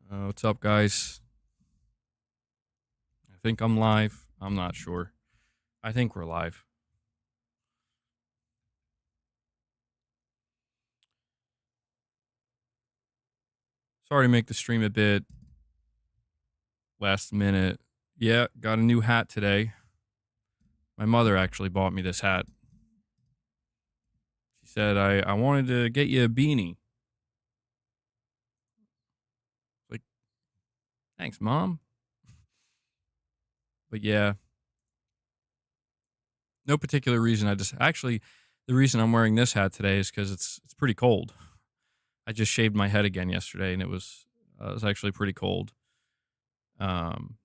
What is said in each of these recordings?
What's up, guys? I think I'm live. I'm not sure. I think we're live. Sorry to make the stream a bit last minute. Yeah, got a new hat today. My mother actually bought me this hat. She said, I wanted to get you a beanie. Like, thanks, Mom. But yeah, no particular reason. The reason I'm wearing this hat today is because it's pretty cold. I just shaved my head again yesterday, and it was actually pretty cold. Um,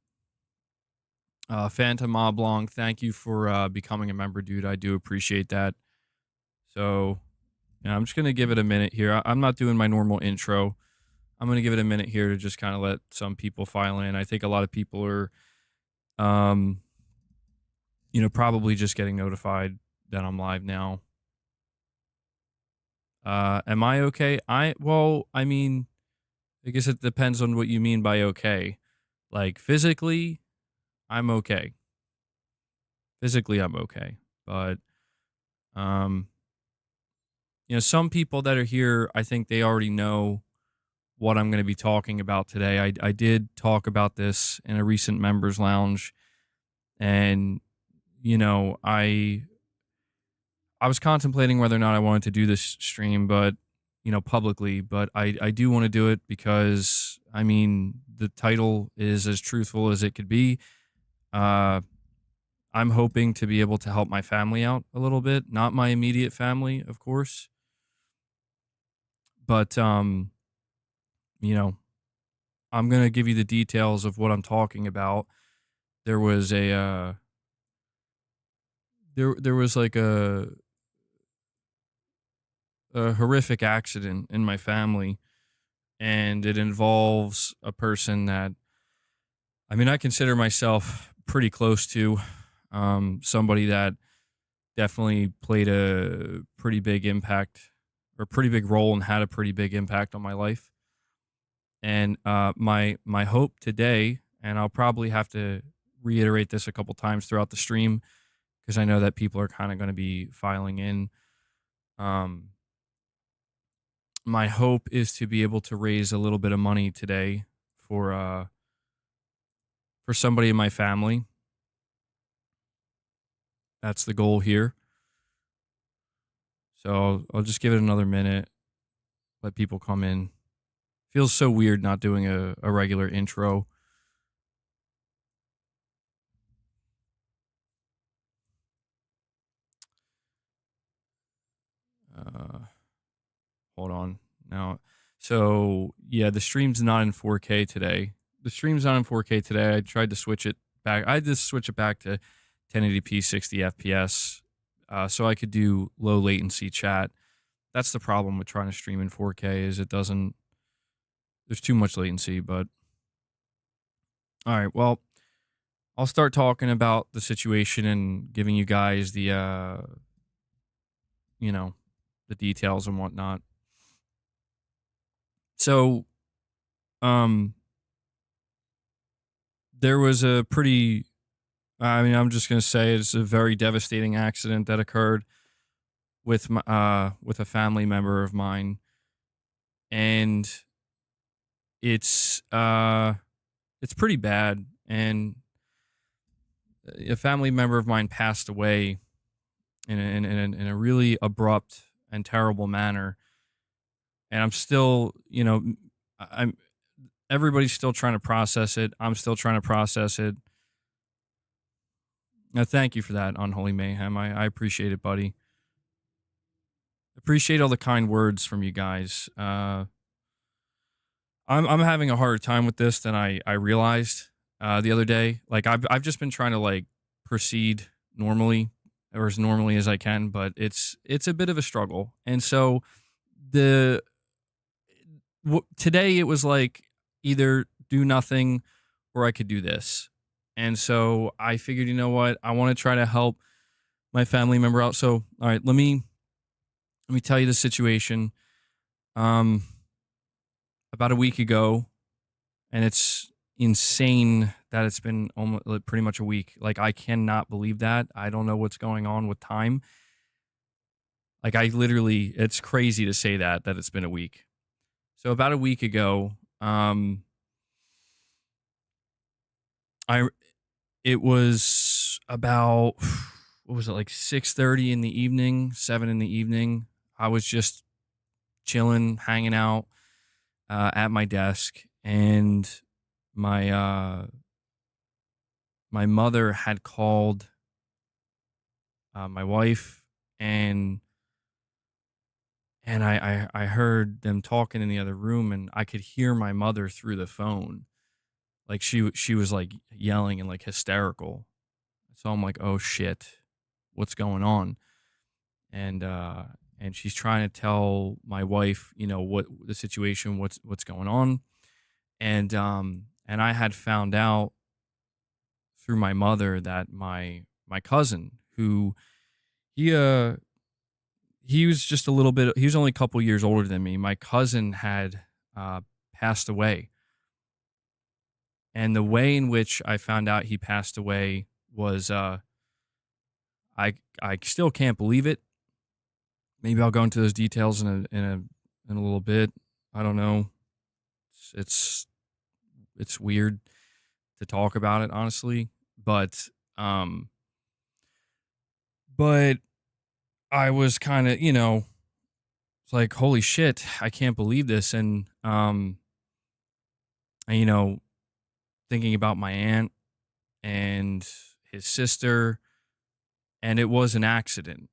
Phantom Oblong, thank you for becoming a member, dude. I do appreciate that. So, yeah, I'm just going to give it a minute here. I'm not doing my normal intro. I'm going to give it a minute here to just kind of let some people file in. I think a lot of people are, um, probably just getting notified that I'm live now. Am I okay? I mean, I guess it depends on what you mean by okay. Like physically, I'm okay. Physically, I'm okay. But, um, some people that are here, I think they already know what I'm going to be talking about today. I did talk about this in a recent members lounge, and I was contemplating whether or not I wanted to do this stream, but publicly, but I do want to do it because I mean the title is as truthful as it could be. Uh, I'm hoping to be able to help my family out a little bit, not my immediate family, of course, but you know, I'm gonna give you the details of what I'm talking about. There was a there was like a horrific accident in my family, and it involves a person that I mean I consider myself pretty close to, somebody that definitely played a pretty big impact or pretty big role and had a pretty big impact on my life. And my hope today, and I'll probably have to reiterate this a couple times throughout the stream because I know that people are kind of going to be filing in. Um, my hope is to be able to raise a little bit of money today for somebody in my family. That's the goal here. So I'll just give it another minute, let people come in. Feels so weird not doing a regular intro. Uh, Hold on now. So yeah, the stream's not in 4K today. The stream's not in 4K today. I tried to switch it back. I just switch it back to 1080p 60 FPS, so I could do low latency chat. That's the problem with trying to stream in 4K is it doesn't. There's too much latency. But all right, well, I'll start talking about the situation and giving you guys you know, the details and whatnot. So, um, there was a pretty I mean, I'm just gonna say it's a very devastating accident that occurred with a family member of mine, and it's uh it's pretty bad. And a family member of mine passed away in a really abrupt and terrible manner, and I'm still, I'm everybody's still trying to process it. I'm still trying to process it. Thank you for that, Unholy Mayhem. I appreciate it, buddy. Appreciate all the kind words from you guys. I'm having a harder time with this than I realized the other day. Like I've just been trying to like proceed normally or as normally as I can, but it's a bit of a struggle. And so the today it was like either do nothing or I could do this. And so I figured, you know what? I want to try to help my family member out. So all right, let me tell you the situation. Um, about a week ago, and it's insane that it's been almost like, pretty much a week. Like, I cannot believe that. I don't know what's going on with time. Like, I literally, it's crazy to say that it's been a week. So about a week ago, I it was about what was it, like 6:30 in the evening, 7 in the evening. I was just chilling, hanging out at my desk, and my my mother had called my wife, and I heard them talking in the other room, and I could hear my mother through the phone. Like, she was like yelling and like hysterical. So I'm like, "Oh shit. What's going on?" And and she's trying to tell my wife, what the situation, what's going on. And I had found out through my mother that my cousin, who he uh he was just a little bit, he was only a couple years older than me. My cousin had passed away. And the way in which I found out he passed away was I still can't believe it. Maybe I'll go into those details in a little bit. I don't know. It's it's, it's weird to talk about it, honestly, but um but I was kind of, it's like, holy shit, I can't believe this. And thinking about my aunt and his sister, and it was an accident.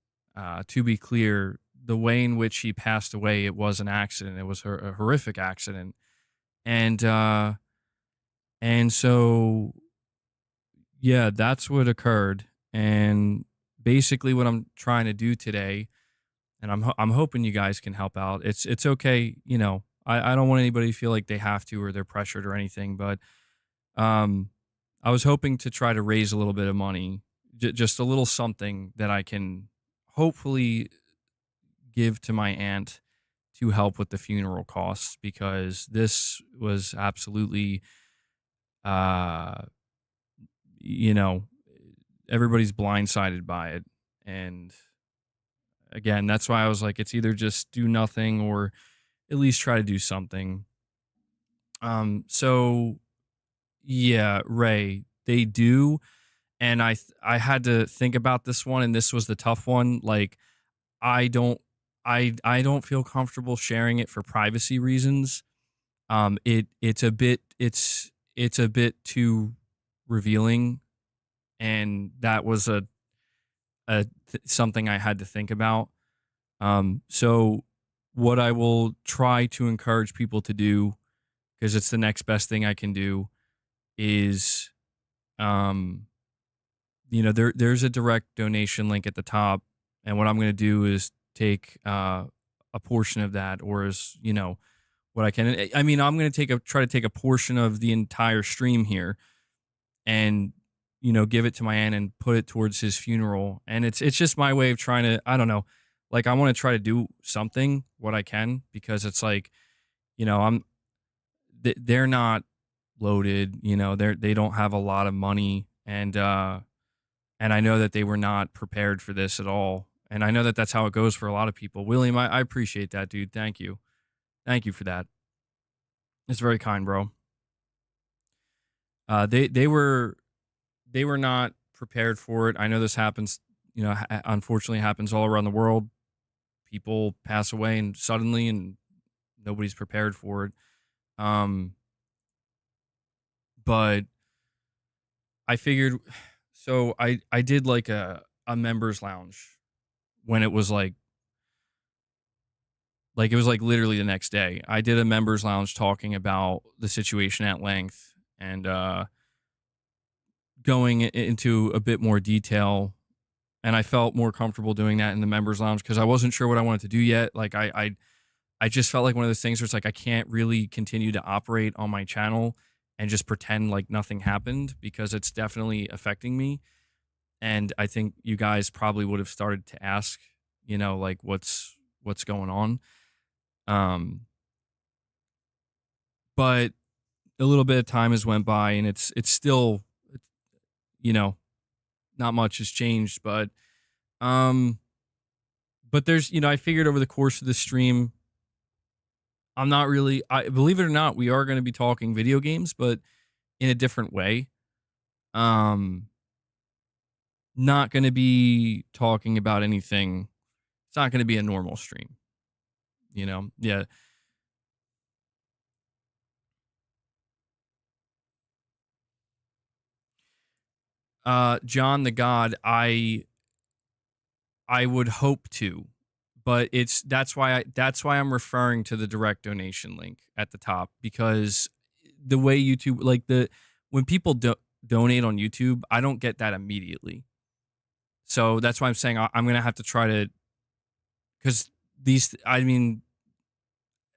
To be clear, the way in which he passed away, it was an accident. It was a horrific accident. And uh and so, yeah, that's what occurred. And basically what I'm trying to do today, and I'm hoping you guys can help out. It's okay, I don't want anybody to feel like they have to or they're pressured or anything, but um I was hoping to try to raise a little bit of money, just a little something that I can hopefully give to my aunt to help with the funeral costs, because this was absolutely, uh you know everybody's blindsided by it. And again, that's why I was like, it's either just do nothing or at least try to do something. So yeah, Ray, they do. And I had to think about this one, and this was the tough one. Like, I don't I don't feel comfortable sharing it for privacy reasons. It's a bit too revealing, and that was something I had to think about. So what I will try to encourage people to do, because it's the next best thing I can do, is um there's a direct donation link at the top, and what I'm going to do is take a portion of that, or as what I can. I mean, I'm going to try to take a portion of the entire stream here, and give it to my aunt and put it towards his funeral. And it's just my way of trying to, I don't know, like, I want to try to do something what I can, because it's like, I'm they're not loaded, they don't have a lot of money. And I know that they were not prepared for this at all. And I know that that's how it goes for a lot of people. William, I appreciate that, dude. Thank you. Thank you for that. It's very kind, bro. They were not prepared for it. I know this happens, unfortunately happens all around the world. People pass away and suddenly, and nobody's prepared for it. Um, but I figured, so I did like a members lounge when it was like it was like literally the next day. I did a members lounge talking about the situation at length, and going into a bit more detail. And I felt more comfortable doing that in the members lounge, because I wasn't sure what I wanted to do yet. Like, I just felt like one of those things where it's like I can't really continue to operate on my channel and just pretend like nothing happened, because it's definitely affecting me. And I think you guys probably would have started to ask, like, what's going on. Um, but a little bit of time has went by, and it's still, you know, not much has changed, um, but there's, I figured over the course of the stream, I'm not really, I believe it or not, we are going to be talking video games, but in a different way. Um, Not going to be talking about anything. It's not going to be a normal stream, Yeah. John the God, I would hope to, but that's why I'm referring to the direct donation link at the top, because the way YouTube, like, when people donate on YouTube, I don't get that immediately. So that's why I'm saying I'm going to have to try to, cuz I mean,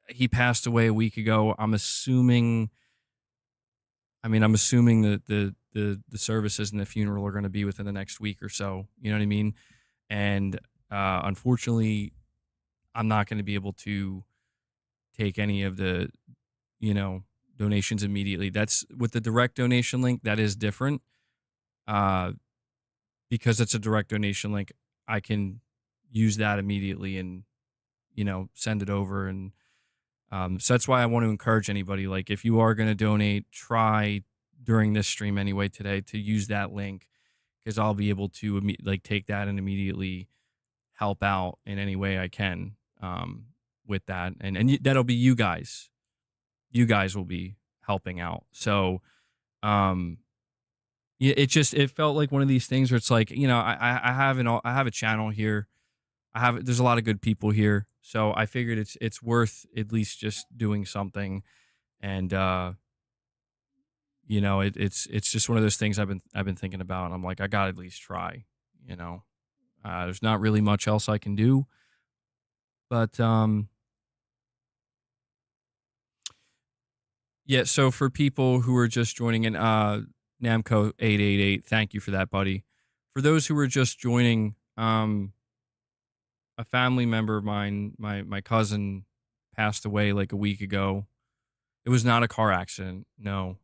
he passed away a week ago. I'm assuming that the services and the funeral are going to be within the next week or so, you know what I mean? And unfortunately, I'm not going to be able to take any of the, donations immediately. That's with the direct donation link. That is different, uh, because it's a direct donation link. I can use that immediately and, send it over. And so that's why I want to encourage anybody. Like, if you are going to donate, try during this stream anyway today to use that link, because I'll be able to take that and immediately help out in any way I can, with that, and that'll be you guys. You guys will be helping out. So, um, yeah, it felt like one of these things where it's like, I have a channel here. There's a lot of good people here, so I figured it's worth at least just doing something. And it's just one of those things I've been thinking about, and I'm like, I gotta at least try. You know, there's not really much else I can do, but yeah. So for people who are just joining in, Namco 888, thank you for that, buddy. For those who are just joining, a family member of mine, my cousin, passed away like a week ago. It was not a car accident, no.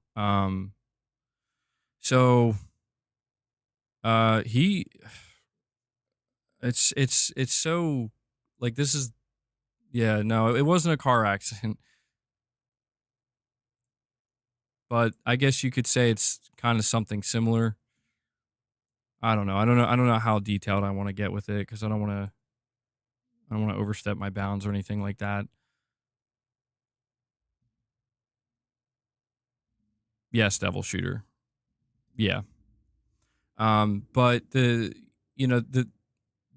So he it's so, like, this is, yeah, no, it wasn't a car accident, but I guess you could say it's kind of something similar. I don't know how detailed I want to get with it, because I don't want to overstep my bounds or anything like that. Yes, Devil Shooter. Yeah. But the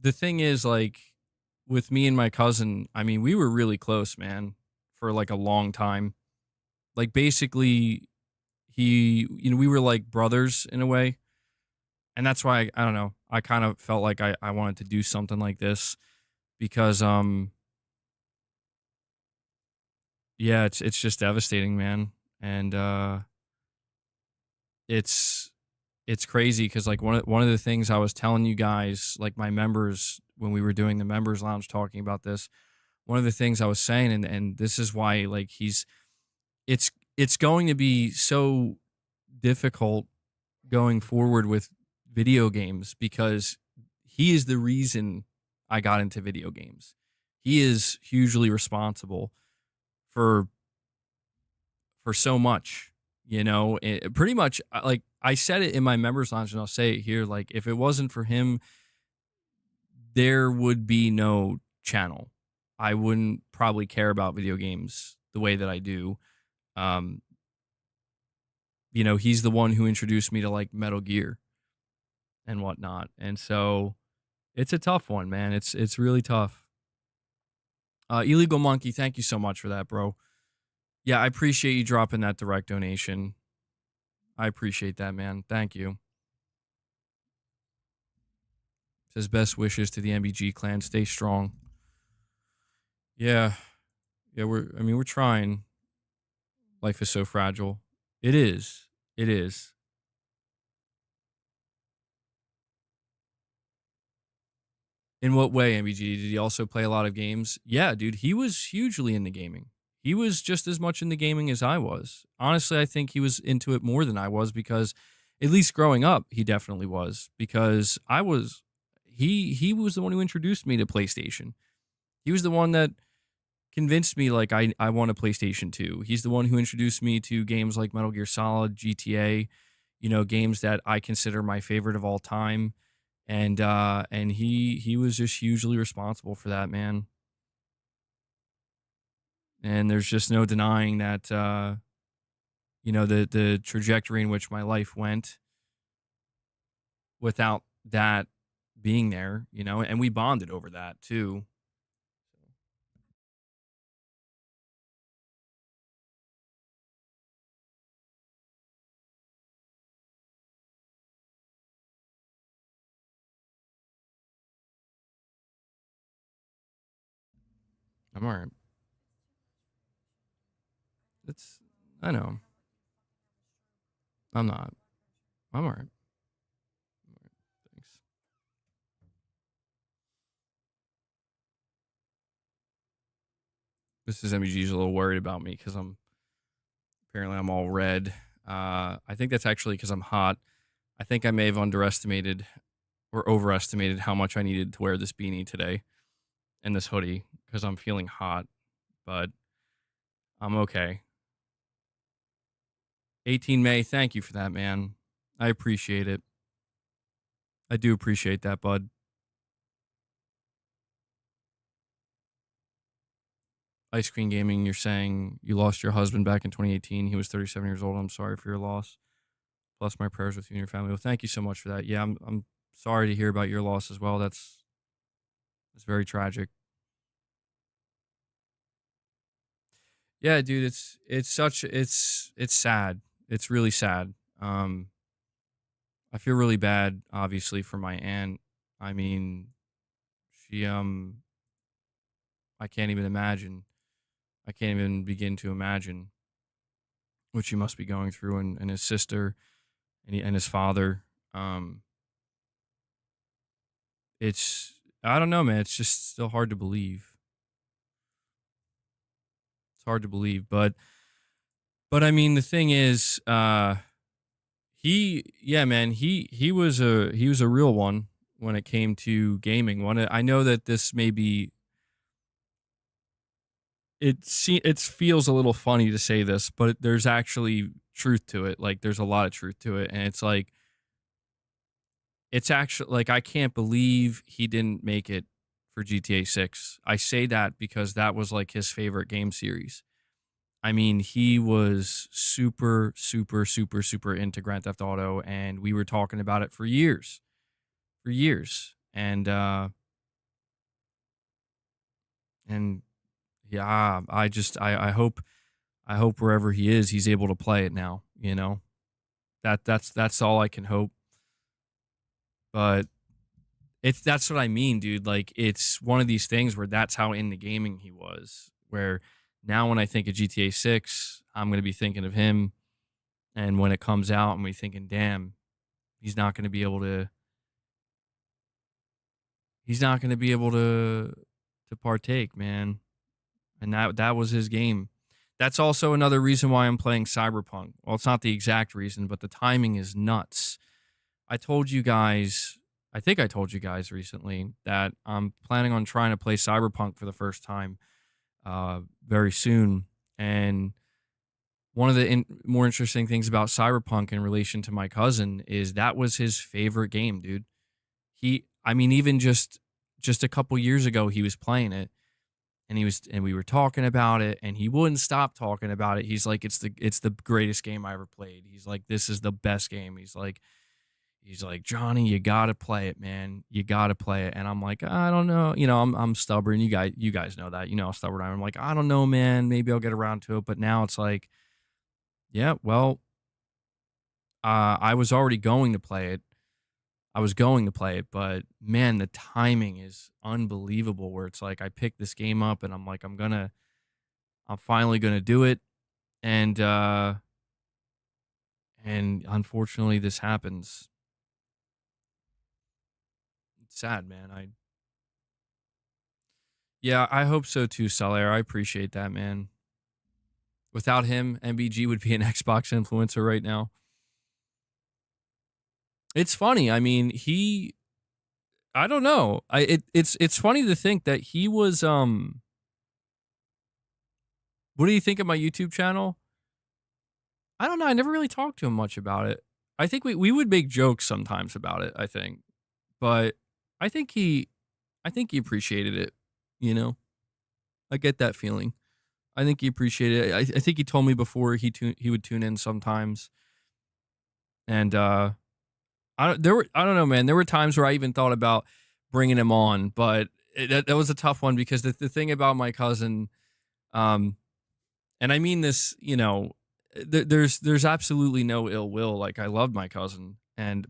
thing is, like, with me and my cousin, I mean, we were really close, man, for like a long time. Like, basically, we were like brothers in a way. And that's why I don't know. I kind of felt like I wanted to do something like this, because yeah, it's just devastating, man. And it's it's crazy, because, like, one of the things I was telling you guys, like, my members, when we were doing the members lounge talking about this, one of the things I was saying, and this is why, like, it's going to be so difficult going forward with video games, because he is the reason I got into video games. He is hugely responsible for so much, pretty much, like, I said it in my members lounge, and I'll say it here, like, if it wasn't for him, there would be no channel. I wouldn't probably care about video games the way that I do. Um, he's the one who introduced me to, like, Metal Gear and whatnot. And so it's a tough one, man. It's really tough. Illegal Monkey, thank you so much for that, bro. Yeah, I appreciate you dropping that direct donation. I appreciate that, man. Thank you. Says best wishes to the MBG clan. Stay strong. Yeah. Yeah, we're trying. Life is so fragile. It is. It is. In what way, MBG? Did he also play a lot of games? Yeah, dude, he was hugely into gaming. he was just as much into gaming as I was. Honestly, I think he was into it more than I was because at least growing up, he definitely was because I was he was the one who introduced me to PlayStation. He was the one that convinced me like I want a PlayStation 2. He's the one who introduced me to games like Metal Gear Solid, GTA, games that I consider my favorite of all time. And he was just hugely responsible for that, man. And there's just no denying that the trajectory in which my life went without that being there, and we bonded over that too. I'm all right. It's I know. I'm not. I'm all right. Thanks. This is MEG's a little worried about me because I'm all red. I think that's actually because I'm hot. I think I may have underestimated or overestimated how much I needed to wear this beanie today and this hoodie because I'm feeling hot, but I'm okay. 18 May, thank you for that, man. I appreciate it. I do appreciate that, bud. Ice Cream Gaming, you're saying you lost your husband back in 2018. He was 37 years old. I'm sorry for your loss. Plus my prayers with you and your family. Well, thank you so much for that. Yeah, I'm sorry to hear about your loss as well. That's very tragic. Yeah, dude, it's sad. It's really sad. I feel really bad, obviously, for my aunt. I mean, she I can't even imagine. I can't even begin to imagine what she must be going through, and his sister and his father. Um, it's I don't know, man. It's just still hard to believe. It's hard to believe, but I mean, the thing is, yeah, man, he was a real one when it came to gaming. I know that this may be it feels a little funny to say this, but there's actually truth to it. Like there's a lot of truth to it, and it's actually like I can't believe he didn't make it for GTA 6. I say that because that was like his favorite game series. I mean, he was super, super, super, super into Grand Theft Auto, and we were talking about it for years. And yeah, I hope wherever he is, he's able to play it now. That's all I can hope. But that's what I mean, dude. Like it's one of these things where that's how into gaming he was. Where now when I think of GTA 6, I'm gonna be thinking of him, and when it comes out, I'm gonna be thinking, damn, he's not gonna be able to he's not gonna be able to partake, man. And that was his game. That's also another reason why I'm playing Cyberpunk. Well, it's not the exact reason, but the timing is nuts. I told you guys, I think I told you guys recently that I'm planning on trying to play Cyberpunk for the first time very soon. And one of the more interesting things about Cyberpunk in relation to my cousin is that was his favorite game, dude. I mean, even just a couple years ago, he was playing it, and we were talking about it, and he wouldn't stop talking about it. He's like, it's the greatest game I ever played. He's like, this is the best game. He's like, Johnny, you gotta play it, man. You gotta play it. And I'm like, I don't know. I'm stubborn. You guys know that. You know how stubborn I am. I'm like, I don't know, man. Maybe I'll get around to it. But now it's like, yeah, well, I was already going to play it. I was going to play it, but man, the timing is unbelievable. Where it's like I picked this game up, and I'm like, I'm finally gonna do it, and unfortunately, this happens. It's sad, man. Yeah, I hope so too, Salaire. I appreciate that, man. Without him, MBG would be an Xbox influencer right now. It's funny. I mean, I don't know. It's funny to think that he was what do you think of my YouTube channel? I don't know. I never really talked to him much about it. I think we would make jokes sometimes about it, I think. But I think he I think he appreciated it, you know? I get that feeling. I think he appreciated it. I think he told me before he would tune in sometimes. And I don't know, man. There were times where I even thought about bringing him on, but that was a tough one because the thing about my cousin, um, and I mean this, there's absolutely no ill will. Like I love my cousin,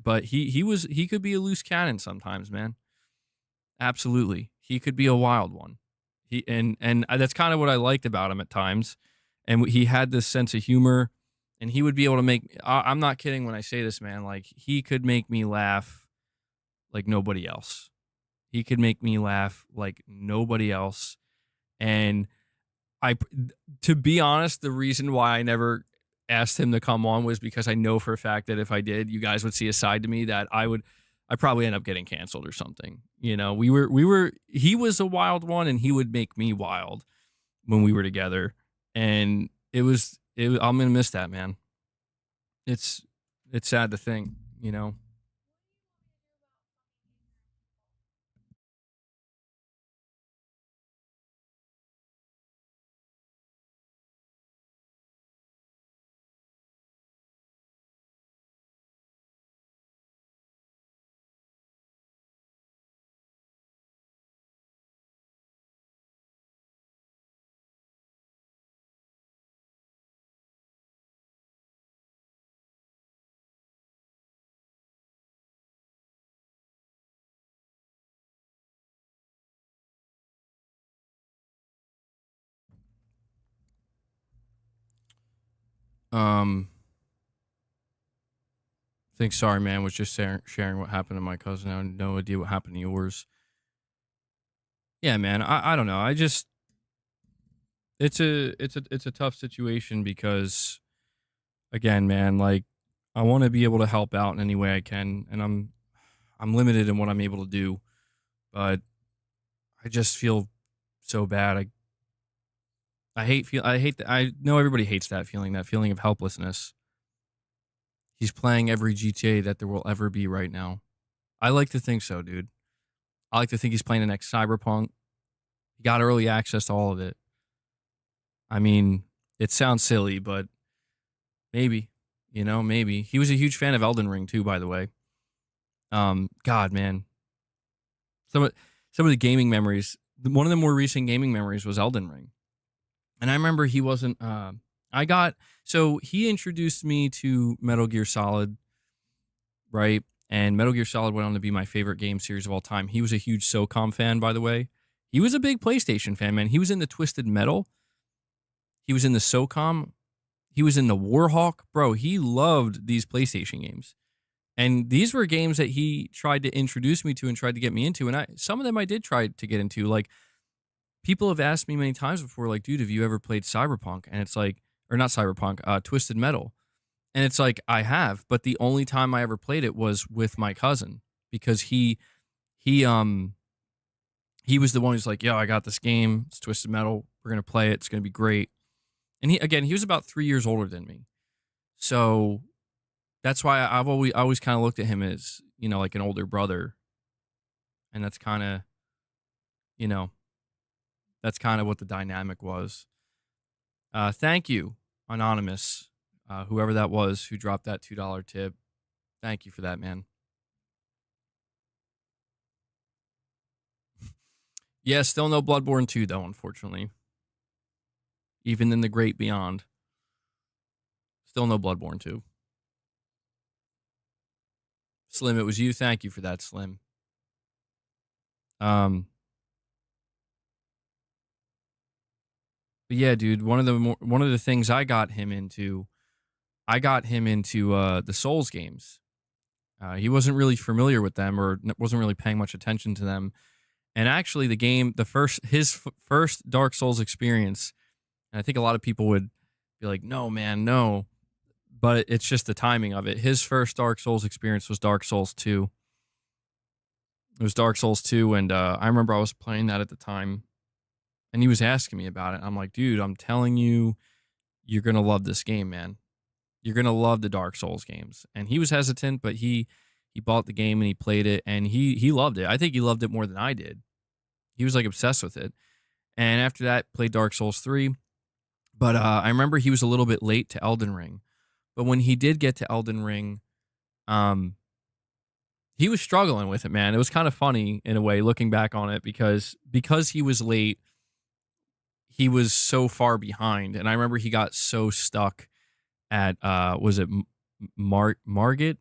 but he could be a loose cannon sometimes, man. Absolutely, he could be a wild one. And that's kind of what I liked about him at times, and he had this sense of humor, and he would be able to make. I'm not kidding when I say this, man. Like he could make me laugh like nobody else. He could make me laugh like nobody else. And I, to be honest, the reason why I never asked him to come on was because I know for a fact that if I did, you guys would see a side to me that I'd probably end up getting canceled or something. He was a wild one and he would make me wild when we were together. And I'm going to miss that, man. It's, it's sad to think, you know? Um, think sorry, man, was just sharing what happened to my cousin. I have no idea what happened to yours. Yeah, man. I don't know. I just it's a tough situation because again, man, like I want to be able to help out in any way I can, and I'm limited in what I'm able to do, but I just feel so bad. I hate that. I know everybody hates that feeling of helplessness. He's playing every GTA that there will ever be right now. I like to think so, dude. I like to think he's playing the next Cyberpunk. He got early access to all of it. I mean, it sounds silly, but maybe, maybe. He was a huge fan of Elden Ring too, by the way. God, man, some of some of the gaming memories. One of the more recent gaming memories was Elden Ring, and I remember he wasn't. I got so he introduced me to Metal Gear Solid, right? And Metal Gear Solid went on to be my favorite game series of all time. He was a huge SOCOM fan, by the way. He was a big PlayStation fan, man. He was in the Twisted Metal. He was in the SOCOM. He was in the Warhawk. Bro, he loved these PlayStation games. And these were games that he tried to introduce me to and tried to get me into. And some of them I did try to get into. Like, people have asked me many times before, like, dude, have you ever played Cyberpunk? And it's like, or not Cyberpunk, Twisted Metal. And it's like, I have, but the only time I ever played it was with my cousin because he he was the one who's like, yo, I got this game. It's Twisted Metal. We're gonna play it. It's gonna be great. And he was about 3 years older than me. So that's why I always kind of looked at him as, like an older brother. And you know, that's kind of what the dynamic was. Thank you, Anonymous, whoever that was who dropped that $2 tip. Thank you for that, man. Yeah, still no Bloodborne 2, though, unfortunately. Even in the great beyond. Still no Bloodborne 2. Slim, it was you. Thank you for that, Slim. Um, but yeah, dude, one of the things I got him into the Souls games. He wasn't really familiar with them or wasn't really paying much attention to them. And actually, his first Dark Souls experience, and I think a lot of people would be like, no, man, no. But it's just the timing of it. His first Dark Souls experience was Dark Souls 2. It was Dark Souls 2, and I remember I was playing that at the time, and he was asking me about it. I'm like, dude, I'm telling you, you're gonna love this game, man. You're gonna love the Dark Souls games. And he was hesitant, but he bought the game and he played it, and he loved it. I think he loved it more than I did. He was like obsessed with it. And after that, played Dark Souls 3. But I remember he was a little bit late to Elden Ring. But when he did get to Elden Ring, um, he was struggling with it, man. It was kind of funny in a way looking back on it because he was late, he was so far behind. And I remember he got so stuck at was it Margit?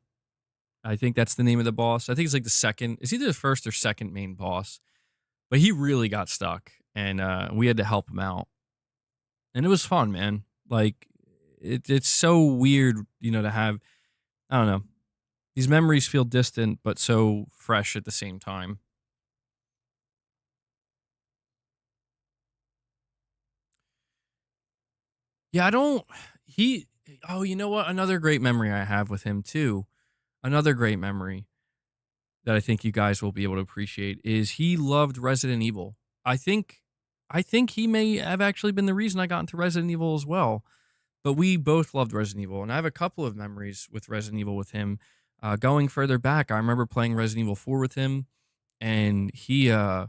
I think that's the name of the boss. I think it's like the second. It's either the first or second main boss. But he really got stuck, and we had to help him out. And it was fun, man. Like it's so weird, to have. I don't know. These memories feel distant, but so fresh at the same time. Yeah, I don't. He. Oh, you know what? Another great memory I have with him too. Another great memory that I think you guys will be able to appreciate is he loved Resident Evil. I think I think he may have actually been the reason I got into Resident Evil as well. But we both loved Resident Evil, and I have a couple of memories with Resident Evil with him. Going further back, I remember playing Resident Evil 4 with him, and we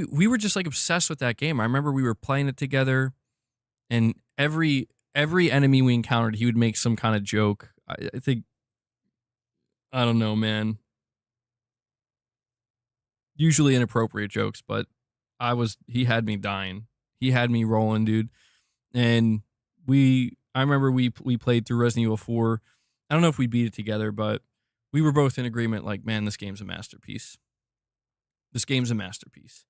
were just like obsessed with that game. I remember we were playing it together, and every enemy we encountered, he would make some kind of joke. I think I don't know, man. Usually inappropriate jokes, but he had me dying. He had me rolling, dude. And I remember we played through Resident Evil 4. I don't know if we beat it together, but we were both in agreement like, man, this game's a masterpiece. This game's a masterpiece.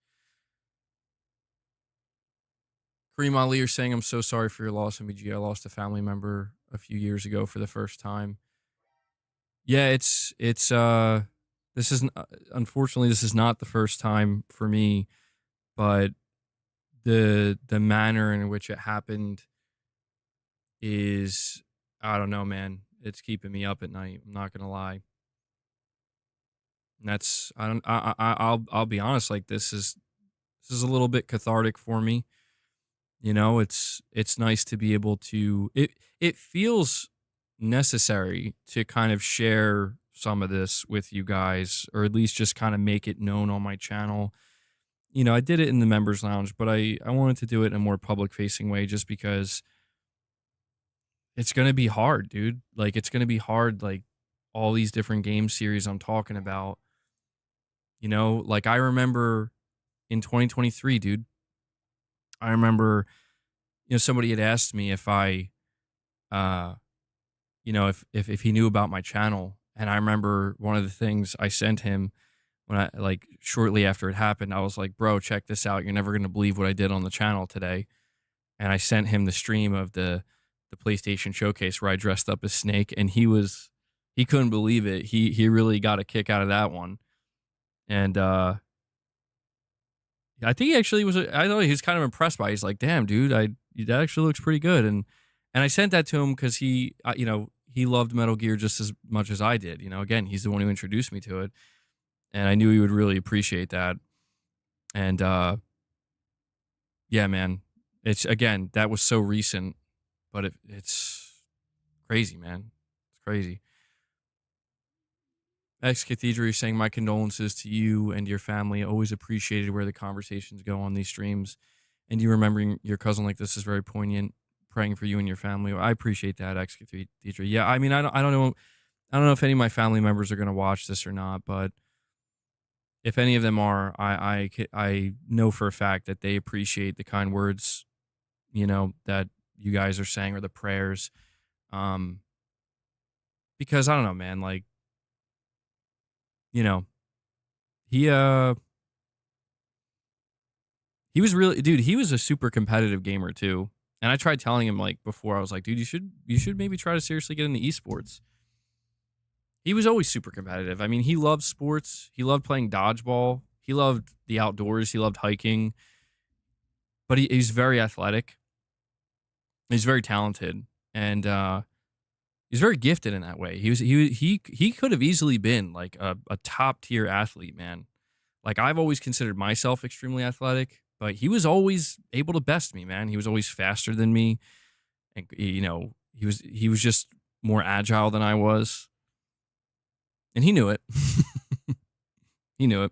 Kareem Ali are saying, I'm so sorry for your loss, MBG. I lost a family member a few years ago for the first time. Yeah, this is unfortunately this is not the first time for me, but the manner in which it happened is, I don't know, man. It's keeping me up at night. I'm not gonna lie. And that's I don't I'll be honest. Like this is a little bit cathartic for me. It's nice to be able to. It feels necessary to kind of share some of this with you guys, or at least just kind of make it known on my channel. I did it in the members lounge, but I wanted to do it in a more public facing way, just because it's going to be hard, dude. Like it's going to be hard, like all these different game series I'm talking about. Like I remember in 2023, dude. I remember, somebody had asked me if I, uh, if he knew about my channel, and I remember one of the things I sent him when I like shortly after it happened, I was like, bro, check this out. You're never gonna believe what I did on the channel today. And I sent him the stream of the PlayStation showcase where I dressed up as Snake, and he couldn't believe it. He really got a kick out of that one. And I think he actually was. I know he was kind of impressed by it. He's like, damn, dude, that actually looks pretty good. And I sent that to him because he loved Metal Gear just as much as I did. Again, he's the one who introduced me to it, and I knew he would really appreciate that. And yeah, man, it's again that was so recent, but it's crazy, man. It's crazy. Ex Cathedral saying, my condolences to you and your family. Always appreciated where the conversations go on these streams. And you remembering your cousin like this is very poignant. Praying for you and your family. I appreciate that, Ex Cathedral. Yeah, I mean, I don't know. I don't know if any of my family members are going to watch this or not, but if any of them are, I know for a fact that they appreciate the kind words, that you guys are saying, or the prayers. Um, because I don't know, man, like, you know, he he was really, dude, he was a super competitive gamer too. And I tried telling him like before, I was like, dude, you should maybe try to seriously get into esports. He was always super competitive. I mean, he loved sports. He loved playing dodgeball. He loved the outdoors. He loved hiking. But he's very athletic. He's very talented, and he's very gifted in that way. He could have easily been like a top tier athlete, man. Like I've always considered myself extremely athletic, but he was always able to best me, man. He was always faster than me, and he was just more agile than I was, and he knew it. He knew it,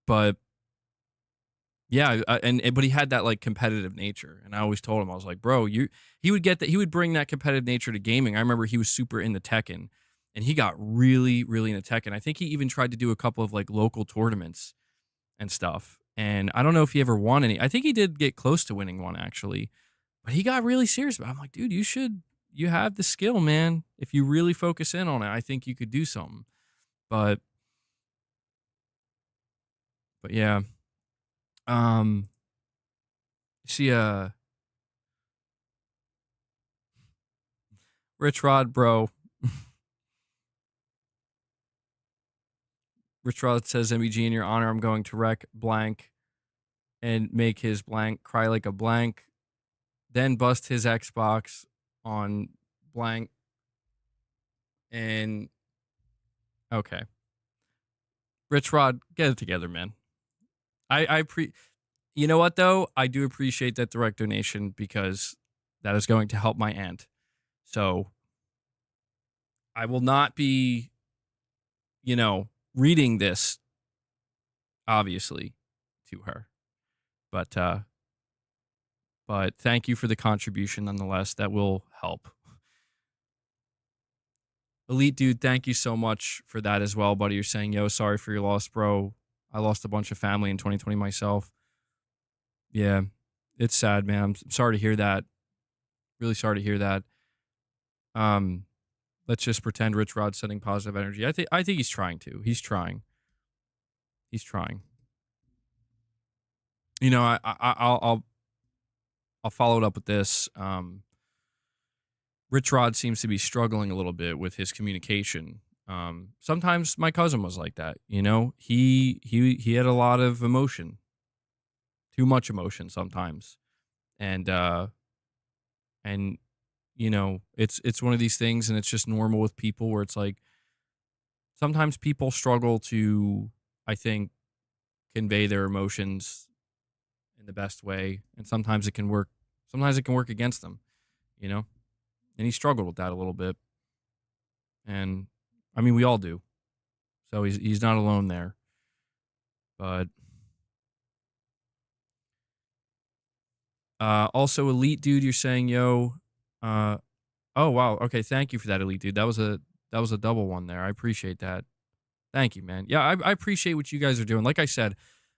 but yeah, but he had that like competitive nature, and I always told him I was like, bro, you. He would get that. He would bring that competitive nature to gaming. I remember he was super into Tekken, and he got really, really into Tekken. I think he even tried to do a couple of like local tournaments and stuff. And I don't know if he ever won any. I think he did get close to winning one actually, but he got really serious about it. I'm like, dude, you should. You have the skill, man. If you really focus in on it, I think you could do something. But but yeah. Um. See, Rich Rod, bro. Rich Rod says, MBG, in your honor, I'm going to wreck blank and make his blank cry like a blank, then bust his Xbox on blank. And okay. Rich Rod, get it together, man. You know what though? I do appreciate that direct donation because that is going to help my aunt. So I will not be, reading this obviously to her. But thank you for the contribution nonetheless. That will help. Elite dude, thank you so much for that as well, buddy. You're saying, yo, sorry for your loss, bro. I lost a bunch of family in 2020 myself. Yeah, it's sad, man. I'm sorry to hear that. Really sorry to hear that. Um, let's just pretend Rich Rod's sending positive energy. I think he's trying to. He's trying. He's trying. I'll follow it up with this. Rich Rod seems to be struggling a little bit with his communication. Sometimes my cousin was like that. He had a lot of emotion, too much emotion sometimes, and it's one of these things, and it's just normal with people where it's like sometimes people struggle to, I think, convey their emotions in the best way, and sometimes it can work. Sometimes it can work against them, you know. And he struggled with that a little bit, and I mean, we all do. So he's not alone there. But also, elite dude, you're saying, yo, uh, oh wow, okay, thank you for that, elite dude. That was a double one there. I appreciate that. Thank you, man. Yeah, I appreciate what you guys are doing. Like I said,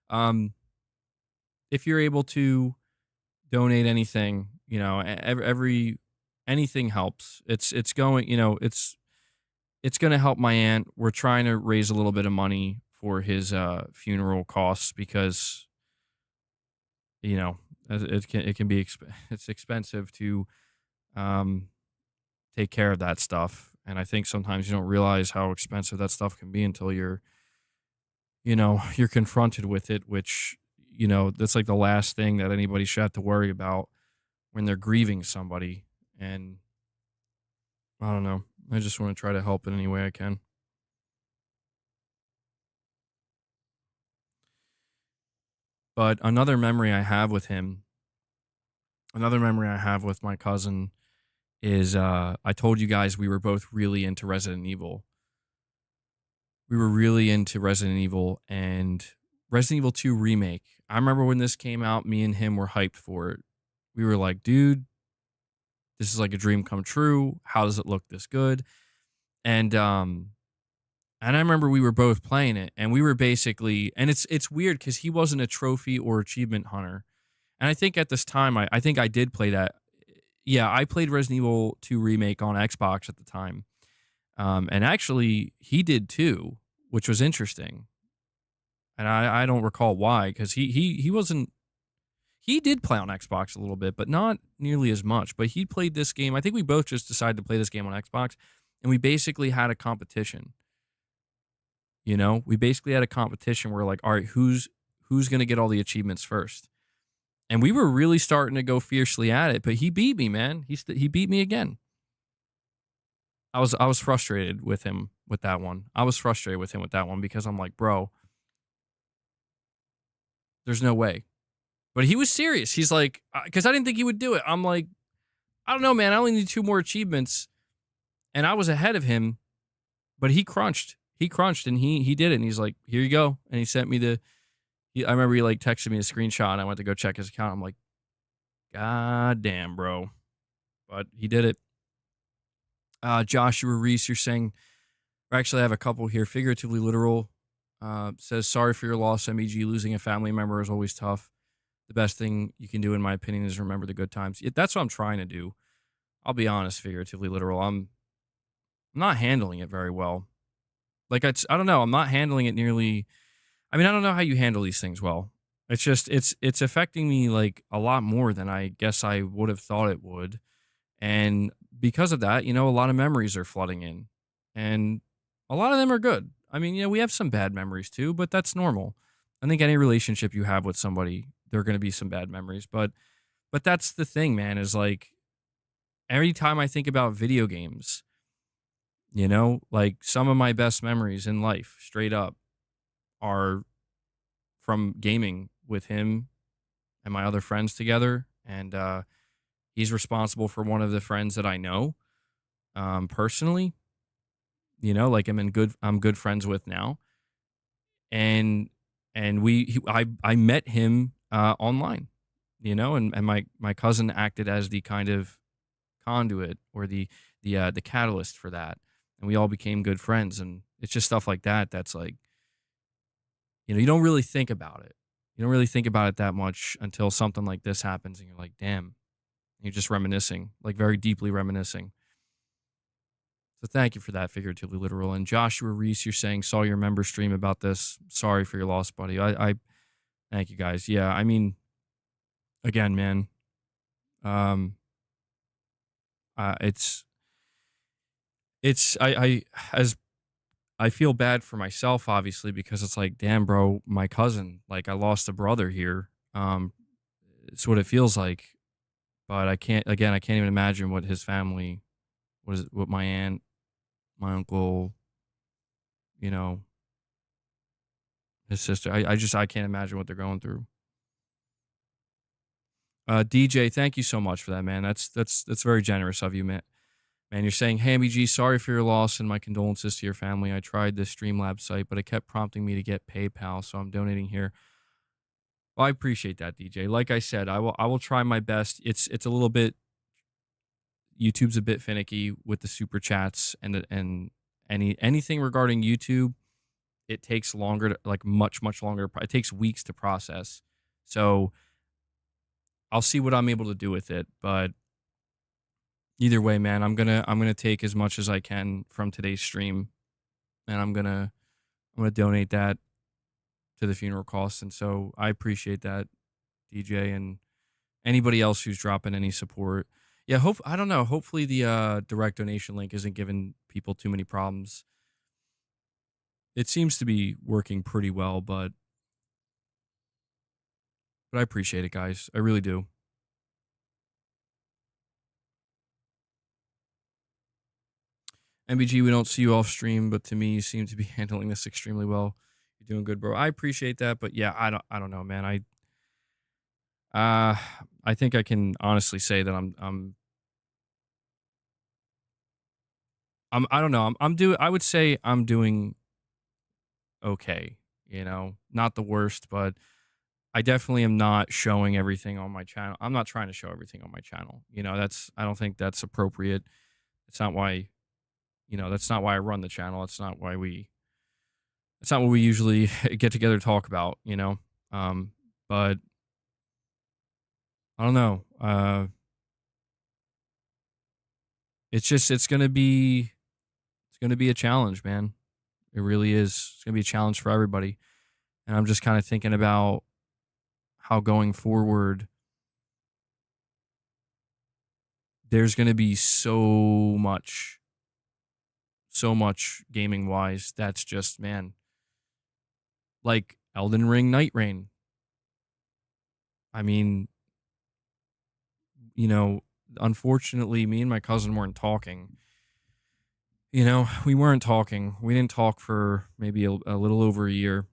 um, if you're able to donate anything, every anything helps. It's going, it's going to help my aunt. We're trying to raise a little bit of money for his funeral costs because you know it can be it's expensive to um, take care of that stuff, and I think sometimes you don't realize how expensive that stuff can be until you're confronted with it, which that's like the last thing that anybody should have to worry about when they're grieving somebody. And I don't know, I just want to try to help in any way I can. But another memory I have with my cousin is I told you guys we were both really into Resident Evil. We were really into Resident Evil and Resident Evil 2 remake. I remember when this came out, me and him were hyped for it. We were like, dude, this is like a dream come true. How does it look this good? And I remember we were both playing it, and we were basically, and it's weird because he wasn't a trophy or achievement hunter. And I think at this time, I think I did play that. Yeah, I played Resident Evil 2 remake on Xbox at the time. And actually, he did too, which was interesting. And I don't recall why, because he wasn't. He did play on Xbox a little bit, but not nearly as much. But he played this game. I think we both just decided to play this game on Xbox, and we basically had a competition. We basically had a competition where like, all right, who's going to get all the achievements first? And we were really starting to go fiercely at it, but he beat me, man. He beat me again. I was frustrated with him with that one. I was frustrated with him with that one because I'm like, bro, there's no way. But he was serious. He's like, because I didn't think he would do it. I'm like, I don't know, man. I only need 2 more achievements, and I was ahead of him. But he crunched. He crunched, and he did it. And he's like, here you go. And he sent me the. I remember he like texted me a screenshot, and I went to go check his account. I'm like, God damn, bro. But he did it. Joshua Reese, you're saying, or actually, I have a couple here. Figuratively literal says, sorry for your loss, MEG. Losing a family member is always tough. The best thing you can do, in my opinion, is remember the good times. That's what I'm trying to do. I'll be honest, figuratively literal. I'm not handling it very well. Like, I don't know. I'm not handling it nearly. I mean, I don't know how you handle these things well. It's just, it's affecting me like a lot more than I guess I would have thought it would. And because of that, a lot of memories are flooding in, and a lot of them are good. I mean, we have some bad memories too, but that's normal. I think any relationship you have with somebody, there are going to be some bad memories, but that's the thing, man, is like every time I think about video games, like some of my best memories in life, straight up, are from gaming with him and my other friends together. And he's responsible for one of the friends that I know personally. Like I'm good friends with now, and I met him online, and my cousin acted as the kind of conduit or the catalyst for that, and we all became good friends. And it's just stuff like that that's like, you don't really think about it. You don't really think about it that much until something like this happens, and you're like, damn. You're just reminiscing, like very deeply reminiscing. So thank you for that, figuratively literal. And Joshua Reese, you're saying, saw your member stream about this. Sorry for your loss, buddy. I thank you guys. Yeah, I mean, again, man, um, it's as I feel bad for myself, obviously, because it's like, damn, bro, my cousin, like I lost a brother here. It's what it feels like, but I can't even imagine what his family, what my aunt, my uncle, you know, his sister. I can't imagine what they're going through. DJ, thank you so much for that, man. That's very generous of you, man. Man, you're saying, hey, MBG, sorry for your loss and my condolences to your family. I tried this Streamlabs site, but it kept prompting me to get PayPal, so I'm donating here. Well, I appreciate that, DJ. Like I said, I will try my best. It's a little bit, YouTube's a bit finicky with the super chats and anything regarding YouTube. It takes longer to, like, much longer. It takes weeks to process. So I'll see what I'm able to do with it. But either way, man, I'm gonna take as much as I can from today's stream, and I'm gonna donate that to the funeral costs. And so I appreciate that, DJ, and anybody else who's dropping any support. Yeah, I don't know. Hopefully the direct donation link isn't giving people too many problems. It seems to be working pretty well, but I appreciate it, guys. I really do. MBG, we don't see you off stream, but to me, you seem to be handling this extremely well. You're doing good, bro. I appreciate that, but yeah, I don't know, man. Uh, I think I can honestly say that I don't know. I would say I'm doing okay. Not the worst, but I definitely am not showing everything on my channel. I'm not trying to show everything on my channel. I don't think that's appropriate. It's not why, that's not why I run the channel. It's not what we usually get together to talk about, Um, but I don't know. It's gonna be a challenge, man. It really is. It's gonna be a challenge for everybody. And I'm just kind of thinking about how going forward, there's gonna be so much gaming wise. That's just, man, like Elden Ring, Night Rain. I mean, unfortunately, me and my cousin weren't talking. We weren't talking. We didn't talk for maybe a little over a year,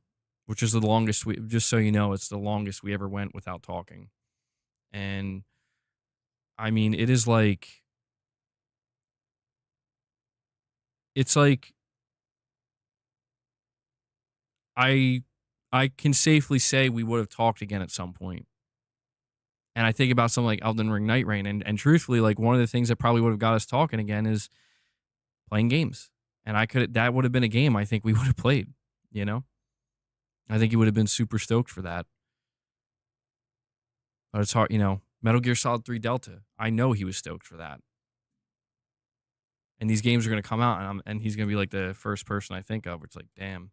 which is the longest just so you know, it's the longest we ever went without talking. And I mean, it's like I I can safely say we would have talked again at some point. And I think about something like Elden Ring Night Rain, and truthfully, like one of the things that probably would have got us talking again is playing games. And that would have been a game I think we would have played, you know? I think he would have been super stoked for that. But it's hard, Metal Gear Solid 3 Delta. I know he was stoked for that. And these games are going to come out, and he's going to be like the first person I think of. Where it's like, damn.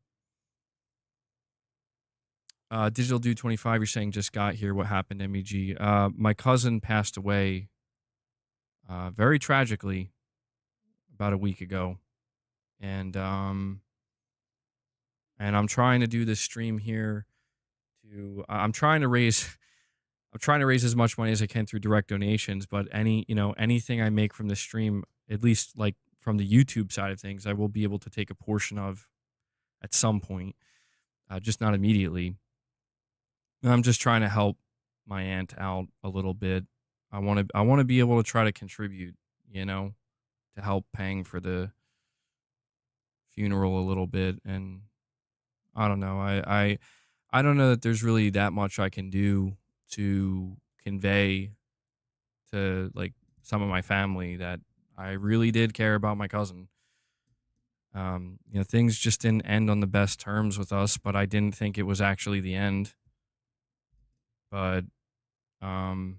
Digital Dude 25, you're saying just got here. What happened, MEG? My cousin passed away very tragically about a week ago. And I'm trying to do this stream here I'm trying to raise as much money as I can through direct donations, but anything I make from the stream, at least like from the YouTube side of things, I will be able to take a portion of at some point, just not immediately. And I'm just trying to help my aunt out a little bit. I want to be able to try to contribute, to help paying for the funeral a little bit. And I don't know. I don't know that there's really that much I can do to convey to like some of my family that I really did care about my cousin. Things just didn't end on the best terms with us, but I didn't think it was actually the end. But um,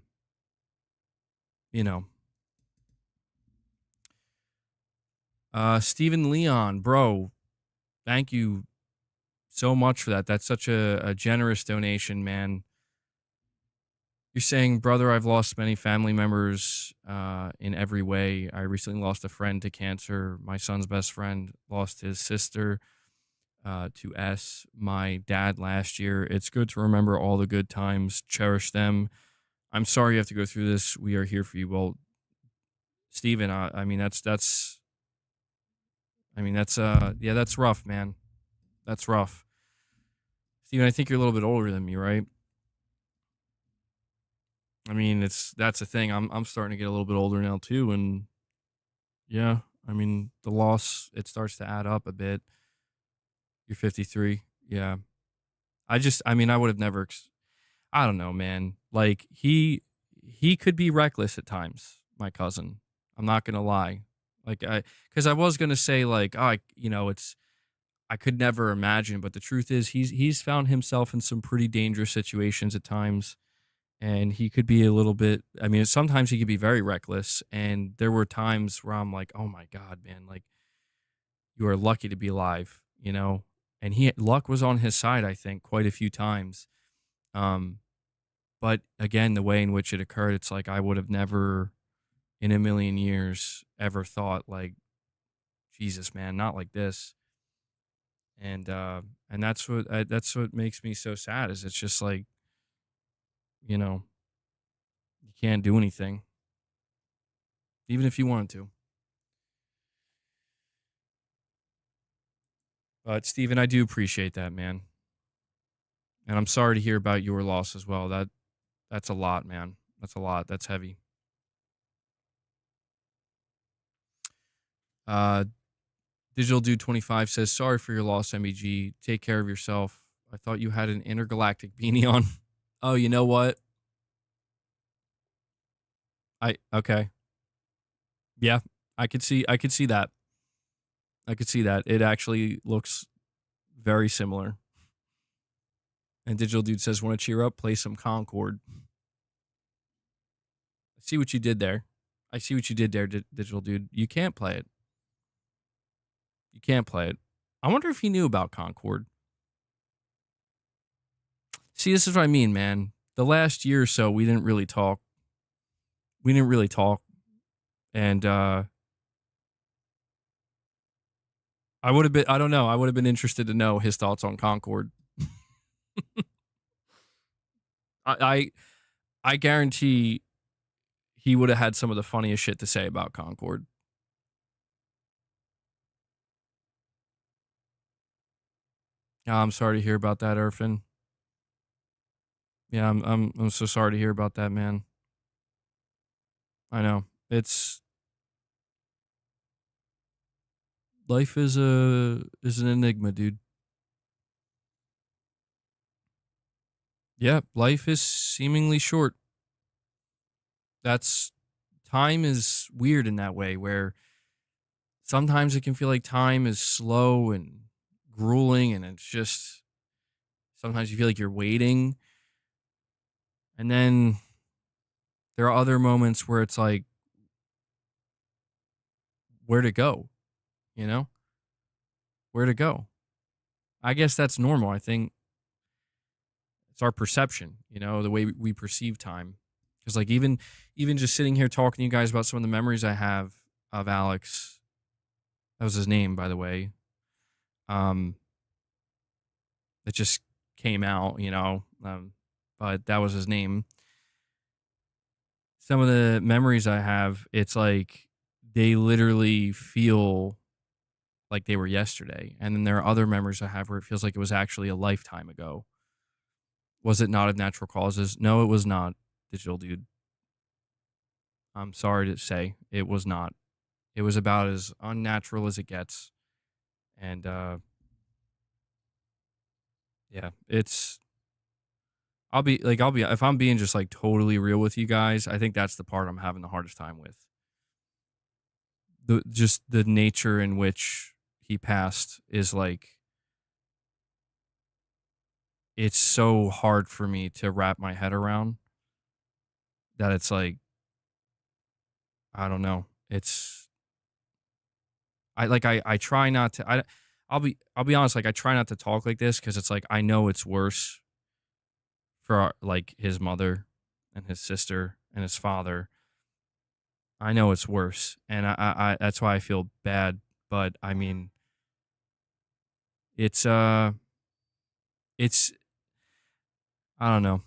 you know, Stephen Leon, bro, thank you so much for that. That's such a generous donation, man. You're saying, brother, I've lost many family members in every way. I recently lost a friend to cancer. My son's best friend lost his sister to S. My dad last year. It's good to remember all the good times, cherish them. I'm sorry you have to go through this. We are here for you. Well, Steven, I mean, yeah, that's rough, man. That's rough. Steven, I think you're a little bit older than me, right? I mean, that's the thing. I'm starting to get a little bit older now too, and yeah, I mean, the loss it starts to add up a bit. You're 53. Yeah. I mean, I would have never I don't know, man. Like he could be reckless at times, my cousin. I'm not going to lie. Like cuz I was going to say like, oh, it's I could never imagine, but the truth is he's found himself in some pretty dangerous situations at times. And he could be a little bit, I mean, sometimes he could be very reckless, and there were times where I'm like, oh my god, man, like you are lucky to be alive, and he luck was on his side, I think, quite a few times. um but again, the way in which it occurred, it's like I would have never in a million years ever thought like, Jesus, man, not like this. And that's what makes me so sad, is it's just like, you know you can't do anything even if you wanted to. But Steven, I do appreciate that, man. And I'm sorry to hear about your loss as well. That's a lot, man. That's a lot. That's heavy. Uh Digital Dude 25 says, sorry for your loss, MEG. Take care of yourself. I thought you had an intergalactic beanie on. Oh, you know what? Okay. Yeah, I could see that. I could see that. It actually looks very similar. And Digital Dude says, want to cheer up? Play some Concord. I see what you did there. I see what you did there, Digital Dude. You can't play it. You can't play it. I wonder if he knew about Concord. See, this is what I mean, man. The last year or so, we didn't really talk. And I would have been, I don't know, I would have been interested to know his thoughts on Concord. I, I, I guarantee he would have had some of the funniest shit to say about Concord. I'm sorry to hear about that, Irfan. Yeah, I'm so sorry to hear about that, man. I know. It's life is an enigma, dude. Yeah, life is seemingly short. That's time is weird in that way where sometimes it can feel like time is slow and grueling and it's just sometimes you feel like you're waiting. And then there are other moments where it's like where to go, you know? Where to go. I guess that's normal. I think it's our perception, the way we perceive time. Because like even just sitting here talking to you guys about some of the memories I have of Alex, that was his name, by the way. Um, it just came out, but that was his name. Some of the memories I have, it's like they literally feel like they were yesterday, and then there are other memories I have where it feels like it was actually a lifetime ago. Was it not of natural causes? No, it was not, digital dude. I'm sorry to say, it was not. It was about as unnatural as it gets. And yeah, I'll be if I'm being just like totally real with you guys, I think that's the part I'm having the hardest time with. The just the nature in which he passed is like it's so hard for me to wrap my head around that it's like I don't know. I try not to I'll be honest, like I try not to talk like this because it's like I know it's worse for like his mother and his sister and his father. I know it's worse, and I that's why I feel bad. But I mean, it's it's I don't know.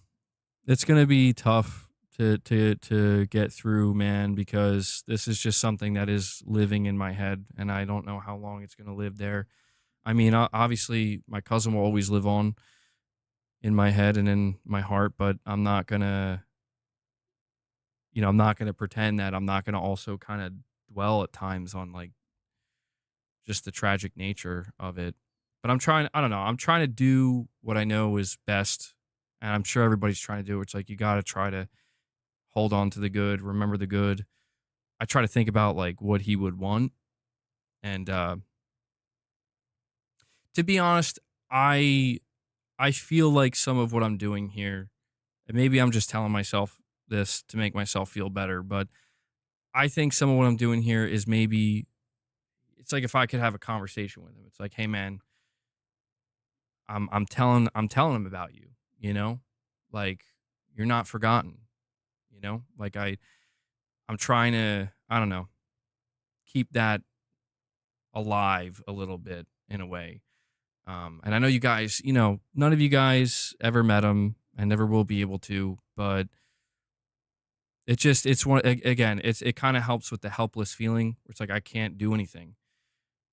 It's gonna be tough to get through, man, because this is just something that is living in my head, and I don't know how long it's gonna live there. I mean, obviously, my cousin will always live on in my head and in my heart, but I'm not gonna pretend that I'm not gonna also kind of dwell at times on like just the tragic nature of it. But I don't know, I'm trying to do what I know is best. And I'm sure everybody's trying to do it. It's like you got to try to hold on to the good, remember the good. I try to think about like what he would want. And to be honest, I I feel like some of what I'm doing here, and maybe I'm just telling myself this to make myself feel better, but I think some of what I'm doing here is maybe it's like if I could have a conversation with him. It's like, "Hey man, I'm telling him about you, you know? Like you're not forgotten, Like I'm trying to, I don't know, keep that alive a little bit in a way. And I know you guys, none of you guys ever met him and never will be able to, but it's one again, it kind of helps with the helpless feeling where it's like I can't do anything.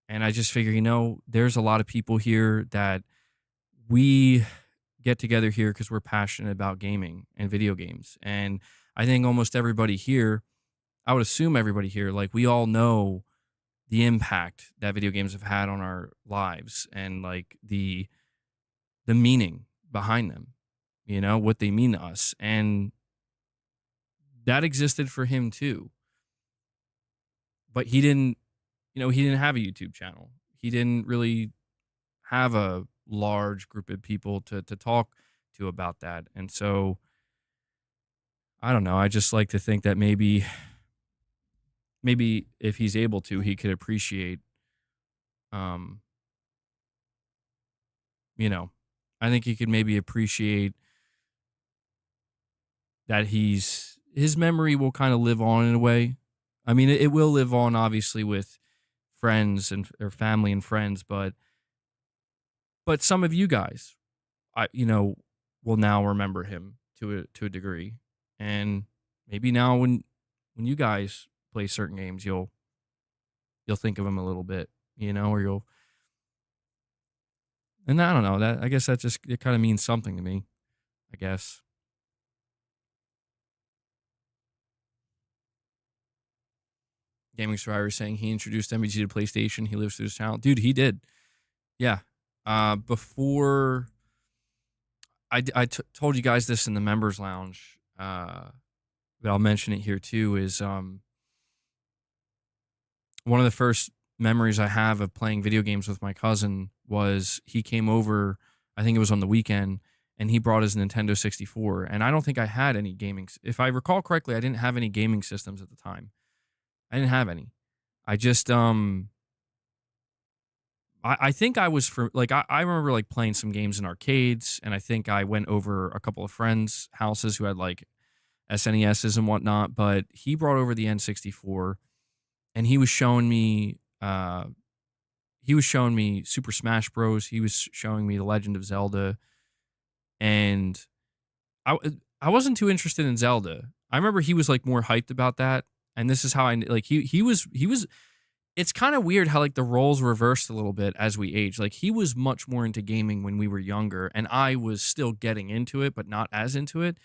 And I just figure, there's a lot of people here that we get together here because we're passionate about gaming and video games. And I think almost everybody here, I would assume everybody here, like we all know the impact that video games have had on our lives and like the meaning behind them, what they mean to us. And that existed for him too. But he didn't have a YouTube channel. He didn't really have a large group of people to talk to about that. And so I don't know. I just like to think that maybe if he's able to, he could appreciate um, you know, I think he could maybe appreciate that his memory will kind of live on in a way. I mean, it will live on obviously with friends and or family and friends, but some of you guys, will now remember him to a degree, and maybe now when when you guys play certain games, you'll think of them a little bit, or you'll and I don't know, that I guess that just it kinda means something to me, I guess. Gaming Survivor saying he introduced MBG to PlayStation, he lives through his channel. Dude, he did. Yeah. Before told you guys this in the members lounge, but I'll mention it here too, is, one of the first memories I have of playing video games with my cousin was he came over, I think it was on the weekend, and he brought his Nintendo 64. And I don't think I had any gaming. If I recall correctly, I didn't have any gaming systems at the time. I didn't have any. I just, I think I was for like, I remember like playing some games in arcades, and I think I went over a couple of friends' houses who had like SNESs and whatnot, but he brought over the N64 and he was showing me Super Smash Bros. He was showing me The Legend of Zelda, and I I wasn't too interested in Zelda. I remember he was like more hyped about that, and this is how I like he was. It's kind of weird how like the roles reversed a little bit as we age. Like he was much more into gaming when we were younger, and I was still getting into it, but not as into it.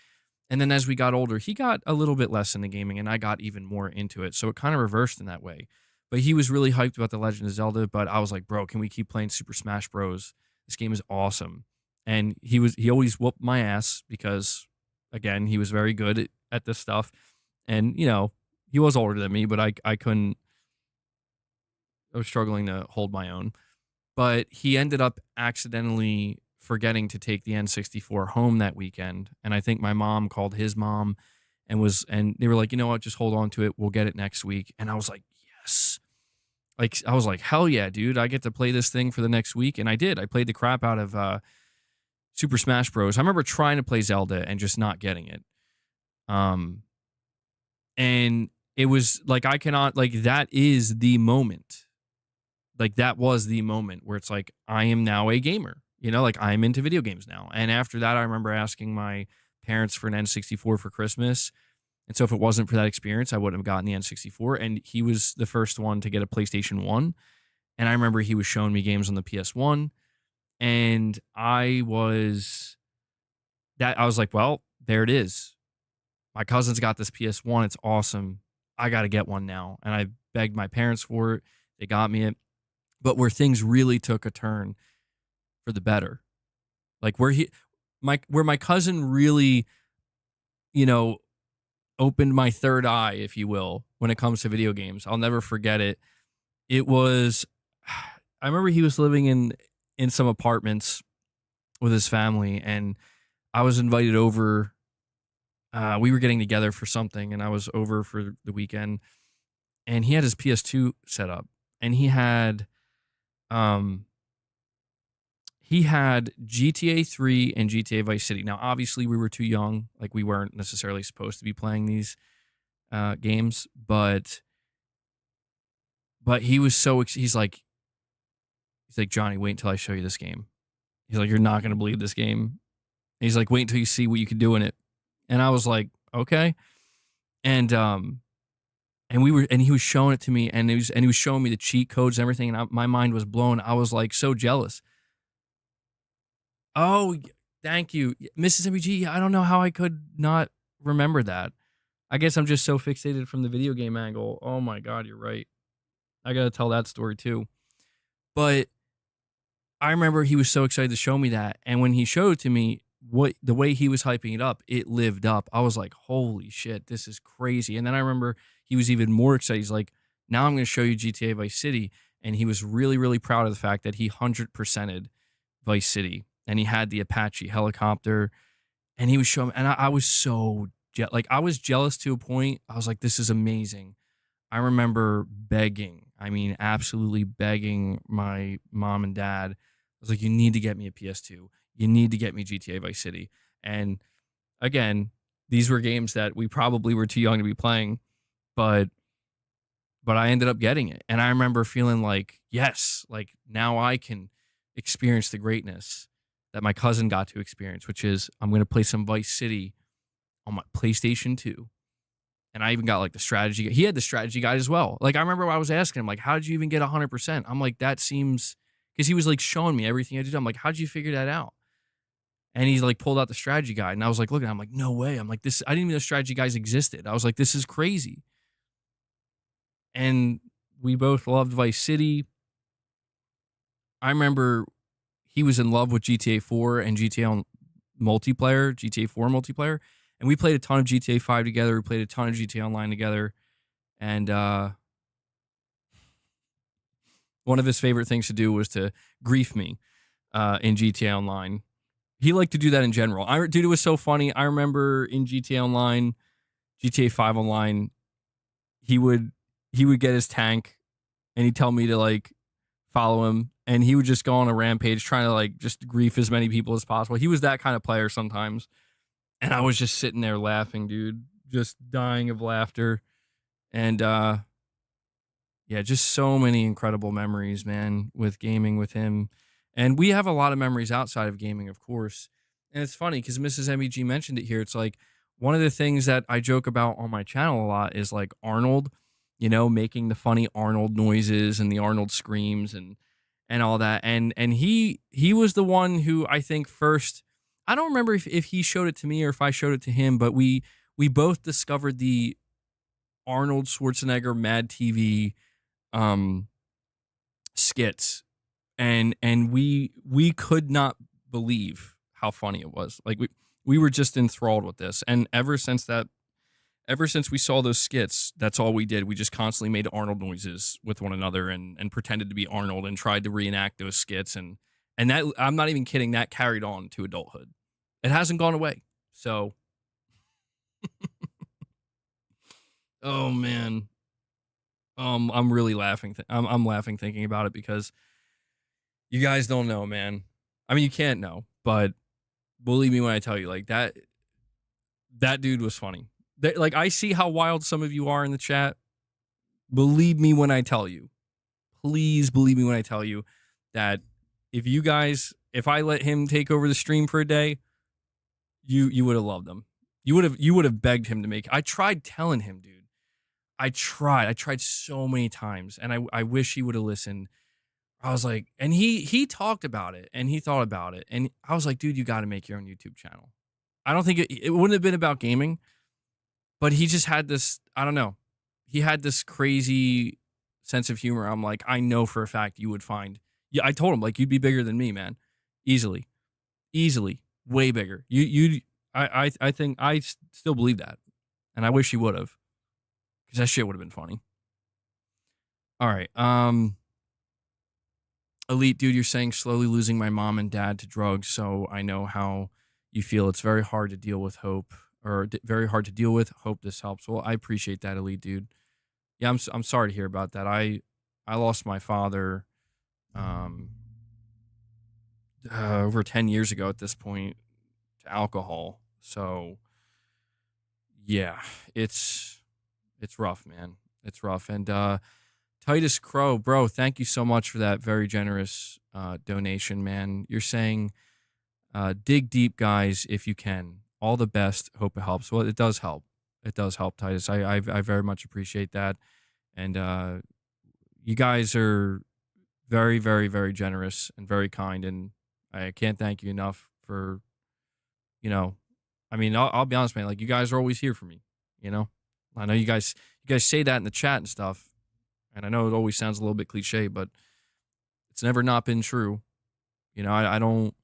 And then as we got older, he got a little bit less into gaming and I got even more into it. So it kind of reversed in that way. But he was really hyped about The Legend of Zelda, but I was like, "Bro, can we keep playing Super Smash Bros? This game is awesome." And he always whooped my ass because again, he was very good at this stuff. And, he was older than me, but I couldn't I was struggling to hold my own. But he ended up accidentally forgetting to take the N64 home that weekend, and I think my mom called his mom and they were like, "You know what? Just hold on to it. We'll get it next week." And I was like, "Yes." Like I was like, "Hell yeah, dude. I get to play this thing for the next week." And I did. I played the crap out of Super Smash Bros. I remember trying to play Zelda and just not getting it. Um and it was like I cannot like that is the moment, like that was the moment where it's like I am now a gamer. Like I'm into video games now. And after that, I remember asking my parents for an N64 for Christmas. And so if it wasn't for that experience, I wouldn't have gotten the N64. And he was the first one to get a PlayStation 1. And I remember he was showing me games on the PS1. And I was like, well, there it is. My cousin's got this PS1. It's awesome. I got to get one now. And I begged my parents for it. They got me it. But where things really took a turn for the better, like where my cousin really, you know, opened my third eye, if you will, when it comes to video games. I'll never forget it. It was, I remember he was living in some apartments with his family, and I was invited over. We were getting together for something, and I was over for the weekend, and he had his PS2 set up, and um he had GTA 3 and GTA Vice City. Now, obviously, we were too young; like we weren't necessarily supposed to be playing these games, but he was so he's like, Johnny, wait until I show you this game. He's like, you're not gonna believe this game. And he's like, wait until you see what you can do in it. And I was like, okay. And and he was showing it to me, and he was showing me the cheat codes and everything, and my mind was blown. I was like so jealous. Oh, thank you, Mrs. MBG. I don't know how I could not remember that. I guess I'm just so fixated from the video game angle. Oh my god, you're right. I gotta tell that story too. But I remember he was so excited to show me that, and when he showed it to me, what the way he was hyping it up, it lived up. I was like, "Holy shit, this is crazy!" And then I remember he was even more excited. He's like, "Now I'm going to show you GTA Vice City," and he was really, really proud of the fact that he 100%ed Vice City, and he had the Apache helicopter, and he was showing, and I was so like I was jealous to a point. I was like, "This is amazing." I remember begging, I mean, absolutely begging my mom and dad. I was like, you need to get me a PS2. You need to get me GTA Vice City. And again, these were games that we probably were too young to be playing, but I ended up getting it. And I remember feeling like, yes, like now I can experience the greatness that my cousin got to experience, which is I'm going to play some Vice City on my PlayStation 2. And I even got like the strategy. He had the strategy guide as well. Like I remember I was asking him, like, how did you even get 100%? I'm like, that seems, because he was like showing me everything I did. I'm like, how'd you figure that out? And he's like pulled out the strategy guide. And I was like, look, I'm like, no way. I'm like, this, I didn't even know strategy guides existed. I was like, this is crazy. And we both loved Vice City. I remember he was in love with GTA 4 and GTA multiplayer, GTA 4 multiplayer. And we played a ton of GTA 5 together. We played a ton of GTA Online together. And one of his favorite things to do was to grief me in GTA Online. He liked to do that in general. Dude, it was so funny. I remember in GTA Online, GTA 5 Online, he would get his tank and he'd tell me to like follow him, and he would just go on a rampage trying to like just grief as many people as possible. He was that kind of player sometimes. And I was just sitting there laughing, dude, just dying of laughter. And yeah, just so many incredible memories, man, with gaming with him. And we have a lot of memories outside of gaming, of course. And it's funny because Mrs. MEG mentioned it here. It's like one of the things that I joke about on my channel a lot is like Arnold, making the funny Arnold noises and the Arnold screams and all that. And he was the one who I think first, I don't remember if he showed it to me or if I showed it to him, but we both discovered the Arnold Schwarzenegger Mad TV um skits, and we could not believe how funny it was. Like we were just enthralled with this, and ever since we saw those skits, that's all we did. We just constantly made Arnold noises with one another and pretended to be Arnold and tried to reenact those skits, and that, I'm not even kidding, that carried on to adulthood. It hasn't gone away. So oh man, I'm really laughing. I'm laughing thinking about it because you guys don't know, man. I mean, you can't know, but believe me when I tell you, like that dude was funny. Like I see how wild some of you are in the chat. Believe me when I tell you. Please believe me when I tell you that if I let him take over the stream for a day, you would have loved him. You would have begged him to make. I tried telling him, dude. I tried so many times, and I wish he would have listened. I was like, and he talked about it and he thought about it, and I was like, dude, you got to make your own YouTube channel. I don't think it wouldn't have been about gaming, but he just had this, I don't know, he had this crazy sense of humor. I'm like, I know for a fact you would find. Yeah, I told him like you'd be bigger than me, man, easily, way bigger. I think I still believe that, and I wish he would have, because that shit would have been funny. All right, Elite dude, you're saying slowly losing my mom and dad to drugs, so I know how you feel. It's very hard to deal with hope, or very hard to deal with. Hope this helps. Well, I appreciate that, Elite dude. Yeah, I'm sorry to hear about that. I lost my father um over 10 years ago at this point to alcohol. So, yeah, it's rough, man. It's rough. And Titus Crow, bro, thank you so much for that very generous donation, man. You're saying dig deep, guys, if you can. All the best. Hope it helps. Well, it does help. It does help, Titus. I very much appreciate that. And you guys are very, very, very generous and very kind. And I can't thank you enough for, you know, I mean, I'll be honest, man. Like, you guys are always here for me. You know, I know you guys say that in the chat and stuff, and I know it always sounds a little bit cliche, but it's never not been true. You know, I don't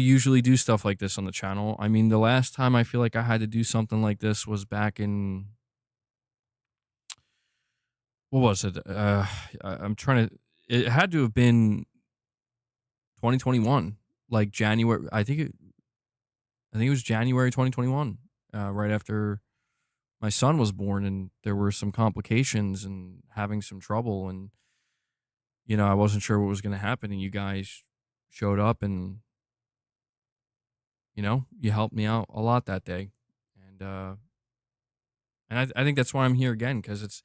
usually do stuff like this on the channel. I mean, the last time I feel like I had to do something like this was back in, what was it? I'm trying to. It had to have been 2021, like January. I think it was January 2021, right after my son was born, and there were some complications and having some trouble, and I wasn't sure what was going to happen, and you guys showed up, and you helped me out a lot that day, and I think that's why I'm here again, because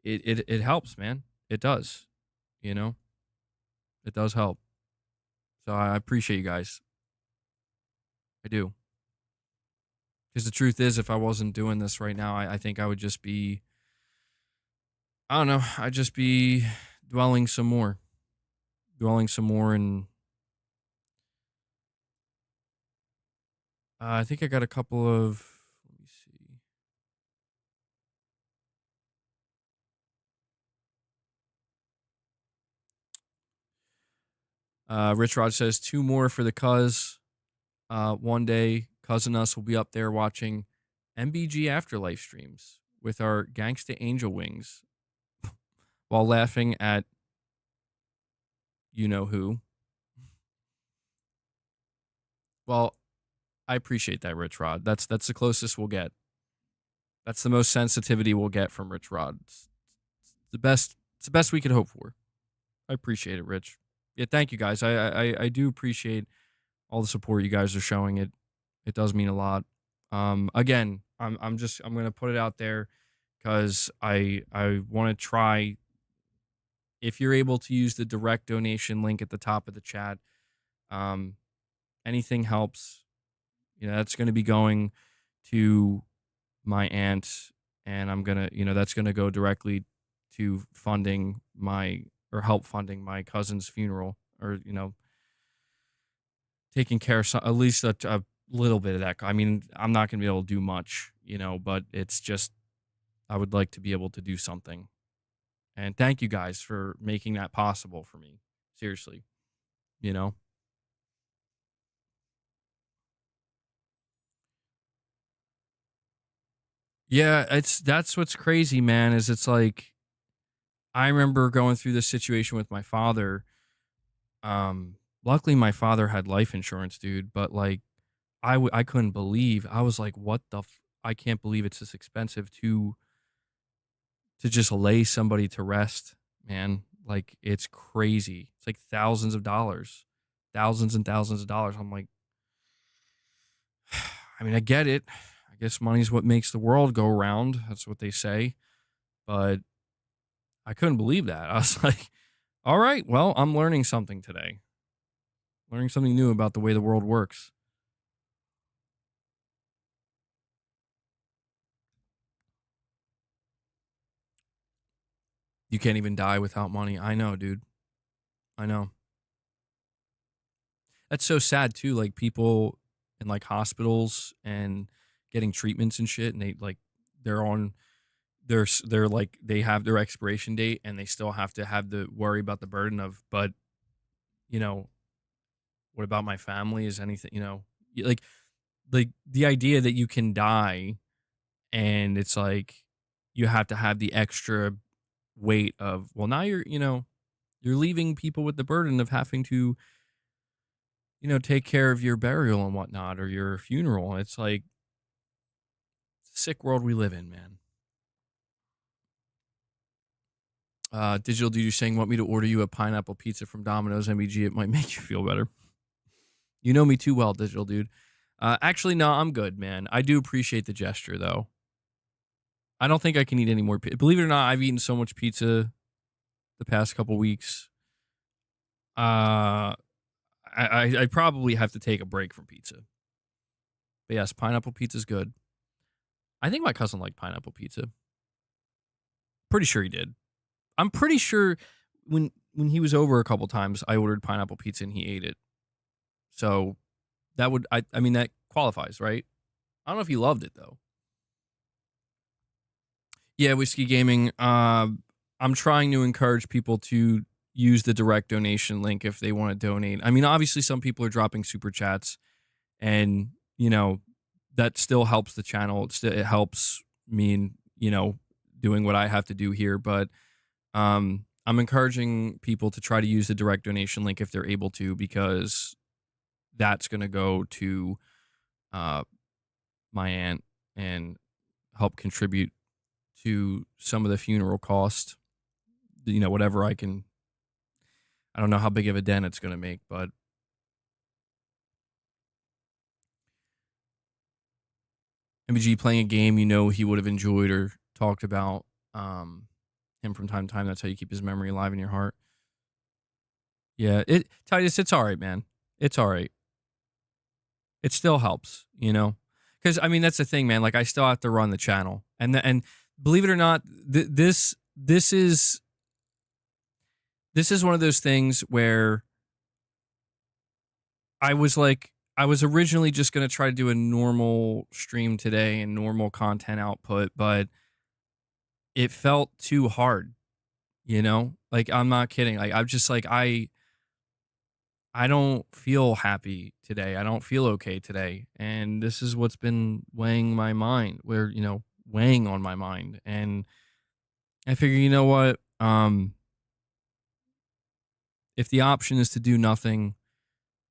it helps, man. It does, you know, it does help. So I appreciate you guys. I do. Because the truth is, if I wasn't doing this right now, I think I would just be, I don't know, I'd just be dwelling some more, dwelling some more. And I think I got a couple of, let me see. Rich Rod says, two more for the cuz. One day, cousin us will be up there watching MBG Afterlife streams with our gangsta angel wings while laughing at you know who. Well, I appreciate that, Rich Rod. That's the closest we'll get. That's the most sensitivity we'll get from Rich Rod. It's the best. It's the best we could hope for. I appreciate it, Rich. Yeah, thank you guys. I do appreciate all the support you guys are showing. It does mean a lot. Again, I'm gonna put it out there because I want to try. If you're able to use the direct donation link at the top of the chat, um, anything helps. You know, that's going to be going to my aunt, and I'm gonna, that's gonna go directly to funding my or help funding my cousin's funeral, or taking care of at least a little bit of that. I mean, I'm not gonna be able to do much, but it's just I would like to be able to do something. And thank you guys for making that possible for me. Seriously, you know. Yeah, that's what's crazy, man, is it's like I remember going through this situation with my father. Luckily my father had life insurance, dude, but like I couldn't believe. I was like, "What the I can't believe it's this expensive to just lay somebody to rest, man." Like it's crazy. It's like thousands of dollars. Thousands and thousands of dollars. I'm like, I mean, I get it. I guess money's what makes the world go round. That's what they say. But I couldn't believe that. I was like, all right, well, I'm learning something today. Learning something new about the way the world works. You can't even die without money. I know, dude. I know. That's so sad too. Like people in like hospitals and getting treatments and shit, and they're on they're like they have their expiration date, and they still have to have the worry about the burden of, but you know, what about my family? Is anything, like the idea that you can die, and it's like you have to have the extra weight of, well, now you're leaving people with the burden of having to take care of your burial and whatnot, or your funeral. It's like it's a sick world we live in, man. Digital dude, you saying, want me to order you a pineapple pizza from Domino's MBG? It might make you feel better. You know me too well, digital dude. Actually, no, I'm good, man. I do appreciate the gesture, though. I don't think I can eat any more. Believe it or not, I've eaten so much pizza the past couple weeks. Uh, I probably have to take a break from pizza. But yes, pineapple pizza is good. I think my cousin liked pineapple pizza. Pretty sure he did. I'm pretty sure when he was over a couple times, I ordered pineapple pizza and he ate it. So that would I mean that qualifies, right? I don't know if he loved it though. Yeah, whiskey gaming. I'm trying to encourage people to use the direct donation link if they want to donate. I mean, obviously, some people are dropping super chats, and that still helps the channel. It helps me in doing what I have to do here. But I'm encouraging people to try to use the direct donation link if they're able to, because that's going to go to uh, my aunt and help contribute to some of the funeral cost. Whatever I can. I don't know how big of a dent it's going to make, but MBG playing a game he would have enjoyed or talked about him from time to time. That's how you keep his memory alive in your heart. Yeah, Titus, it's all right, man. It's all right. It still helps, Because I mean, that's the thing, man. Like, I still have to run the channel, and believe it or not, this is one of those things where I was originally just gonna try to do a normal stream today and normal content output, but it felt too hard. You know, like, I'm not kidding. Like, I'm just like I don't feel happy today. I don't feel okay today. And this is what's been weighing my mind, weighing on my mind. And I figure, you know what? If the option is to do nothing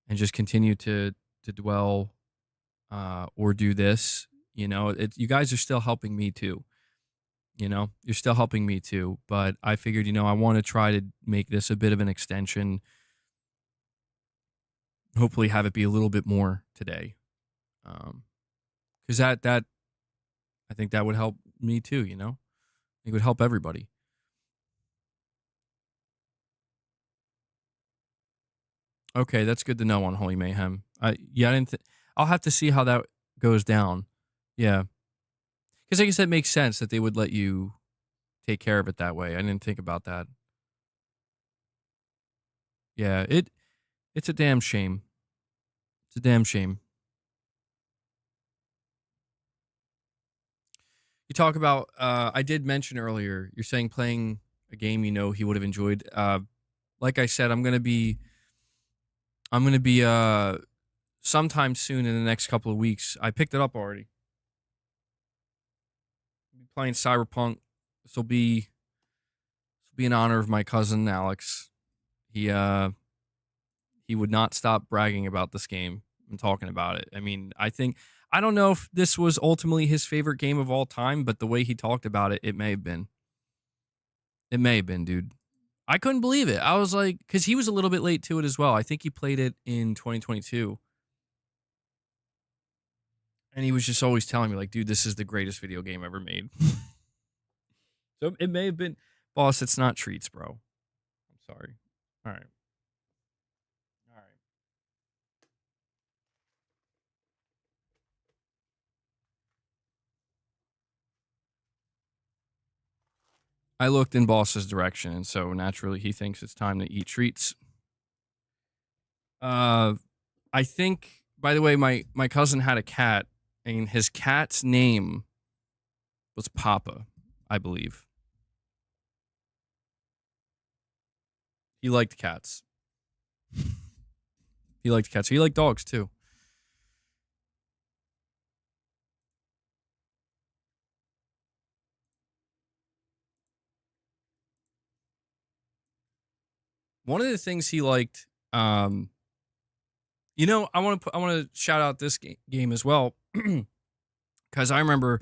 and just continue to dwell or do this, you guys are still helping me too. You're still helping me too. But I figured, I want to try to make this a bit of an extension. Hopefully, have it be a little bit more today. Because that I think that would help me too. It would help everybody. Okay, that's good to know on Holy Mayhem. Yeah, I didn't. I'll have to see how that goes down. Yeah, because I guess that makes sense that they would let you take care of it that way. I didn't think about that. Yeah, it's a damn shame. It's a damn shame. You talk about. I did mention earlier. You're saying playing a game he would have enjoyed. Like I said, I'm gonna be sometime soon in the next couple of weeks. I picked it up already. I'll be playing Cyberpunk. This will be in honor of my cousin Alex. He would not stop bragging about this game and talking about it. I mean, I don't know if this was ultimately his favorite game of all time, but the way he talked about it, it may have been. It may have been, dude. I couldn't believe it. I was like, because he was a little bit late to it as well. I think he played it in 2022. And he was just always telling me, like, dude, this is the greatest video game ever made. So it may have been, boss, it's not treats, bro. I'm sorry. All right. All right. I looked in boss's direction, and so naturally he thinks it's time to eat treats. Uh, I think, by the way, my cousin had a cat, and his cat's name was Papa, I believe. He liked cats. He liked cats. He liked dogs too. One of the things he liked, I want to shout out this game as well because I remember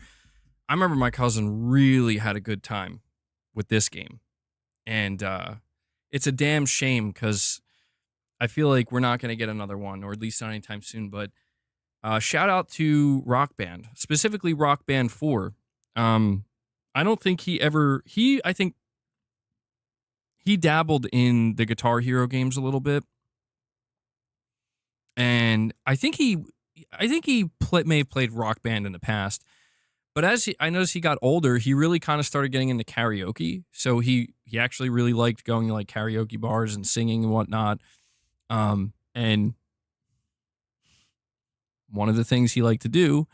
my cousin really had a good time with this game, and it's a damn shame because I feel like we're not going to get another one, or at least not anytime soon. But shout out to Rock Band, specifically Rock Band 4. Um, I don't think I think he dabbled in the Guitar Hero games a little bit, and I think he may have played Rock Band in the past. But I noticed he got older, he really kind of started getting into karaoke. So he actually really liked going to like karaoke bars and singing and whatnot. And one of the things he liked to do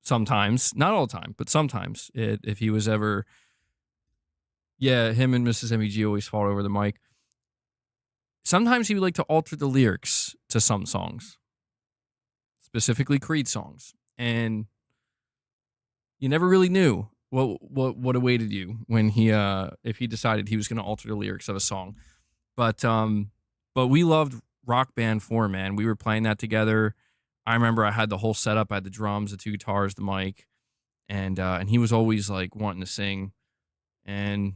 sometimes, not all the time, but sometimes, if he was ever, yeah, him and Mrs. MEG always fought over the mic. Sometimes he would like to alter the lyrics to some songs, specifically Creed songs, and you never really knew what awaited you when he if he decided he was going to alter the lyrics of a song. But we loved Rock Band 4, man. We were playing that together. I remember I had the whole setup. I had the drums, the two guitars, the mic, and he was always like wanting to sing, and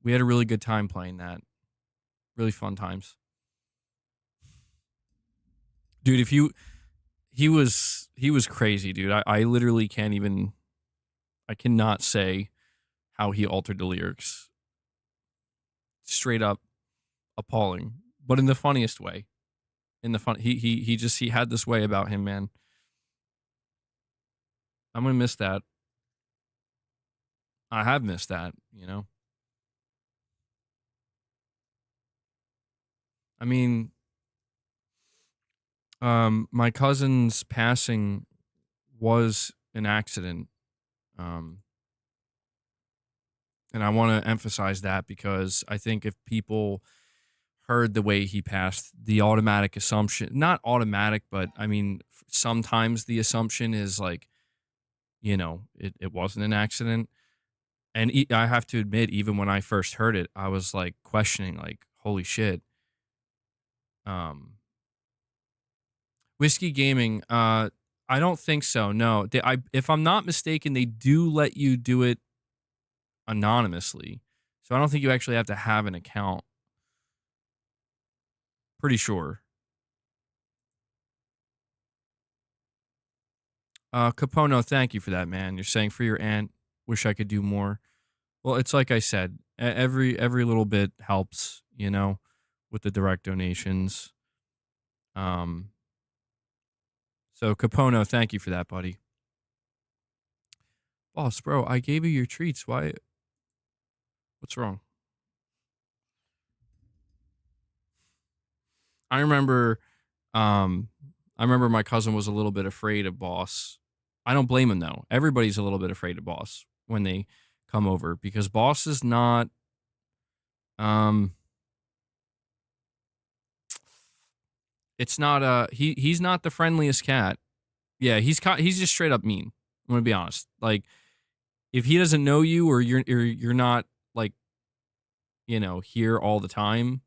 we had a really good time playing that. Really fun times, dude. If you he was crazy, dude. I literally can't even. I cannot say how he altered the lyrics. Straight up appalling, but in the funniest way. In the fun, he had this way about him, man. I'm gonna miss that. I have missed that, you know? I mean, my cousin's passing was an accident. Um, and I want to emphasize that because I think if people heard the way he passed, the automatic assumption, not automatic, but I mean, sometimes the assumption is like, it wasn't an accident. And I have to admit, even when I first heard it, I was like questioning, like, holy shit. Um, Whiskey Gaming, I don't think so. No, if I'm not mistaken, they do let you do it anonymously. So I don't think you actually have to have an account. Pretty sure. Capono, thank you for that, man. You're saying for your aunt, wish I could do more. Well, it's like I said, every little bit helps, with the direct donations. Um, so Capono, thank you for that, buddy. Boss, bro, I gave you your treats. Why? What's wrong? I remember, um, I remember my cousin was a little bit afraid of Boss. I don't blame him though. Everybody's a little bit afraid of Boss when they come over because Boss is not, um, it's not he's not the friendliest cat. Yeah, he's just straight up mean. I'm gonna be honest. Like if he doesn't know you or you're not like here all the time.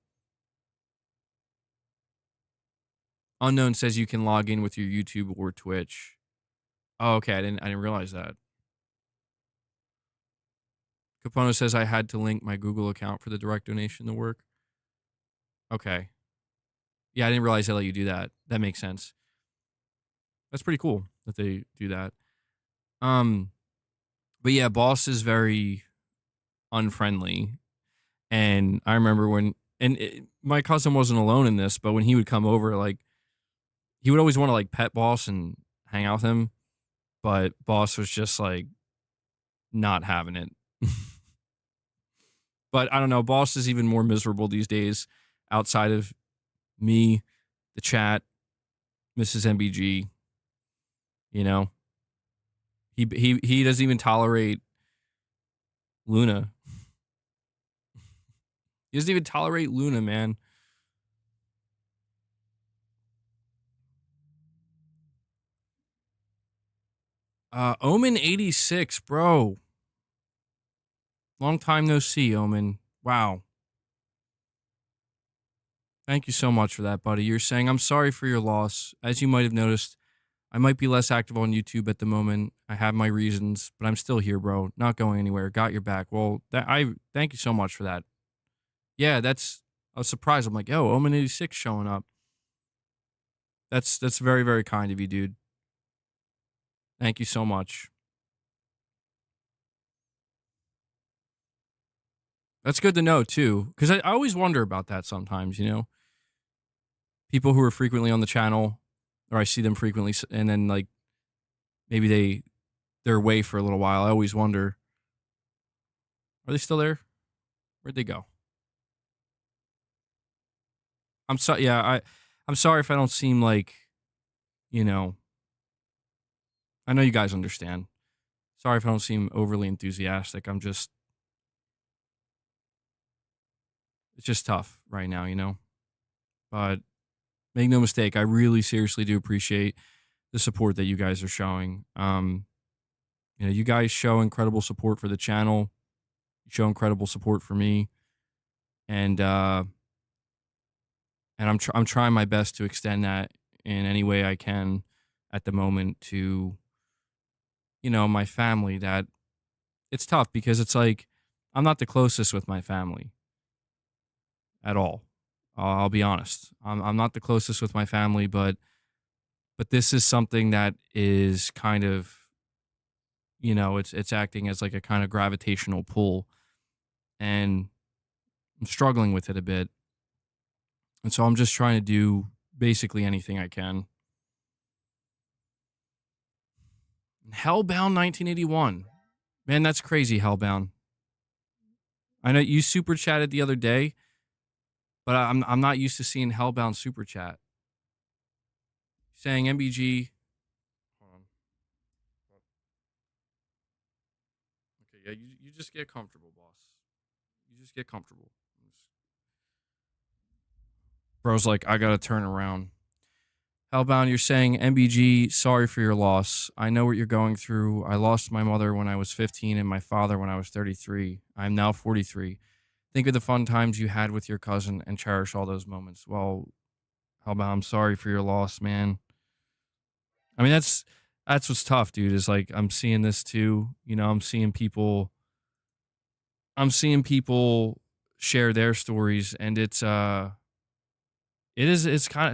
Unknown says you can log in with your YouTube or Twitch. Oh, okay. I didn't realize that. Capono says I had to link my Google account for the direct donation to work. Okay. Yeah, I didn't realize they let you do that. That makes sense. That's pretty cool that they do that. Um, but yeah, Boss is very unfriendly. And I remember my cousin wasn't alone in this, but when he would come over, like he would always want to like pet Boss and hang out with him, but Boss was just like not having it. But I don't know, Boss is even more miserable these days outside of me, the chat, Mrs. MBG, you know. He doesn't even tolerate Luna. He doesn't even tolerate Luna, man. Omen 86, bro. Long time no see, Omen. Wow. Thank you so much for that, buddy. You're saying, I'm sorry for your loss. As you might have noticed, I might be less active on YouTube at the moment. I have my reasons, but I'm still here, bro. Not going anywhere. Got your back. Well, I thank you so much for that. Yeah, that's a surprise. I'm like, yo, Omen 86 showing up. That's very, very kind of you, dude. Thank you so much. That's good to know too, because I always wonder about that sometimes. People who are frequently on the channel, or I see them frequently, and then like maybe they're away for a little while. I always wonder, are they still there? Where'd they go? I'm sorry. Yeah, I'm sorry if I don't seem like you know. I know you guys understand. Sorry if I don't seem overly enthusiastic. It's just tough right now. But make no mistake, I really seriously do appreciate the support that you guys are showing. You guys show incredible support for the channel. You show incredible support for me, and I'm trying my best to extend that in any way I can at the moment to my family. That it's tough because it's like I'm not the closest with my family at all. I'll be honest. I'm not the closest with my family, but this is something that is kind of it's acting as like a kind of gravitational pull, and I'm struggling with it a bit. And so I'm just trying to do basically anything I can. Hellbound 1981. Man, that's crazy, Hellbound. I know you super chatted the other day, but I'm not used to seeing Hellbound super chat. Saying MBG. Hold on. Okay, yeah, you just get comfortable, boss. You just get comfortable. Bro's like, I gotta turn around. Hellbound, you're saying MBG, sorry for your loss. I know what you're going through. I lost my mother when I was 15 and my father when I was 33. I'm now 43. Think of the fun times you had with your cousin and cherish all those moments. Well, Hellbound, I'm sorry for your loss, man. I mean, that's what's tough, dude. Is like I'm seeing this too. You know, I'm seeing people share their stories, and it's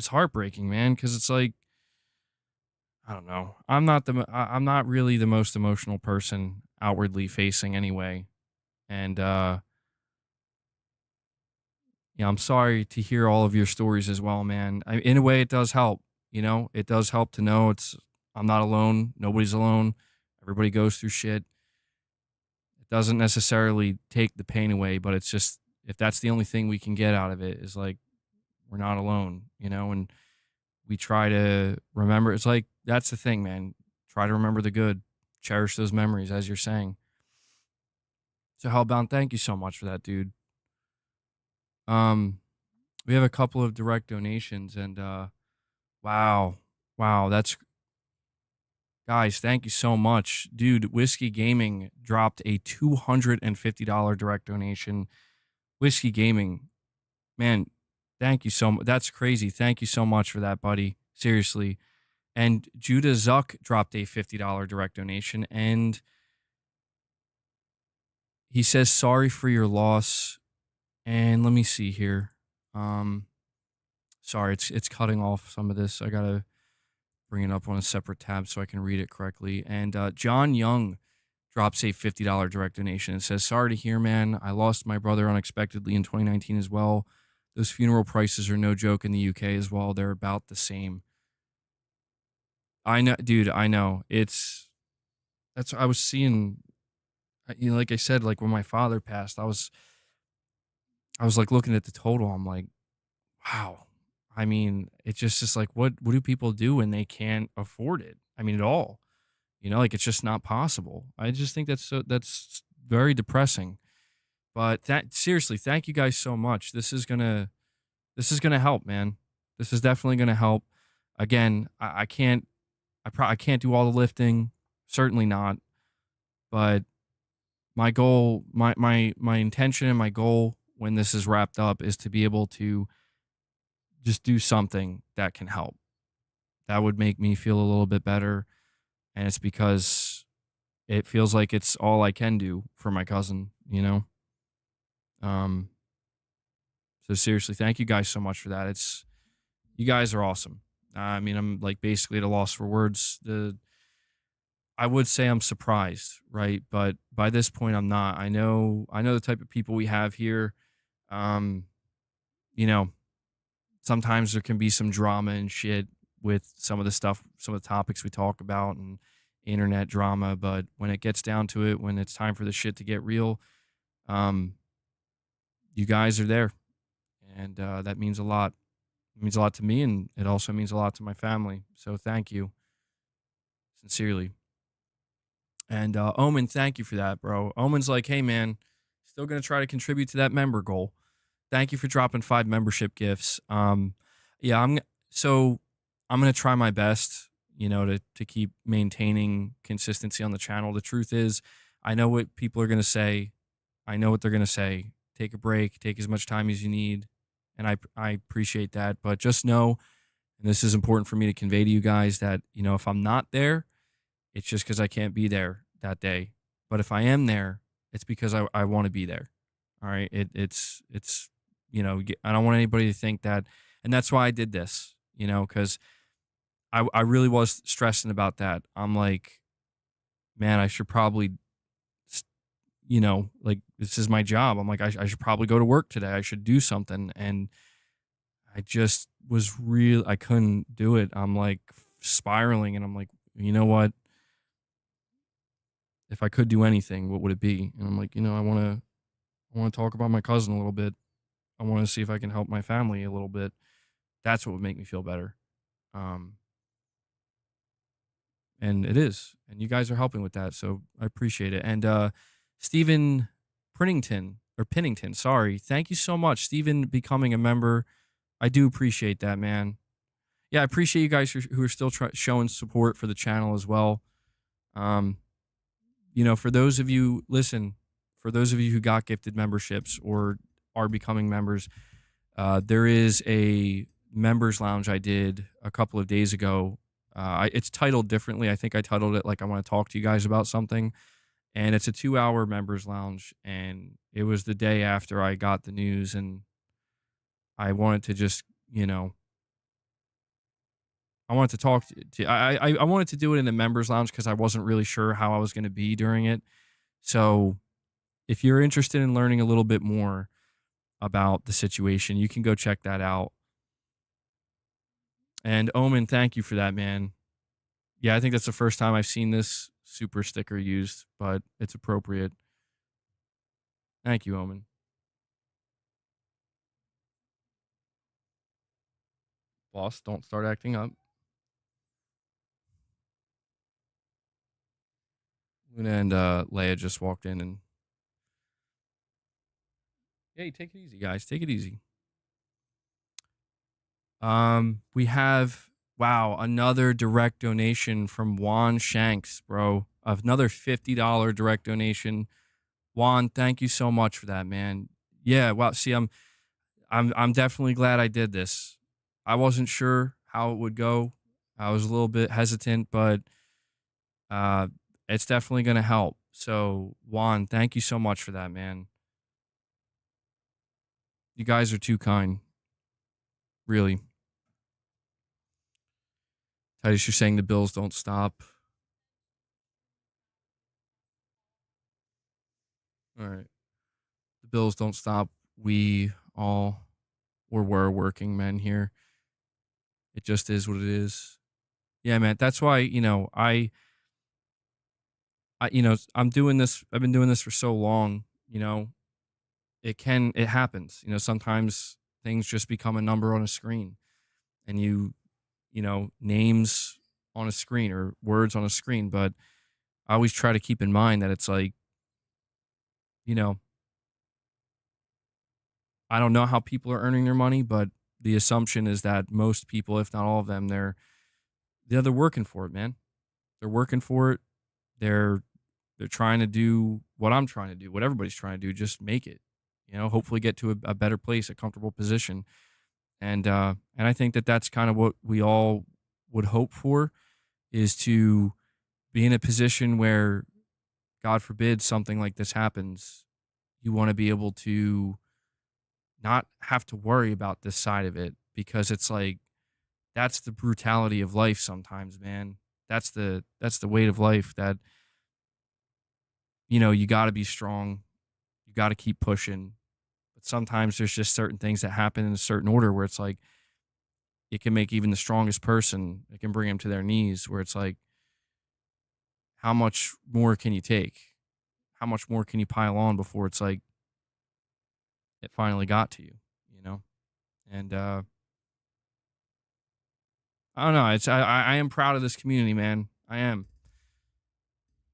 heartbreaking, man, because it's like I don't know. I'm not really the most emotional person outwardly facing anyway. And yeah, I'm sorry to hear all of your stories as well, man. In a way it does help, you know? It does help to know I'm not alone. Nobody's alone. Everybody goes through shit. It doesn't necessarily take the pain away, but it's just if that's the only thing we can get out of it is like we're not alone, you know? And we try to remember it's like that's the thing, man. Try to remember the good. Cherish those memories as you're saying. So Hellbound, thank you so much for that, dude. Um, we have a couple of direct donations, and wow, wow, that's guys, thank you so much, dude. Whiskey Gaming dropped a $250 direct donation. Whiskey Gaming, man, thank you so much. That's crazy. Thank you so much for that, buddy. Seriously. And Judah Zuck dropped a $50 direct donation, and he says sorry for your loss. And let me see here. Um, Sorry, it's cutting off some of this. I gotta bring it up on a separate tab so I can read it correctly. And John Young drops a $50 direct donation and says, "Sorry to hear, man. I lost my brother unexpectedly in 2019 as well. Those funeral prices are no joke in the UK as well. They're about the same." I know, dude. I know. That's I was seeing. You know, like I said, like when my father passed, I was like looking at the total. I'm like, wow. I mean, it's just like what do people do when they can't afford it? I mean, at all. You know, like it's just not possible. I just think that's very depressing. But that seriously, thank you guys so much. This is gonna help, man. This is definitely gonna help. Again, I can't I can't do all the lifting, certainly not. But my goal, my intention and my goal when this is wrapped up is to be able to just do something that can help. That would make me feel a little bit better. And it's because it feels like it's all I can do for my cousin, you know? Um, so seriously, thank you guys so much for that. You guys are awesome. I mean, I'm like basically at a loss for words. I would say I'm surprised, right? But by this point, I'm not. I know the type of people we have here. Um, you know, sometimes there can be some drama and shit with some of the stuff, some of the topics we talk about and internet drama. But when it gets down to it, when it's time for the shit to get real, um, you guys are there. And that means a lot. It means a lot to me, and it also means a lot to my family. So thank you, sincerely. And Omen, thank you for that, bro. Omen's like, hey, man, still going to try to contribute to that member goal. Thank you for dropping 5 membership gifts. Yeah, so I'm gonna try my best, you know, to keep maintaining consistency on the channel. The truth is, I know what people are gonna say. I know what they're gonna say. Take a break. Take as much time as you need, and I appreciate that. But just know, and this is important for me to convey to you guys that you know if I'm not there, it's just because I can't be there that day. But if I am there, it's because I want to be there. All right. It's you know I don't want anybody to think that, and that's why I did this. You know, because I really was stressing about that. I'm like, man, I should probably you know like this is my job. I'm like I should probably go to work today. I should do something, and I just was real. I couldn't do it. I'm like spiraling, and I'm like, you know what? if I could do anything, what would it be? And I'm like, I want to talk about my cousin a little bit. I want to see if I can help my family a little bit. That's what would make me feel better. Um, and it is. And you guys are helping with that, so I appreciate it. And Stephen Pennington, sorry. Thank you so much, Stephen, becoming a member. I do appreciate that, man. Yeah, I appreciate you guys who are still showing support for the channel as well. Um, for those of you, listen, for those of you who got gifted memberships or are becoming members, there is a members lounge I did a couple of days ago. It's titled differently. I think I titled it like I want to talk to you guys about something. And it's a 2-hour members lounge. And it was the day after I got the news. And I wanted to just, I wanted to talk I wanted to do it in the members lounge because I wasn't really sure how I was going to be during it. So if you're interested in learning a little bit more about the situation, you can go check that out. And Omen, thank you for that, man. Yeah, I think that's the first time I've seen this super sticker used, but it's appropriate. Thank you, Omen. Boss, don't start acting up. Luna and Leia just walked in and hey, take it easy, guys. Take it easy. We have another direct donation from Juan Shanks, bro. Another $50 direct donation. Juan, thank you so much for that, man. Yeah, wow. See, I'm definitely glad I did this. I wasn't sure how it would go. I was a little bit hesitant, but uh, it's definitely going to help. So, Juan, thank you so much for that, man. You guys are too kind. Really. Titus, you're saying the bills don't stop. All right. The bills don't stop. We all were working men here. It just is what it is. Yeah, man. That's why, I'm doing this. I've been doing this for so long, it happens. Sometimes things just become a number on a screen and names on a screen or words on a screen. But I always try to keep in mind that it's like, you know, I don't know how people are earning their money, but the assumption is that most people, if not all of them, they're working for it, man. They're working for it. They're they're trying to do what I'm trying to do, what everybody's trying to do, just make it. Hopefully get to a better place, a comfortable position. And I think that that's kind of what we all would hope for, is to be in a position where, God forbid, something like this happens. You want to be able to not have to worry about this side of it, because it's like that's the brutality of life sometimes, man. That's the weight of life, that you got to be strong. You got to keep pushing. But sometimes there's just certain things that happen in a certain order where it's like it can make even the strongest person, it can bring them to their knees, where it's like, how much more can you take? How much more can you pile on before it's like it finally got to you, you know? And I don't know. I am proud of this community, man. I am.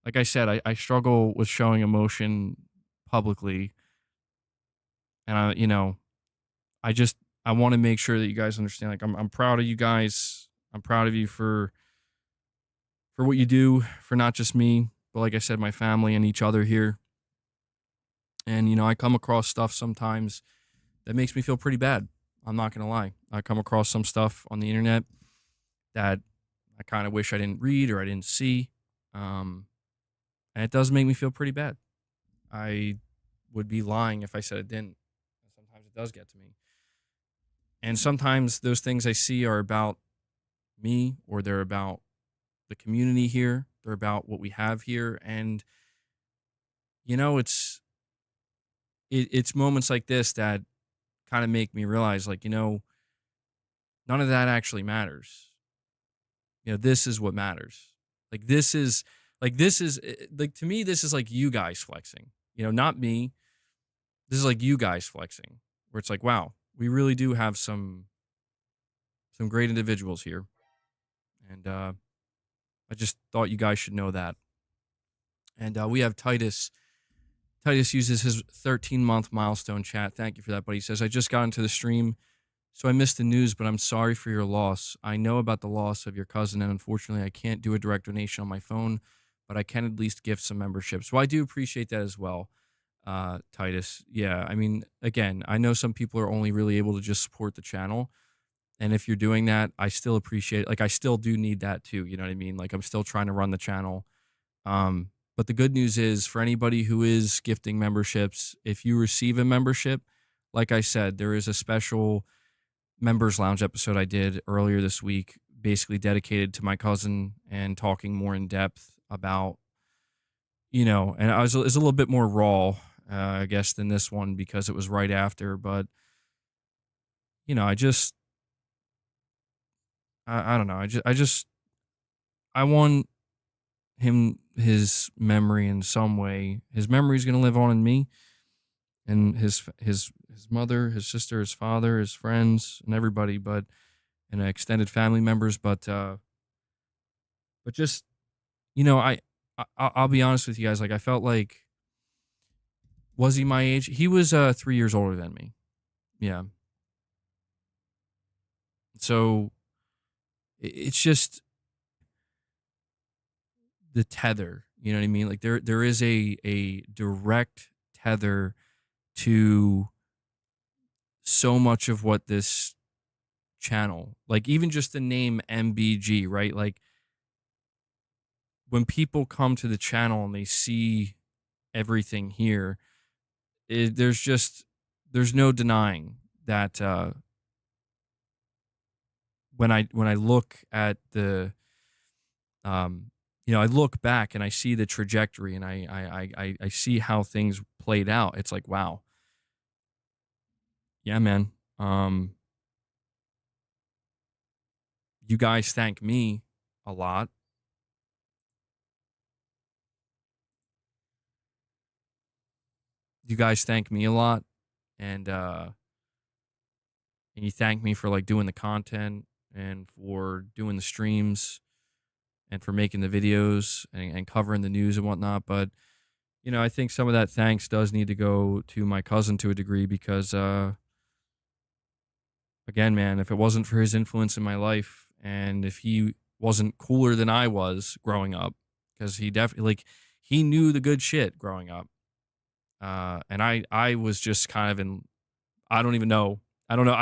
Like I said, I struggle with showing emotion publicly. And I just I want to make sure that you guys understand. Like I'm proud of you guys. I'm proud of you for what you do for not just me, but like I said, my family and each other here. And I come across stuff sometimes that makes me feel pretty bad. I'm not gonna lie. I come across some stuff on the internet that I kind of wish I didn't read or I didn't see, and it does make me feel pretty bad. I would be lying if I said it didn't. Sometimes it does get to me, and sometimes those things I see are about me, or they're about the community here. They're about what we have here, and it's it's moments like this that kind of make me realize, like, none of that actually matters. This is what matters. Like, this is Like this is like to me, this is like you guys flexing. Not me. This is like you guys flexing, where it's like, wow, we really do have some great individuals here, and I just thought you guys should know that. And we have Titus. Titus uses his 13-month milestone chat. Thank you for that, buddy. He says, I just got into the stream, so I missed the news, but I'm sorry for your loss. I know about the loss of your cousin, and unfortunately, I can't do a direct donation on my phone, but I can at least gift some memberships. So I do appreciate that as well, Titus. Yeah, I mean, again, I know some people are only really able to just support the channel. And if you're doing that, I still appreciate it. Like, I still do need that too. You know what I mean? Like, I'm still trying to run the channel. But the good news is for anybody who is gifting memberships, if you receive a membership, like I said, there is a special members lounge episode I did earlier this week, basically dedicated to my cousin and talking more in depth about, and it's a little bit more raw, I guess, than this one because it was right after. But, I just, I don't know. I want his memory in some way. His memory is going to live on in me and his mother, his sister, his father, his friends, and everybody, but and extended family members. But just I'll be honest with you guys. Like I felt like, was he my age? He was 3 years older than me. Yeah. So it's just the tether. You know what I mean? Like there is a direct tether to so much of what this channel, like even just the name MBG, right? Like when people come to the channel and they see everything here, there's no denying that when I look at the I look back and I see the trajectory and I see how things played out. It's like, wow. Yeah, man. You guys thank me a lot. You guys thank me a lot, and you thank me for like doing the content and for doing the streams and for making the videos and covering the news and whatnot. But I think some of that thanks does need to go to my cousin to a degree because again, man, if it wasn't for his influence in my life and if he wasn't cooler than I was growing up, because he definitely like he knew the good shit growing up. And I was just kind of in, I don't even know. I don't know.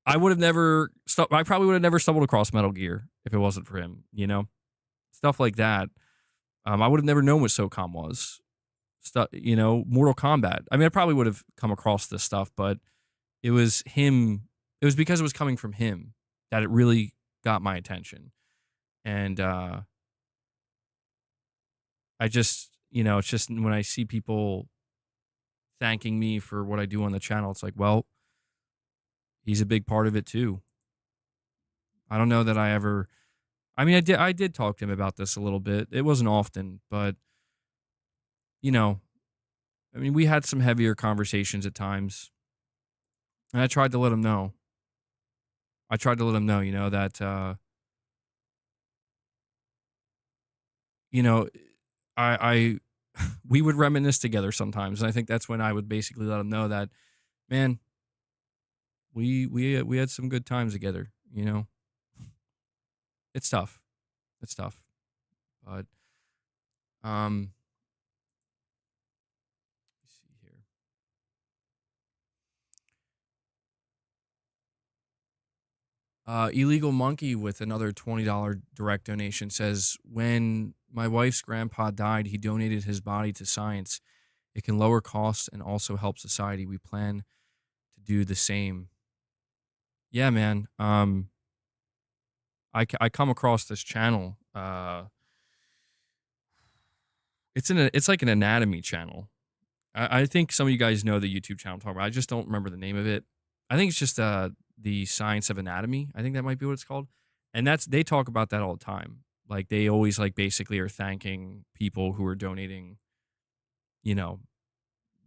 I would have never, I probably would have never stumbled across Metal Gear if it wasn't for him, stuff like that. I would have never known what SOCOM was. Stuff, Mortal Kombat. I mean, I probably would have come across this stuff, but it was him. It was because it was coming from him that it really got my attention. And I just, it's just when I see people thanking me for what I do on the channel, it's like, well, he's a big part of it too. I don't know that I ever, I mean, I did talk to him about this a little bit. It wasn't often, but you know, I mean, we had some heavier conversations at times, and I tried to let him know. I tried to let him know, that you know, I we would reminisce together sometimes, and I think that's when I would basically let him know that, man, we had some good times together. It's tough. It's tough, but um, let's see here. Illegal Monkey with another $20 direct donation says, when my wife's grandpa died, he donated his body to science. It can lower costs and also help society. We plan to do the same. Yeah, man. I come across this channel. It's like an anatomy channel. I think some of you guys know the YouTube channel I'm talking about. I just don't remember the name of it. I think it's just the science of anatomy. I think that might be what it's called. And they talk about that all the time. Like they always like basically are thanking people who are donating, you know,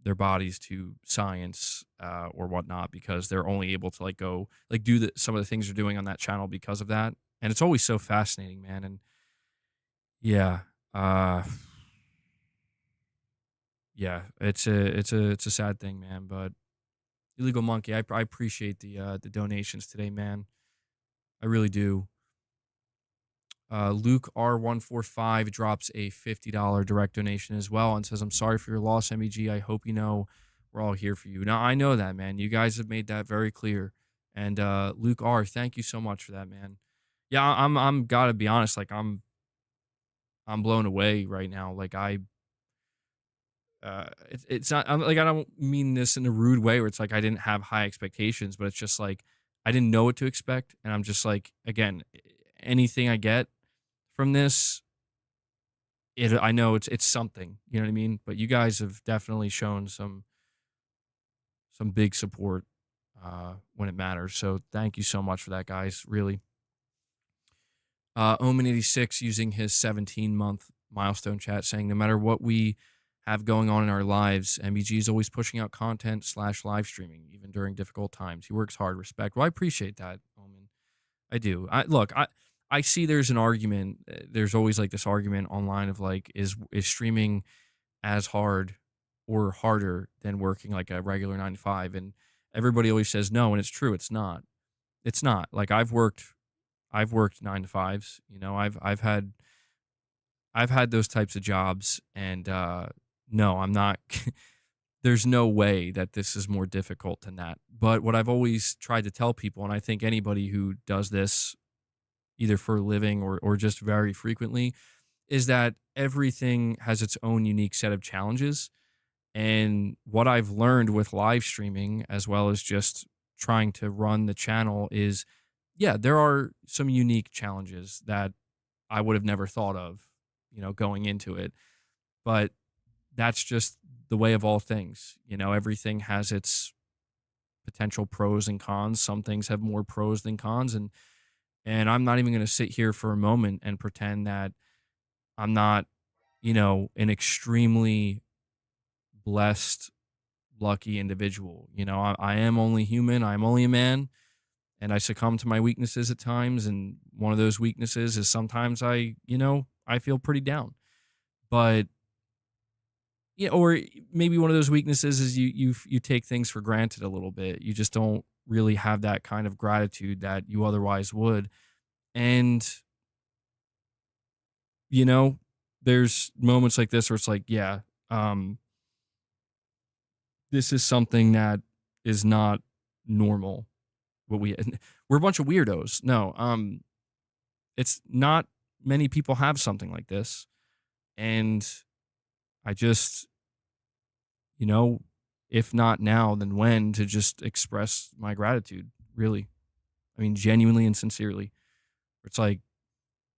their bodies to science or whatnot because they're only able to like go like do some of the things they're doing on that channel because of that. And it's always so fascinating, man. And yeah, uh, yeah, it's a sad thing, man. But illegal monkey, I appreciate the donations today, man. I really do. Luke R145 drops a $50 direct donation as well and says, I'm sorry for your loss, MEG. I hope you know we're all here for you. Now, I know that, man. You guys have made that very clear. And Luke R, thank you so much for that, man. Yeah, I'm gotta be honest, like I'm blown away right now. Like it's not I'm like I don't mean this in a rude way where it's like I didn't have high expectations, but it's just like I didn't know what to expect. And I'm just like, again, anything I get from this, I know it's something, you know what I mean? But you guys have definitely shown some big support when it matters. So thank you so much for that, guys. Really. Omen86 using his 17-month milestone chat saying, no matter what we have going on in our lives, MBG is always pushing out content slash live streaming, even during difficult times. He works hard, respect. Well, I appreciate that, Omen. I do. I see there's an argument. There's always like this argument online of like, is streaming as hard or harder than working like a regular 9 to 5? And everybody always says no, and it's true. It's not. It's not. Like I've worked 9 to 5s. You know, I've had those types of jobs, and no, I'm not. There's no way that this is more difficult than that. But what I've always tried to tell people, and I think anybody who does this either for a living or just very frequently, is that everything has its own unique set of challenges. And what I've learned with live streaming, as well as just trying to run the channel, is yeah, there are some unique challenges that I would have never thought of, going into it. But that's just the way of all things. Everything has its potential pros and cons. Some things have more pros than cons. And I'm not even going to sit here for a moment and pretend that I'm not, an extremely blessed, lucky individual. I am only human. I'm only a man, and I succumb to my weaknesses at times. And one of those weaknesses is sometimes I feel pretty down. But yeah, or maybe one of those weaknesses is you take things for granted a little bit. You just don't really have that kind of gratitude that you otherwise would. And you know, there's moments like this where it's like, yeah, um, this is something that is not normal. What we're a bunch of weirdos. No, it's not many people have something like this, and I just, you know, if not now, then when to just express my gratitude. Really, I mean, genuinely and sincerely. It's like,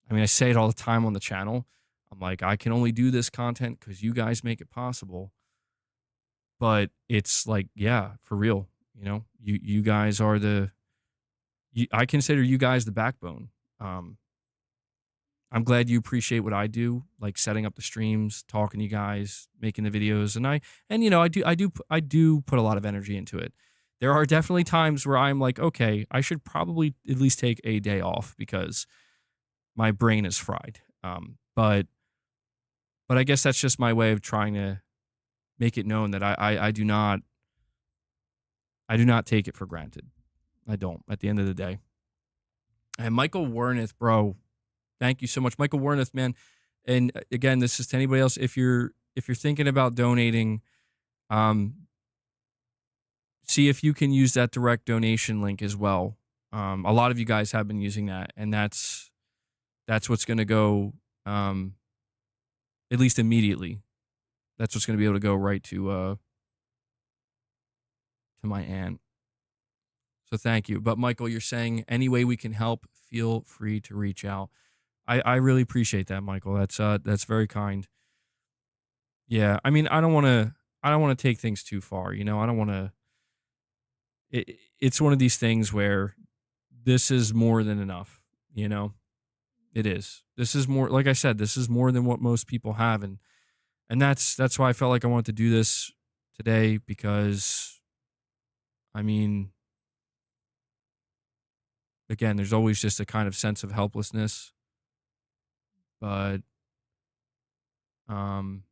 I mean, I say it all the time on the channel. I'm like, I can only do this content because you guys make it possible. But it's like, yeah, for real. You guys are I consider you guys the backbone. Um, I'm glad you appreciate what I do, like setting up the streams, talking to you guys, making the videos, I do put a lot of energy into it. There are definitely times where I'm like, okay, I should probably at least take a day off because my brain is fried. But I guess that's just my way of trying to make it known that I do not take it for granted. I don't. At the end of the day. And Michael Warneth, bro, thank you so much, Michael Warneth, man. And again, this is to anybody else. If you're thinking about donating, um, see if you can use that direct donation link as well. A lot of you guys have been using that, and that's what's going to go, at least immediately. That's what's going to be able to go right to my aunt. So thank you. But Michael, you're saying any way we can help, feel free to reach out. I really appreciate that, Michael. That's very kind. Yeah, I mean, I don't want to take things too far. I don't want to. It's one of these things where this is more than enough. It is. This is more, like I said, this is more than what most people have, and that's why I felt like I wanted to do this today because I mean, again, there's always just a kind of sense of helplessness, but um,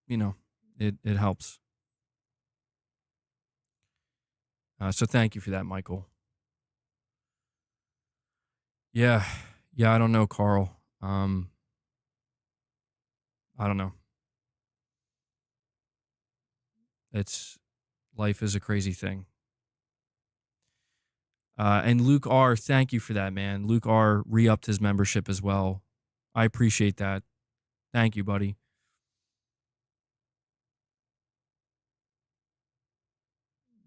you know, it helps. So thank you for that, Michael. Yeah, yeah, I don't know, Carl. I don't know. It's life is a crazy thing. And Luke R, thank you for that, man. Luke R re-upped his membership as well. I appreciate that. Thank you, buddy.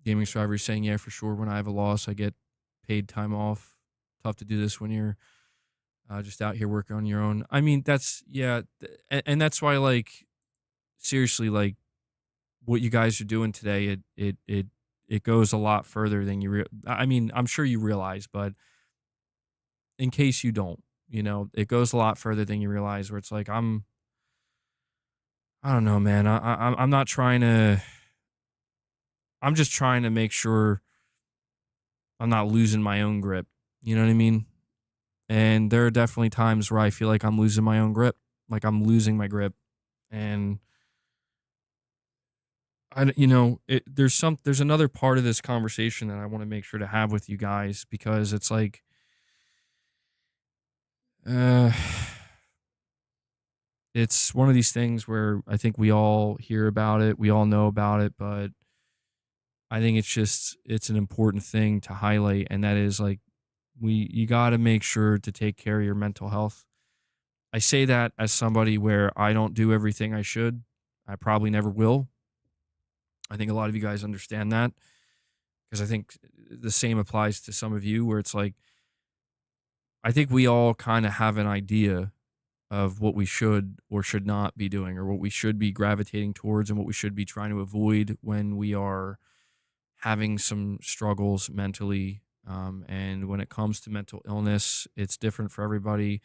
Gaming Survivor is saying, yeah, for sure. When I have a loss, I get paid time off. Tough to do this when you're just out here working on your own. I mean, that's yeah, and that's why, like, seriously, like what you guys are doing today, it goes a lot further than you. I mean, I'm sure you realize, but in case you don't, it goes a lot further than you realize. Where it's like I don't know, man. I'm not trying to. I'm just trying to make sure I'm not losing my own grip. You know what I mean? And there are definitely times where I feel like I'm losing my own grip, like I'm losing my grip, and there's another part of this conversation that I want to make sure to have with you guys because it's like, uh, it's one of these things where I think we all hear about it, we all know about it, but I think it's an important thing to highlight, and that is like you got to make sure to take care of your mental health. I say that as somebody where I don't do everything I should. I probably never will. I think a lot of you guys understand that because I think the same applies to some of you where it's like I think we all kind of have an idea of what we should or should not be doing or what we should be gravitating towards and what we should be trying to avoid when we are having some struggles mentally. And when it comes to mental illness, it's different for everybody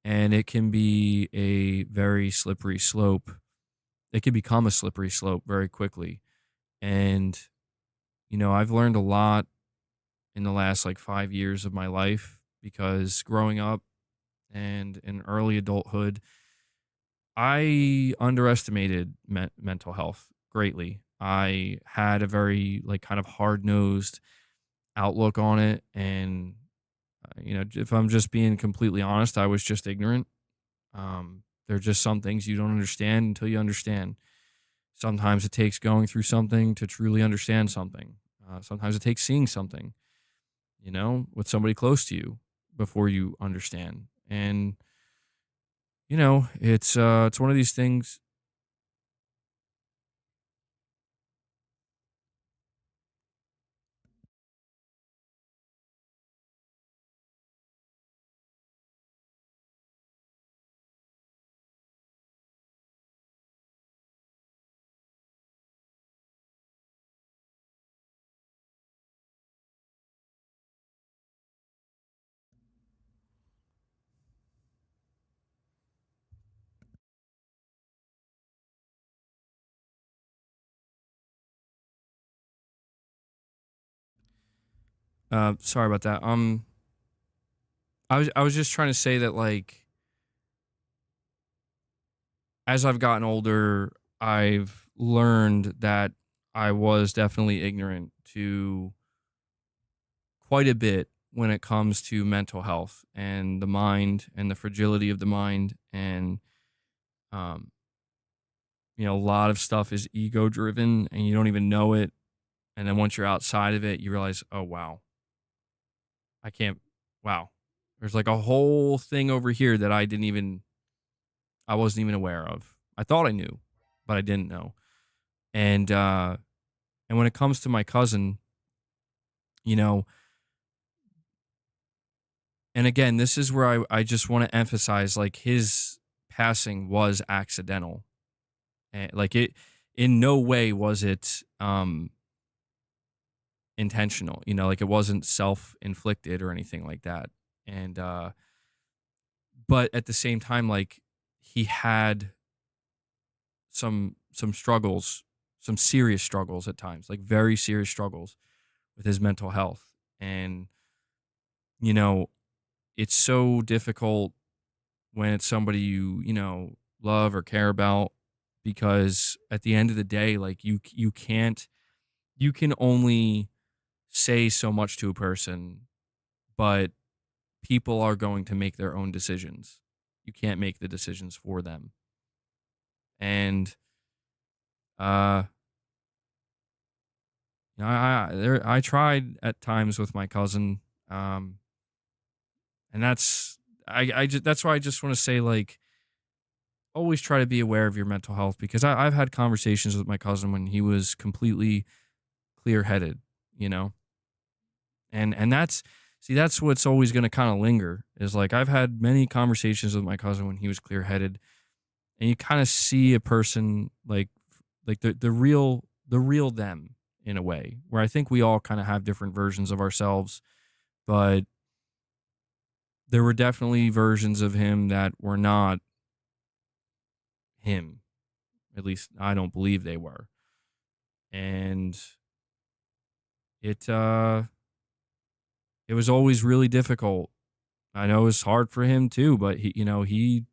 and it can be a very slippery slope. It can become a slippery slope very quickly. And, I've learned a lot in the last like 5 years of my life because growing up and in early adulthood, I underestimated mental health greatly. I had a very like kind of hard nosed outlook on it. And, if I'm just being completely honest, I was just ignorant. There are just some things you don't understand until you understand. Sometimes it takes going through something to truly understand something. Sometimes it takes seeing something, with somebody close to you before you understand. And, it's one of these things. Sorry about that. I was just trying to say that like as I've gotten older, I've learned that I was definitely ignorant to quite a bit when it comes to mental health and the mind and the fragility of the mind. And um a lot of stuff is ego driven and you don't even know it. And then once you're outside of it, you realize, oh wow, I can't. Wow, there's like a whole thing over here that I wasn't even aware of. I thought I knew, but I didn't know. And and when it comes to my cousin, you know, and again, this is where I just want to emphasize like his passing was accidental. And like it in no way was it intentional, like it wasn't self-inflicted or anything like that. And but at the same time, like, he had some struggles, some serious struggles at times, like very serious struggles with his mental health. And you know, it's so difficult when it's somebody you love or care about, because at the end of the day, like, you can't, you can only say so much to a person, but people are going to make their own decisions. You can't make the decisions for them. And uh I tried at times with my cousin, um and I just, that's why I just want to say, like, always try to be aware of your mental health, because I've had conversations with my cousin when he was completely clear headed, you know, and that's, see, that's what's always going to kind of linger, is like, I've had many conversations with my cousin when he was clear headed, and you kind of see a person like the real them, in a way, where I think we all kind of have different versions of ourselves, but there were definitely versions of him that were not him. At least I don't believe they were. And it was always really difficult. I know it was hard for him too, but he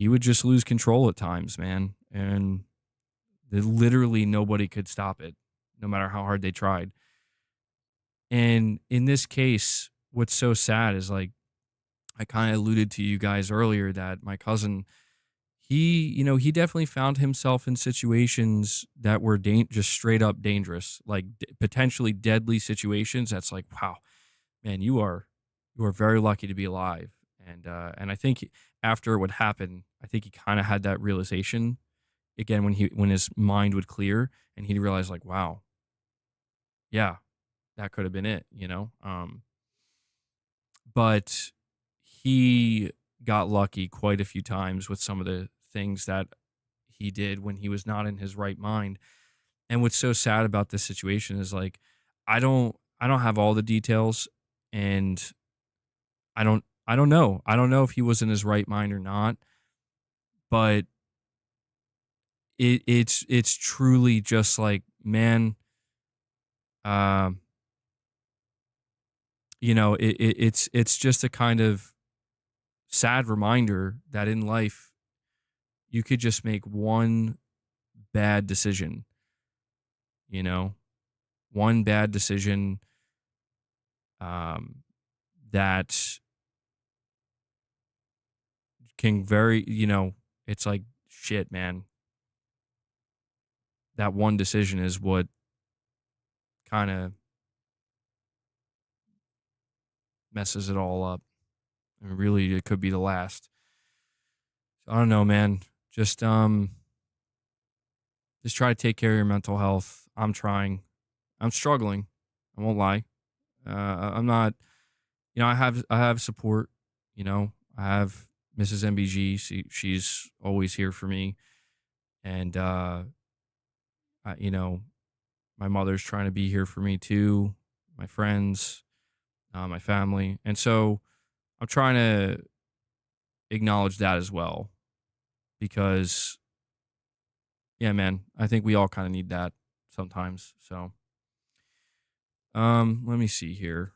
would just lose control at times, man. And literally nobody could stop it, no matter how hard they tried. And in this case, what's so sad is, like, I kind of alluded to you guys earlier, that my cousin, he definitely found himself in situations that were just straight up dangerous, like potentially deadly situations. That's like, wow, man, you are very lucky to be alive. And I think after what happened, I think he kind of had that realization again, when his mind would clear, and he'd realize, like, wow, yeah, that could have been it. But he got lucky quite a few times with some of the things that he did when he was not in his right mind. And what's so sad about this situation is, like, I don't have all the details, and I don't know. I don't know if he was in his right mind or not, but it's truly just like, man, um it's just a kind of sad reminder that in life you could just make one bad decision, you know, one bad decision, um, that can it's like, shit, man. That one decision is what kind of messes it all up. I mean, really, it could be the last. So I don't know, man. Just um, just try to take care of your mental health. I'm trying. I'm struggling. I won't lie. I'm not. I have support. I have Mrs. MBG. She's always here for me, and I, you know, my mother's trying to be here for me too. My friends, my family, and so I'm trying to acknowledge that as well, because yeah, man, I think we all kind of need that sometimes. So, let me see here.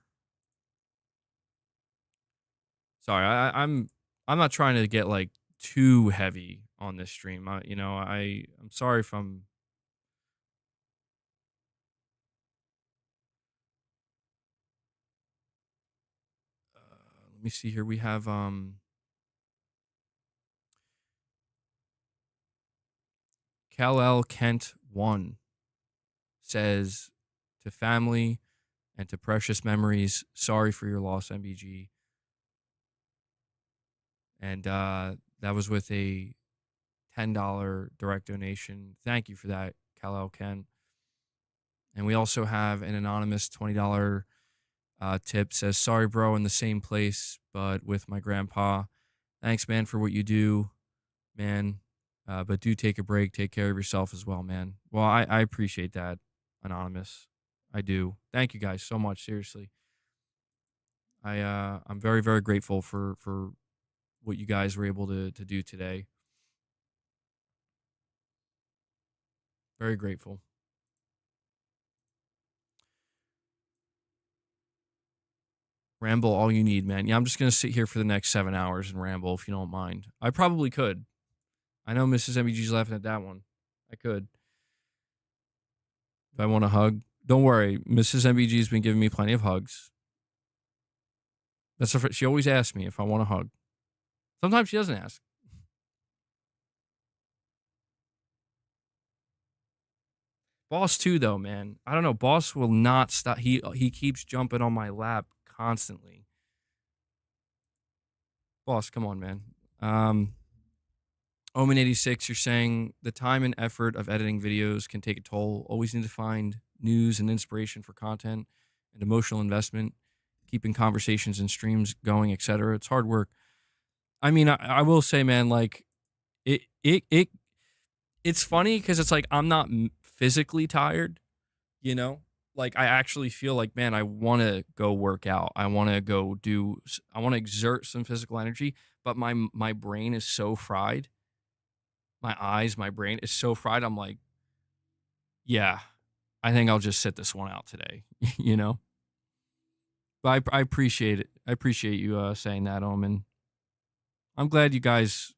Sorry, I'm not trying to get like too heavy on this stream. I'm sorry if I'm. Let me see here. We have Cal Kent 1 says, to family and to precious memories, sorry for your loss, MBG. And that was with a $10 direct donation. Thank you for that, Kal Kent. And we also have an anonymous $20 tip, says, sorry, bro, in the same place, but with my grandpa. Thanks, man, for what you do, man. But do take a break. Take care of yourself as well, man. Well, I appreciate that, anonymous. I do. Thank you guys so much. Seriously. I'm very, very grateful for what you guys were able to do today. Very grateful. Ramble all you need, man. Yeah, I'm just gonna sit here for the next 7 hours and ramble if you don't mind. I probably could. I know Mrs. MBG's laughing at that one. I could. Do I want a hug? Don't worry. Mrs. MBG's been giving me plenty of hugs. She always asks me if I want a hug. Sometimes she doesn't ask. Boss too, though, man. I don't know. Boss will not stop. He keeps jumping on my lap constantly. Boss, come on, man. Omen86, you're saying the time and effort of editing videos can take a toll. Always need to find news and inspiration for content and emotional investment, keeping conversations and streams going, etc. It's hard work. I mean, I will say, man, like it it's funny because it's like I'm not physically tired, you know. Like I actually feel like, man, I want to go work out. I want to go do. I want to exert some physical energy, but my brain is so fried. My eyes, my brain is so fried. I'm like, yeah, I think I'll just sit this one out today, you know. But I appreciate it. I appreciate you saying that, Omen. I'm glad you guys,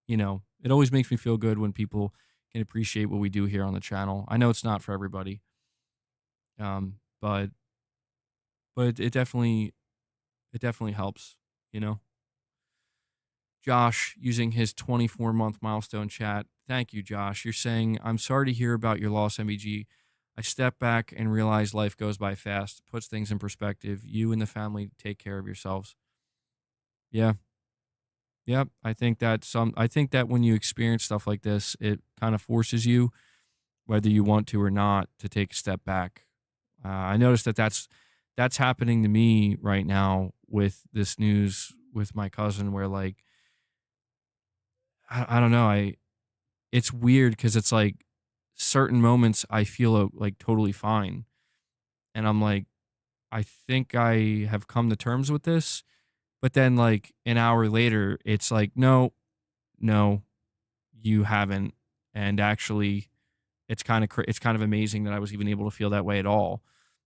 you know, it always makes me feel good when people can appreciate what we do here on the channel. I know it's not for everybody, but it definitely helps, you know. Josh using his 24-month milestone chat. Thank you, Josh. You're saying, I'm sorry to hear about your loss, MBG. I step back and realize life goes by fast, puts things in perspective. You and the family take care of yourselves. Yeah. Yep. I think that when you experience stuff like this, it kind of forces you, whether you want to or not, to take a step back. I noticed that that's happening to me right now with this news with my cousin, where like I don't know, it's weird because it's like certain moments I feel like totally fine, and I'm like, I think I have come to terms with this, but then like an hour later, it's like, no, no, you haven't, and actually, it's kind of amazing that I was even able to feel that way at all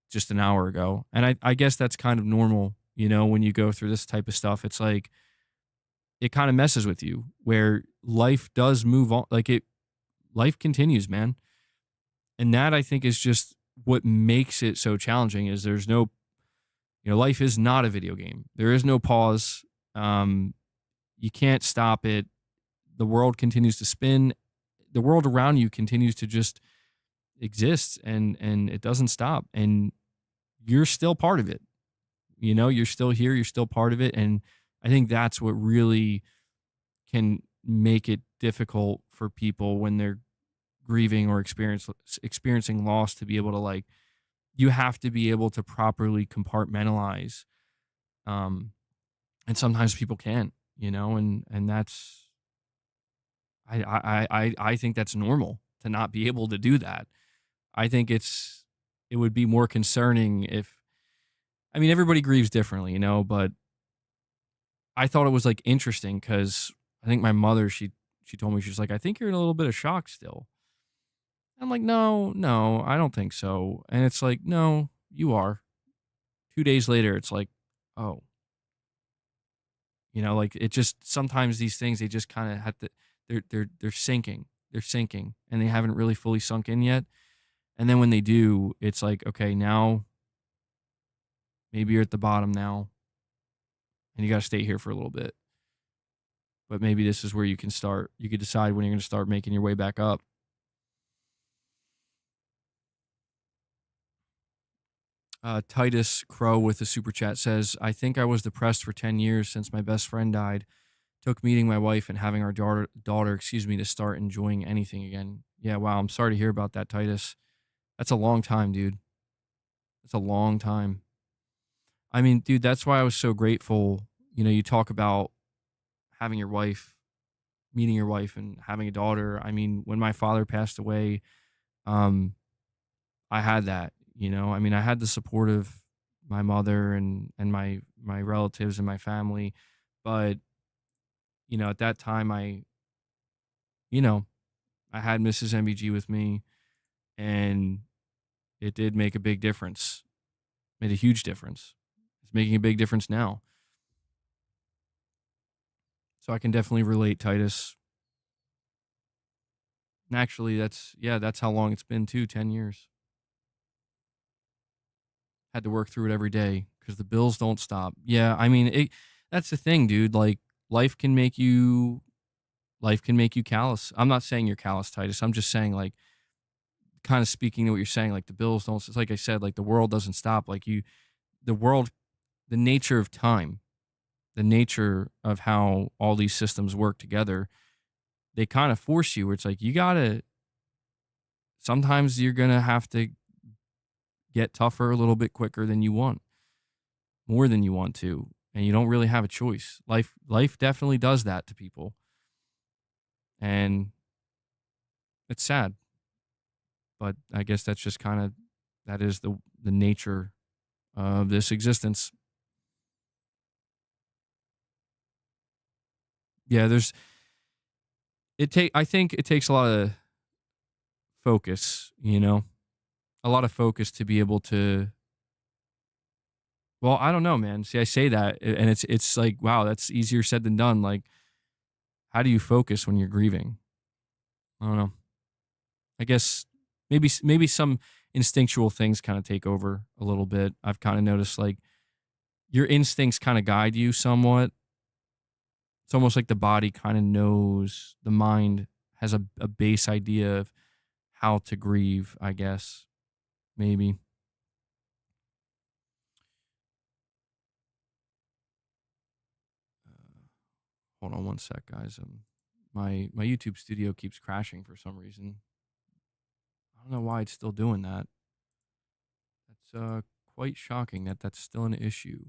just an hour ago. And I guess that's kind of normal, you know, when you go through this type of stuff. It's like it kind of messes with you where life does move on. Life continues, man. And that I think is just what makes it so challenging is there's no, life is not a video game. There is no pause. Um, you can't stop it. The world continues to spin. The world around you continues to just exist and it doesn't stop. And you're still part of it. You're still here, you're still part of it. And I think that's what really can make it difficult for people when they're grieving or experiencing loss, to be able to like, you have to be able to properly compartmentalize. Um, and sometimes people can't, and that's, I think that's normal to not be able to do that. I think it would be more concerning if, I mean, everybody grieves differently, but I thought it was like interesting because I think my mother, she told me, she's like, I think you're in a little bit of shock still. I'm like, no, no, I don't think so. And it's like, no, you are. 2 days later, it's like, oh, like it just, sometimes these things, they just kind of have to, they're sinking, and they haven't really fully sunk in yet. And then when they do, it's like, okay, now maybe you're at the bottom now and you got to stay here for a little bit. But maybe this is where you can start. You could decide when you're going to start making your way back up. Titus Crow with a super chat says, I think I was depressed for 10 years since my best friend died. Took meeting my wife and having our daughter, to start enjoying anything again. Yeah, wow. I'm sorry to hear about that, Titus. That's a long time, dude. That's a long time. I mean, dude, that's why I was so grateful. You talk about having your wife, meeting your wife and having a daughter. I mean, when my father passed away, I had that. you know? I mean, I had the support of my mother and my relatives and my family, but, you know, at that time, you know, I had Mrs. MBG with me, and it did make a big difference. Made a huge difference. It's making a big difference now. So I can definitely relate, Titus. And actually, that's how long it's been too, 10 years. Had to work through it every day because the bills don't stop. Yeah, I mean, that's the thing, dude. Like life can make you life can make you callous. I'm not saying you're callous, Titus. I'm just saying like kind of speaking to what you're saying, like the bills don't, it's like I said, like the world doesn't stop. Like the world, the nature of time, the nature of how all these systems work together, they kind of force you where it's like, you gotta, sometimes you're gonna have to get tougher a little bit quicker than you want, more than you want to. And you don't really have a choice. Life definitely does that to people. And it's sad. But I guess that's just kind of, that is the nature of this existence. Yeah, I think it takes a lot of focus, you know, a lot of focus to be able to, well, I don't know, man. See, I say that and it's like, wow, that's easier said than done. Like, how do you focus when you're grieving? I don't know. I guess maybe some instinctual things kind of take over a little bit. I've kind of noticed like your instincts kind of guide you somewhat. It's almost like the body kind of knows, the mind has a base idea of how to grieve, I guess. Maybe. Hold on one sec, guys. My YouTube studio keeps crashing for some reason. I don't know why it's still doing that. That's quite shocking that that's still an issue.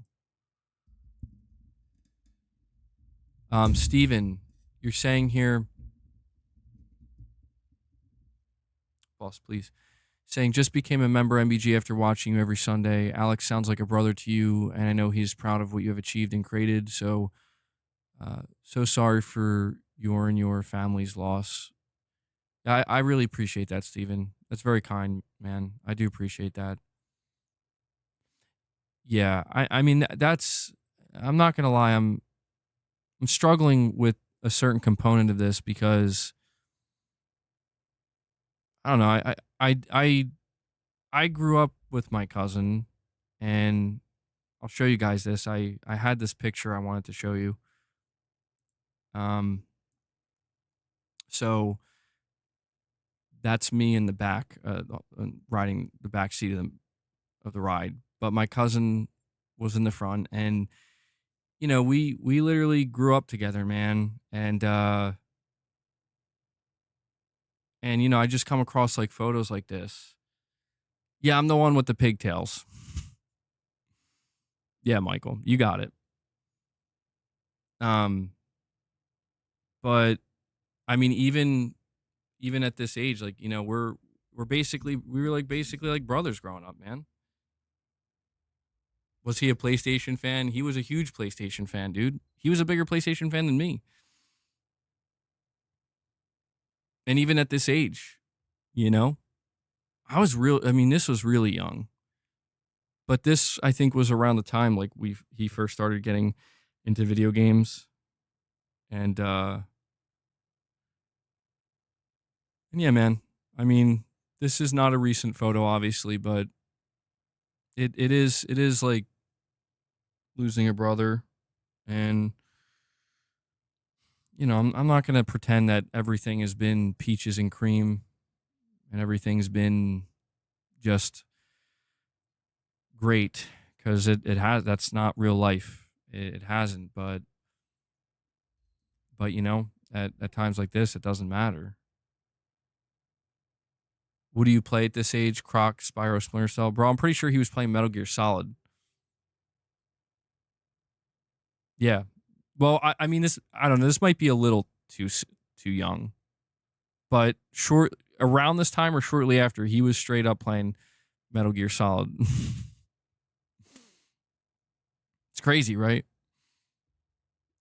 Steven, you're saying here, boss, please. Saying just became a member MBG after watching you every Sunday. Alex sounds like a brother to you, and I know he's proud of what you have achieved and created. So, so sorry for your and your family's loss. I really appreciate that, Steven. That's very kind, man. I do appreciate that. Yeah, I mean that's, I'm not gonna lie, I'm struggling with a certain component of this because I don't know, I grew up with my cousin, and I'll show you guys this. I had this picture I wanted to show you. Um, so that's me in the back, riding the back seat of the ride. But my cousin was in the front, and you know we literally grew up together, man. And you know I just come across like photos like this. Yeah, I'm the one with the pigtails. Yeah, Michael, you got it. Um, but I mean, even at this age, like you know, we were like basically like brothers growing up, man. Was he a PlayStation fan? He was a huge PlayStation fan, dude. He was a bigger PlayStation fan than me. And even at this age, you know, I mean, this was really young. But this, I think, was around the time like he first started getting into video games. And, and yeah, man. I mean, this is not a recent photo, obviously, but it is like losing a brother. And, you know, I'm not going to pretend that everything has been peaches and cream and everything's been just great because it has, that's not real life. It hasn't, but you know, at times like this, it doesn't matter. What do you play at this age? Croc, Spyro, Splinter Cell? Bro, I'm pretty sure he was playing Metal Gear Solid. Yeah. Well, I mean, this, I don't know. This might be a little too young, but short around this time or shortly after, he was straight up playing Metal Gear Solid. It's crazy, right?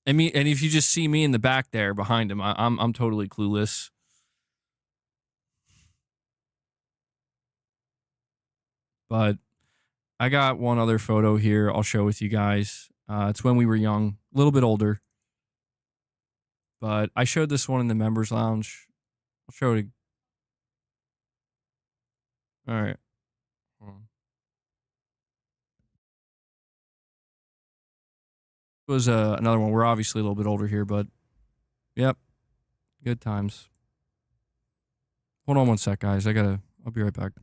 And if you just see me in the back there behind him, I'm totally clueless. But I got one other photo here I'll show with you guys. It's when we were young, a little bit older. But I showed this one in the members lounge. I'll show it. All right. It was another one. We're obviously a little bit older here, but yep, good times. Hold on one sec, guys. I'll be right back.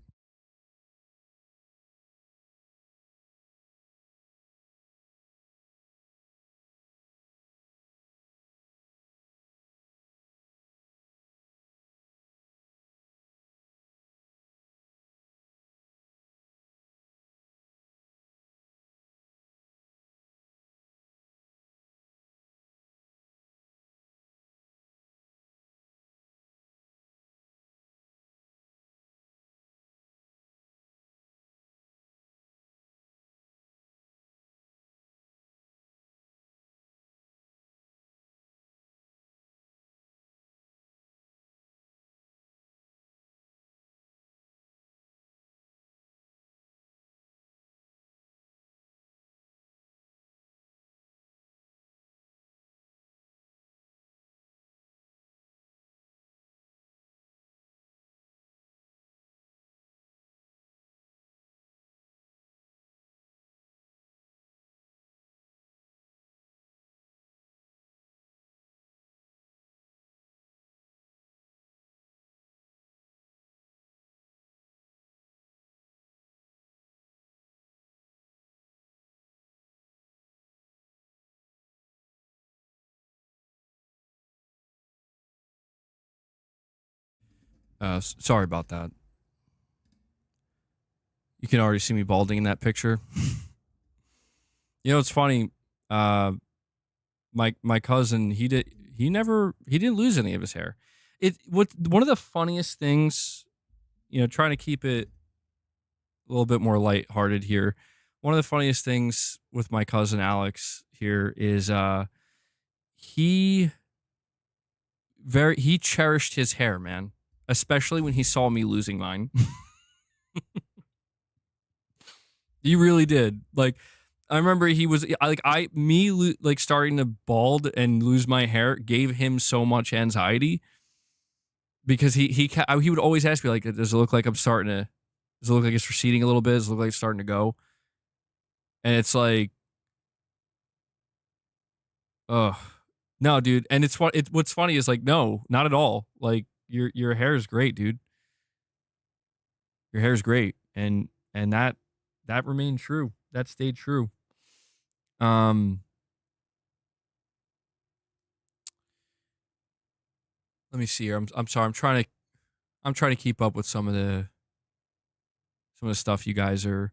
Sorry about that. You can already see me balding in that picture. It's funny. Uh, my cousin, he didn't lose any of his hair. One of the funniest things, trying to keep it a little bit more lighthearted here. One of the funniest things with my cousin Alex here is he he cherished his hair, man, especially when he saw me losing mine. He really did. Like, I remember he was like, like starting to bald and lose my hair gave him so much anxiety because he would always ask me, like, does it look like I'm starting to, does it look like it's receding a little bit? Does it look like it's starting to go? And it's like, oh no, dude. And what's funny is, like, no, not at all. Like, your hair is great, dude. Your hair is great, and that remained true. That stayed true. Um, Let me see here. I'm sorry. I'm trying to keep up with some of the stuff you guys are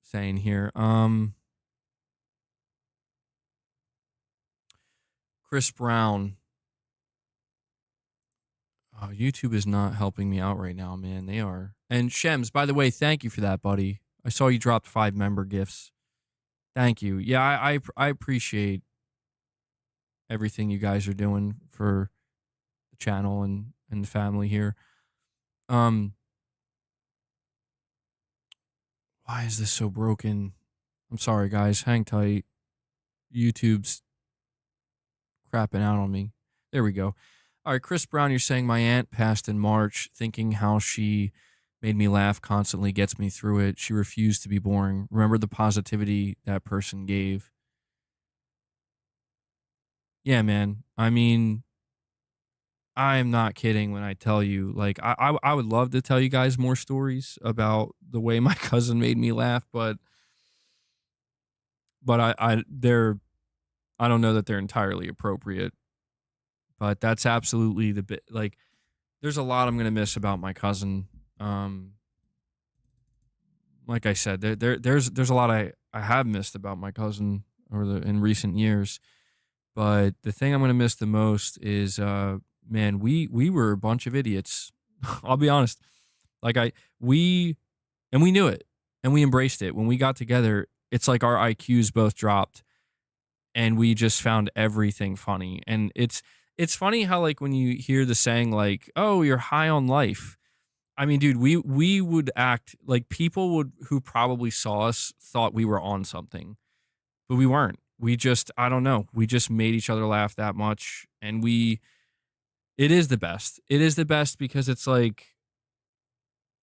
saying here. Chris Brown. Oh, YouTube is not helping me out right now, man. They are. And Shems, by the way, thank you for that, buddy. I saw you dropped 5 member gifts. Thank you. Yeah, I appreciate everything you guys are doing for the channel and the family here. Um, why is this so broken? I'm sorry, guys. Hang tight. YouTube's crapping out on me. There we go. All right, Chris Brown, you're saying my aunt passed in March, thinking how she made me laugh constantly gets me through it. She refused to be boring. Remember the positivity that person gave. Yeah, man. I mean, I'm not kidding when I tell you, like, I would love to tell you guys more stories about the way my cousin made me laugh, but I don't know that they're entirely appropriate. But that's absolutely the bit. Like, there's a lot I'm gonna miss about my cousin. Um, like I said, there's a lot I have missed about my cousin in recent years. But the thing I'm gonna miss the most is man, we were a bunch of idiots. I'll be honest. Like we and we knew it and we embraced it. When we got together, it's like our IQs both dropped and we just found everything funny. And it's funny how like when you hear the saying like, "Oh, you're high on life." I mean, dude, we would act like people would who probably saw us thought we were on something, but we weren't. We just I don't know. We just made each other laugh that much and we it is the best. It is the best because it's like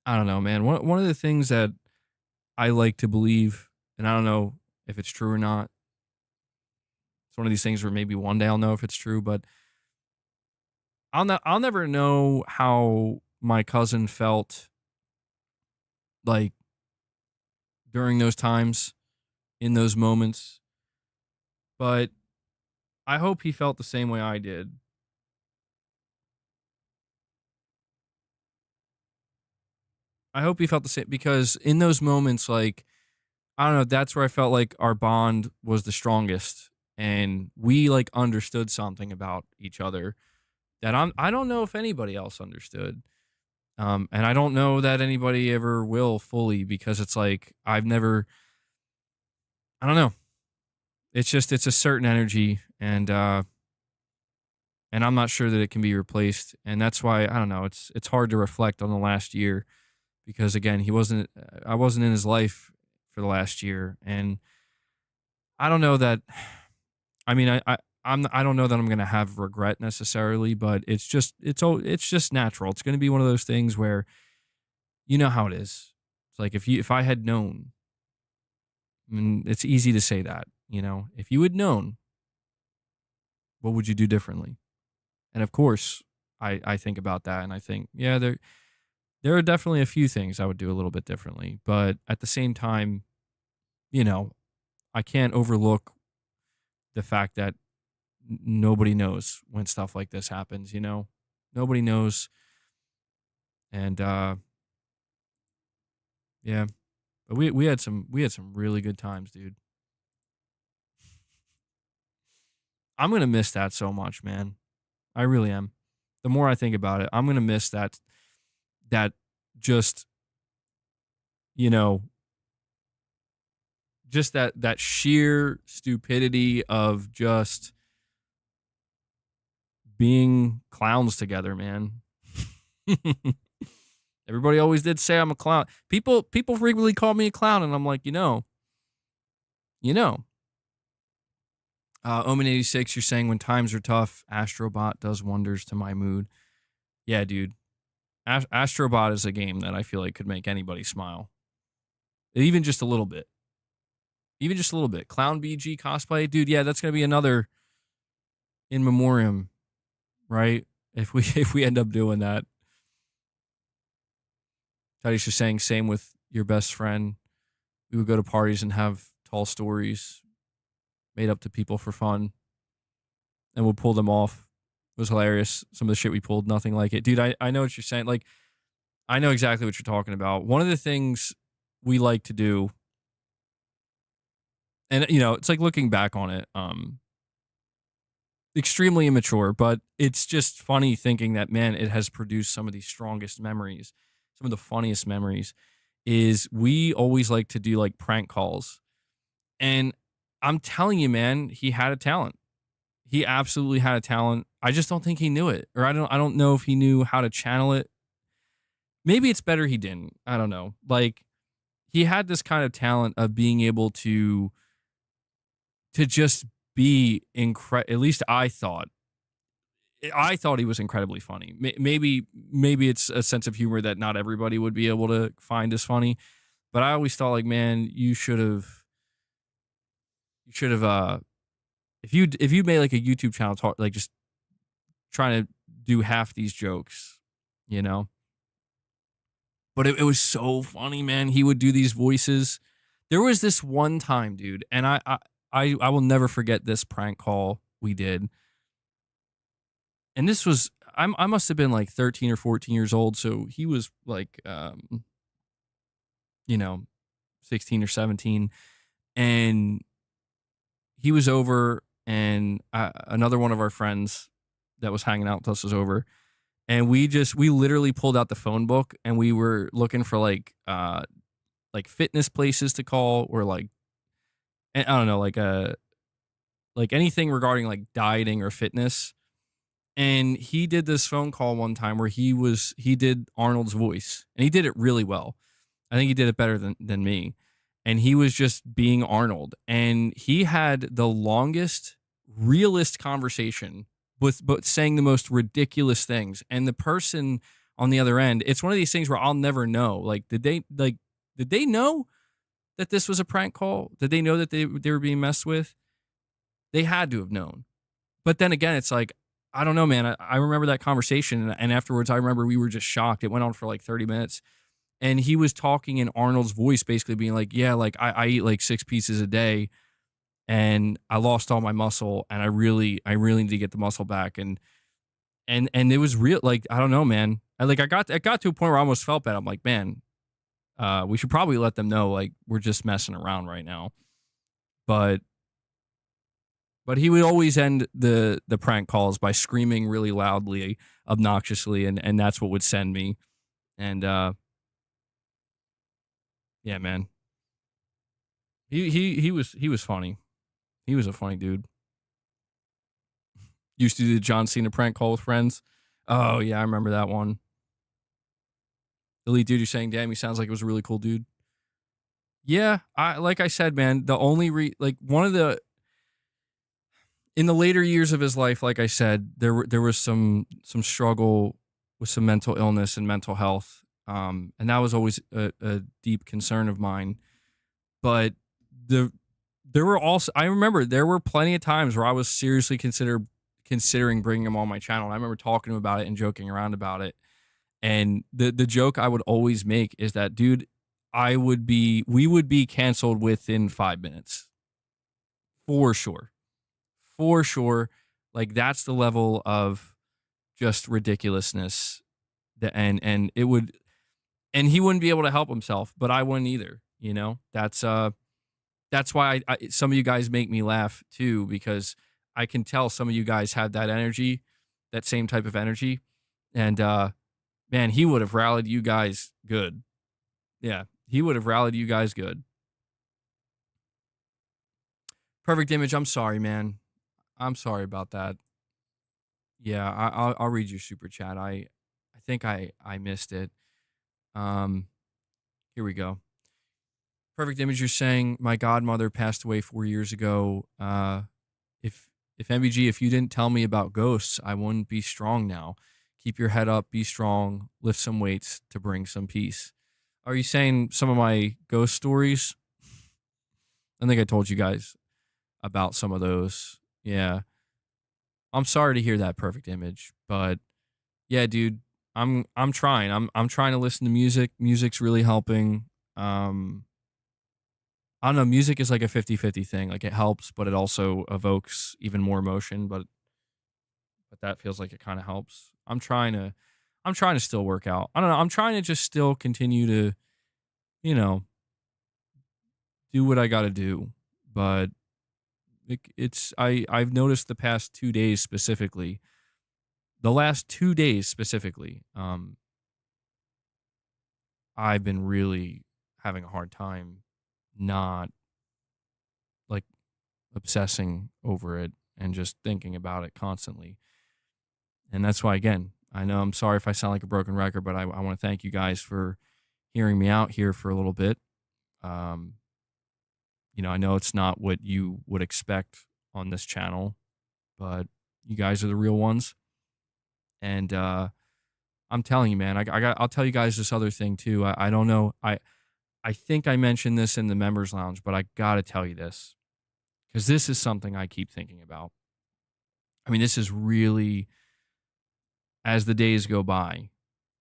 I don't know, man. One of the things that I like to believe, and I don't know if it's true or not. It's one of these things where maybe one day I'll know if it's true, but I'll never know how my cousin felt like during those times, in those moments, but I hope he felt the same way I did. I hope he felt the same because in those moments, like I don't know, that's where I felt like our bond was the strongest, and we like understood something about each other that I don't know if anybody else understood. And I don't know that anybody ever will fully because it's like I've never I don't know. It's just it's a certain energy and I'm not sure that it can be replaced. And that's why I don't know, it's hard to reflect on the last year because again, he wasn't I wasn't in his life for the last year and I don't know that I mean I don't know that I'm going to have regret necessarily, but it's just natural. It's going to be one of those things where you know how it is. It's like if I had known, I mean, it's easy to say that, you know, if you had known, what would you do differently? And of course, I think about that and I think, yeah, there are definitely a few things I would do a little bit differently, but at the same time, you know, I can't overlook the fact that nobody knows when stuff like this happens, you know? Nobody knows and yeah, but we had some really good times, dude. I'm going to miss that so much, man. I really am. The more I think about it, I'm going to miss that just, you know, just that sheer stupidity of just being clowns together, man. Everybody always did say I'm a clown. People frequently call me a clown, and I'm like, you know. Omen86, you're saying when times are tough, Astrobot does wonders to my mood. Yeah, dude. Astrobot is a game that I feel like could make anybody smile, even just a little bit. Even just a little bit. Clown BG cosplay, dude. Yeah, that's gonna be another in memoriam, right? If we if we end up doing that. Taddy's just saying same with your best friend. We would go to parties and have tall stories made up to people for fun, and we'll pull them off. It was hilarious. Some of the shit we pulled, nothing like it, dude. I know what you're saying. Like I know exactly what you're talking about. One of the things we like to do, and you know, it's like looking back on it, extremely immature, but it's just funny thinking that man, it has produced some of the strongest memories, some of the funniest memories. Is we always like to do like prank calls, and I'm telling you, man, he had a talent. He absolutely had a talent. I just don't think he knew it, or I don't know if he knew how to channel it. Maybe it's better he didn't. I don't know. Like he had this kind of talent of being able to just be incredible. At least I thought he was incredibly funny. Maybe it's a sense of humor that not everybody would be able to find as funny, but I always thought like, man, you should have if you made like a YouTube channel talk like just trying to do half these jokes, you know. But it was so funny, man. He would do these voices. There was this one time, dude, and I will never forget this prank call we did. And this was I must have been like 13 or 14 years old, so he was like you know, 16 or 17 and he was over and another one of our friends that was hanging out with us was over and we literally pulled out the phone book and we were looking for like fitness places to call, or like, I don't know, like anything regarding like dieting or fitness. And he did this phone call one time where he did Arnold's voice, and he did it really well. I think he did it better than me. And he was just being Arnold, and he had the longest realist conversation with, but saying the most ridiculous things. And the person on the other end, it's one of these things where I'll never know. Like, did they know that this was a prank call? Did they know that they were being messed with? They had to have known. But then again, it's like, I don't know, man. I remember that conversation, and afterwards, I remember we were just shocked. It went on for like 30 minutes, and he was talking in Arnold's voice, basically being like, "Yeah, like I eat like 6 pieces a day, and I lost all my muscle, and I really need to get the muscle back." And it was real. Like, I don't know, man. I got to a point where I almost felt bad. I'm like, man, we should probably let them know, like, we're just messing around right now. But he would always end the prank calls by screaming really loudly, obnoxiously, and that's what would send me. And yeah, man, he was funny. He was a funny dude. Used to do the John Cena prank call with friends. Oh yeah, I remember that one. Elite dude, you're saying, damn, he sounds like it was a really cool dude. Yeah, I like I said, man. The only like one of the in the later years of his life, like I said, there was some struggle with some mental illness and mental health, and that was always a deep concern of mine. But the there were also, I remember there were plenty of times where I was seriously considering bringing him on my channel. And I remember talking to him about it and joking around about it. And the joke I would always make is that, dude, we would be canceled within 5 minutes for sure. For sure. Like, that's the level of just ridiculousness that, and it would, and he wouldn't be able to help himself, but I wouldn't either. That's why some of you guys make me laugh too, because I can tell some of you guys have that energy, that same type of energy. And man, he would have rallied you guys good. Yeah, he would have rallied you guys good. Perfect image. I'm sorry, man. I'm sorry about that. Yeah, I'll read your super chat. I think I missed it. Um, Here we go. Perfect image. You're saying my godmother passed away 4 years ago. If MBG, if you didn't tell me about ghosts, I wouldn't be strong now. Keep your head up, be strong, lift some weights to bring some peace. Are you saying some of my ghost stories? I think I told you guys about some of those. Yeah. I'm sorry to hear that, perfect image, but yeah, dude, I'm trying. I'm trying to listen to music. Music's really helping. I don't know, music is like a 50-50 thing. Like, it helps, but it also evokes even more emotion, but that feels like it kind of helps. I'm trying to still work out. I don't know. I'm trying to just still continue to, you know, do what I got to do. But I've noticed the past 2 days specifically, the last 2 days specifically, I've been really having a hard time not like obsessing over it and just thinking about it constantly. And that's why, again, I know I'm sorry if I sound like a broken record, but I want to thank you guys for hearing me out here for a little bit. Um, I know it's not what you would expect on this channel, but you guys are the real ones. And I'm telling you, man, I'll tell you guys this other thing too. I don't know. I think I mentioned this in the members lounge, but I got to tell you this because this is something I keep thinking about. I mean, this is really, as the days go by,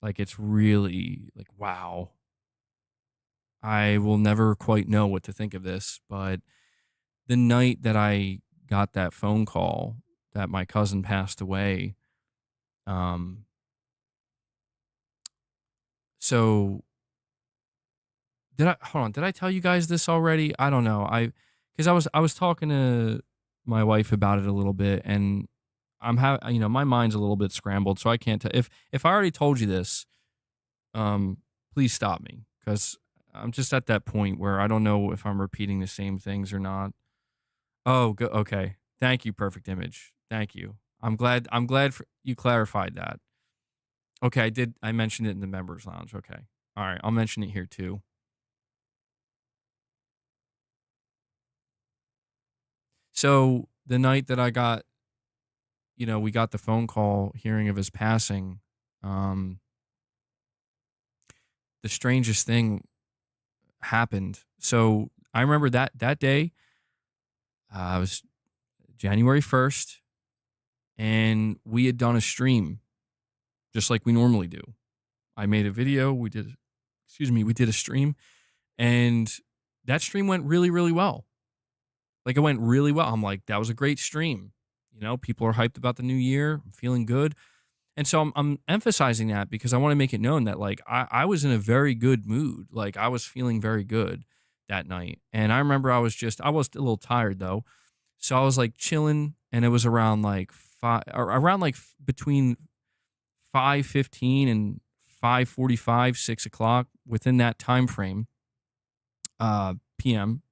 like, it's really like, wow. I will never quite know what to think of this, but the night that I got that phone call that my cousin passed away, um, so hold on, did I tell you guys this already? I don't know. Because I was talking to my wife about it a little bit, and my mind's a little bit scrambled, so I can't if I already told you this, um, please stop me, because I'm just at that point where I don't know if I'm repeating the same things or not. Oh, okay. Thank you, perfect image. Thank you. I'm glad you clarified that. Okay, I mentioned it in the members lounge. Okay. All right, I'll mention it here too. So the night that we got the phone call hearing of his passing, um, the strangest thing happened. So I remember that day, it was January 1st, and we had done a stream just like we normally do. I made a video. We did a stream, and that stream went really, really well. Like, it went really well. I'm like, that was a great stream. People are hyped about the new year. I'm feeling good. And so I'm emphasizing that because I want to make it known that, like, I was in a very good mood. Like, I was feeling very good that night. And I remember I was a little tired though. So I was like chilling, and it was around like between 5:15 and 5:45, 6 o'clock, within that time frame, PM.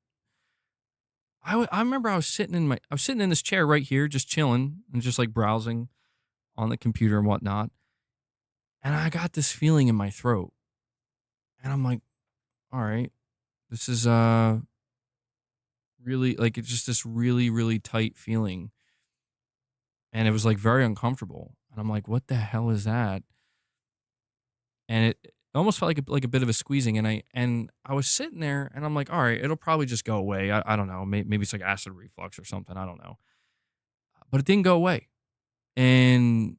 I remember I was sitting in this chair right here, just chilling and just like browsing on the computer and whatnot. And I got this feeling in my throat. And I'm like, all right, this is really, like, it's just this really, really tight feeling. And it was like very uncomfortable. And I'm like, what the hell is that? And it almost felt like a bit of a squeezing. And I was sitting there, and I'm like, all right, it'll probably just go away. I don't know. Maybe it's like acid reflux or something. I don't know. But it didn't go away. And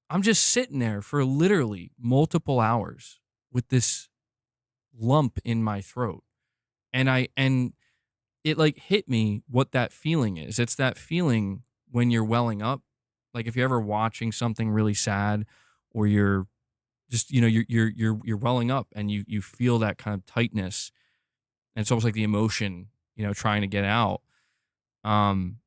I'm just sitting there for literally multiple hours with this lump in my throat. And it like hit me what that feeling is. It's that feeling when you're welling up. Like, if you're ever watching something really sad, or you're just, you're welling up, and you feel that kind of tightness, and it's almost like the emotion, trying to get out. Um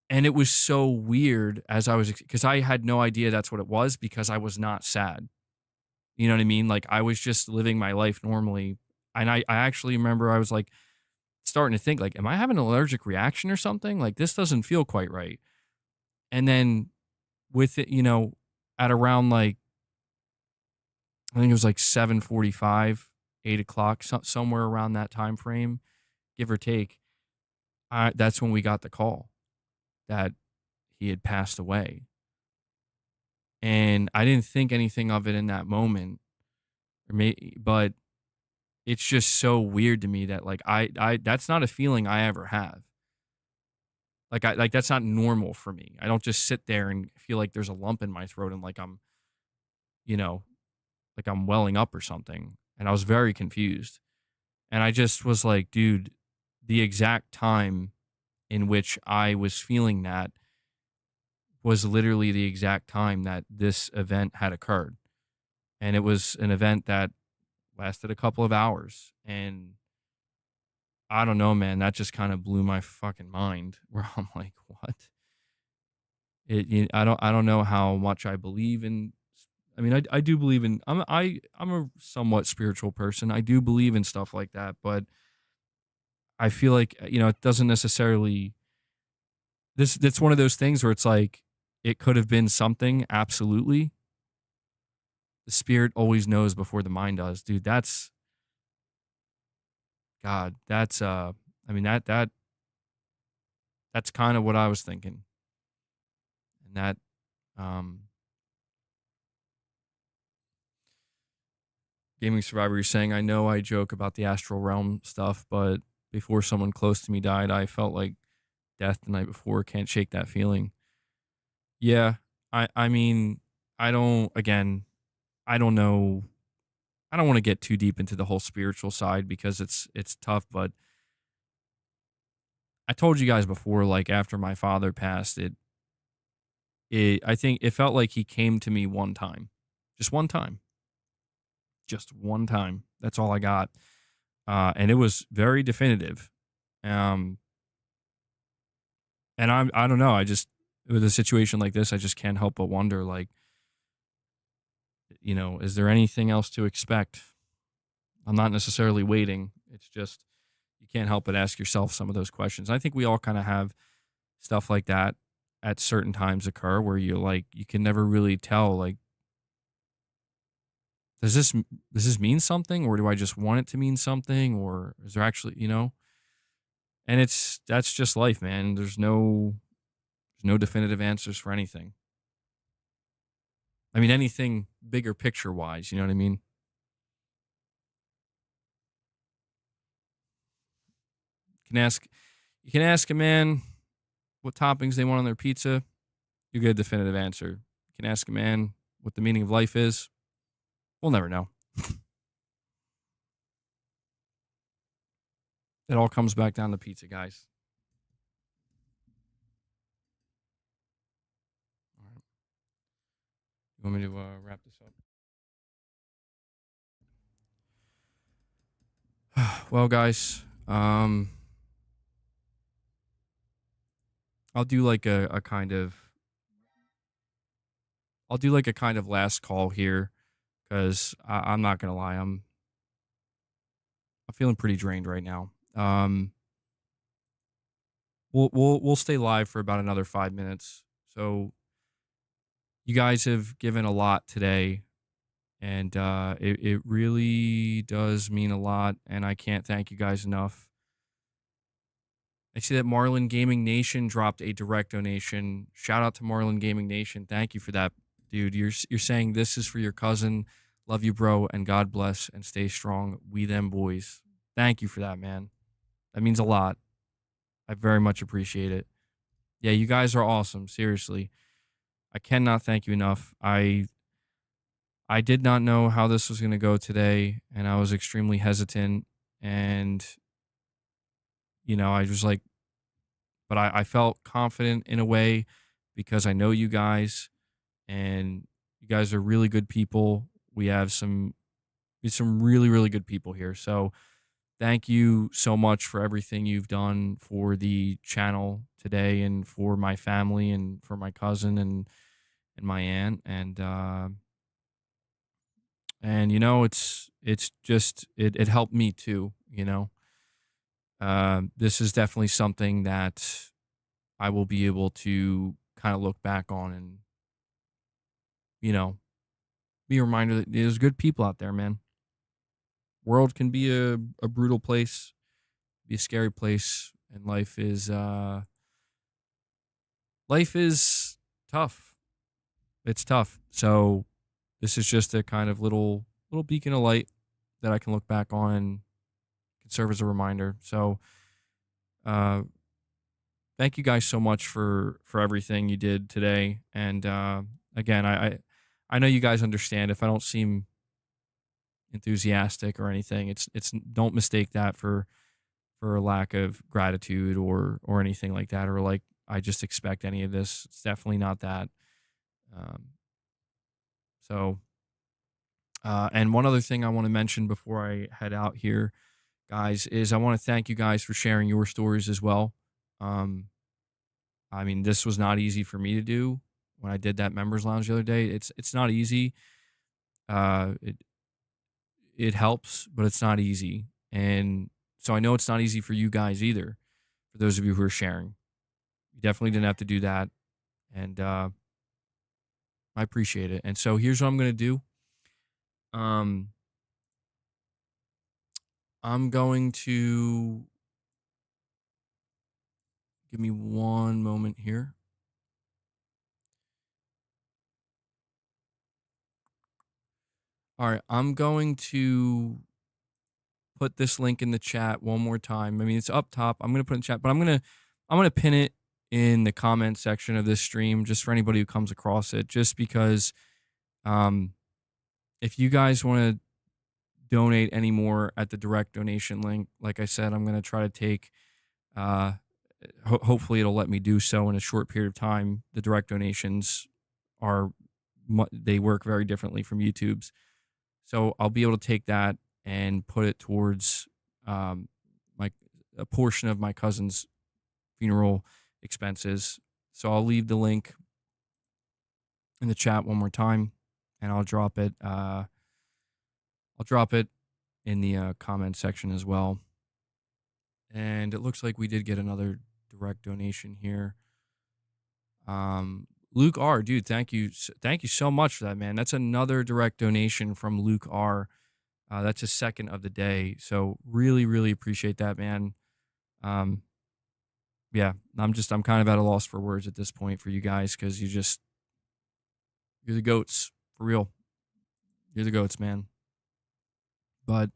and it was so weird, as I was, because I had no idea that's what it was, because I was not sad. You know what I mean? Like, I was just living my life normally. And I actually remember I was like starting to think, like, am I having an allergic reaction or something? Like, this doesn't feel quite right. And then with it, at around like, I think it was like 7:45, 8 o'clock, somewhere around that time frame, give or take. That's when we got the call that he had passed away. And I didn't think anything of it in that moment, but it's just so weird to me that, like, I that's not a feeling I ever have. Like, that's not normal for me. I don't just sit there and feel like there's a lump in my throat, and like you know, I'm welling up or something. And I was very confused. And I just was like, dude, the exact time in which I was feeling that was literally the exact time that this event had occurred. And it was an event that lasted a couple of hours. And I don't know, man, that just kind of blew my fucking mind, where I'm like, what? I don't know how much I believe in. I mean, I do believe in. I'm a somewhat spiritual person. I do believe in stuff like that, but I feel like, it doesn't necessarily. This It's one of those things where it's like, it could have been something. Absolutely, the spirit always knows before the mind does, dude. That's God. That's I mean, that's kind of what I was thinking. And that, um Gaming Survivor, you're saying, I know I joke about the astral realm stuff, but before someone close to me died, I felt like death the night before. Can't shake that feeling. Yeah. I mean, I don't know. I don't want to get too deep into the whole spiritual side, because it's tough, but I told you guys before, like, after my father passed, I think it felt like he came to me one time. Just one time. Just one time. That's all I got. And it was very definitive. Um And I don't know. I just, with a situation like this, I just can't help but wonder, like, is there anything else to expect? I'm not necessarily waiting. It's just you can't help but ask yourself some of those questions. I think we all kind of have stuff like that at certain times occur where you can never really tell, like, does this mean something, or do I just want it to mean something, or is there actually, and that's just life, man. There's no definitive answers for anything. I mean, anything bigger picture wise, you know what I mean? You can ask you can ask a man what toppings they want on their pizza, you get a definitive answer. You can ask a man what the meaning of life is. We'll never know. It all comes back down to pizza, guys. All right. You want me to wrap this up? Well, guys, I'll do like a kind of I'll do like a kind of last call here because I'm not gonna lie, I'm feeling pretty drained right now. We'll stay live for about another 5 minutes. So you guys have given a lot today, and it really does mean a lot, and I can't thank you guys enough. I see that Marlin Gaming Nation dropped a direct donation. Shout out to Marlin Gaming Nation. Thank you for that, dude. You're saying this is for your cousin. Love you, bro, and God bless and stay strong. We them boys. Thank you for that, man. That means a lot. I very much appreciate it. Yeah, you guys are awesome. Seriously. I cannot thank you enough. I did not know how this was going to go today, and I was extremely hesitant. And I was like, but I felt confident in a way because I know you guys, and you guys are really good people. We have some really really good people here. So thank you so much for everything you've done for the channel today, and for my family, and for my cousin, and my aunt, and it's just it helped me too. This is definitely something that I will be able to kind of look back on, and you know be a reminder that there's good people out there, man. World can be a brutal place, be a scary place, and life is tough. It's tough. So this is just a kind of little beacon of light that I can look back on and can serve as a reminder. So uh thank you guys so much for everything you did today. And again, I know you guys understand if I don't seem enthusiastic or anything. It's don't mistake that for a lack of gratitude or anything like that, or like I just expect any of this. It's definitely not that. Um, so and one other thing I want to mention before I head out here, guys, is I want to thank you guys for sharing your stories as well. Um, I mean, this was not easy for me to do when I did that members lounge the other day. It's not easy. It helps, but it's not easy. And so I know it's not easy for you guys either. For those of you who are sharing, you definitely didn't have to do that, and I appreciate it. And so here's what I'm gonna do. Um, I'm going to give me one moment here. All right, I'm going to put this link in the chat one more time. I mean, it's up top. I'm gonna put it in chat, but I'm gonna pin it in the comment section of this stream just for anybody who comes across it. Just because, um, if you guys want to donate any more at the direct donation link, like I said, I'm gonna try to take. Uh, Hopefully, it'll let me do so in a short period of time. The direct donations are they work very differently from YouTube's. So I'll be able to take that and put it towards um, my a portion of my cousin's funeral expenses. So I'll leave the link in the chat one more time, and I'll drop it. I'll drop it in the comment section as well. And it looks like we did get another direct donation here. Luke R, dude, thank you so much for that, man. That's another direct donation from Luke R. That's his second of the day, so really appreciate that, man. Um, yeah, I'm kind of at a loss for words at this point for you guys because you're the goats for real. You're the goats, man. But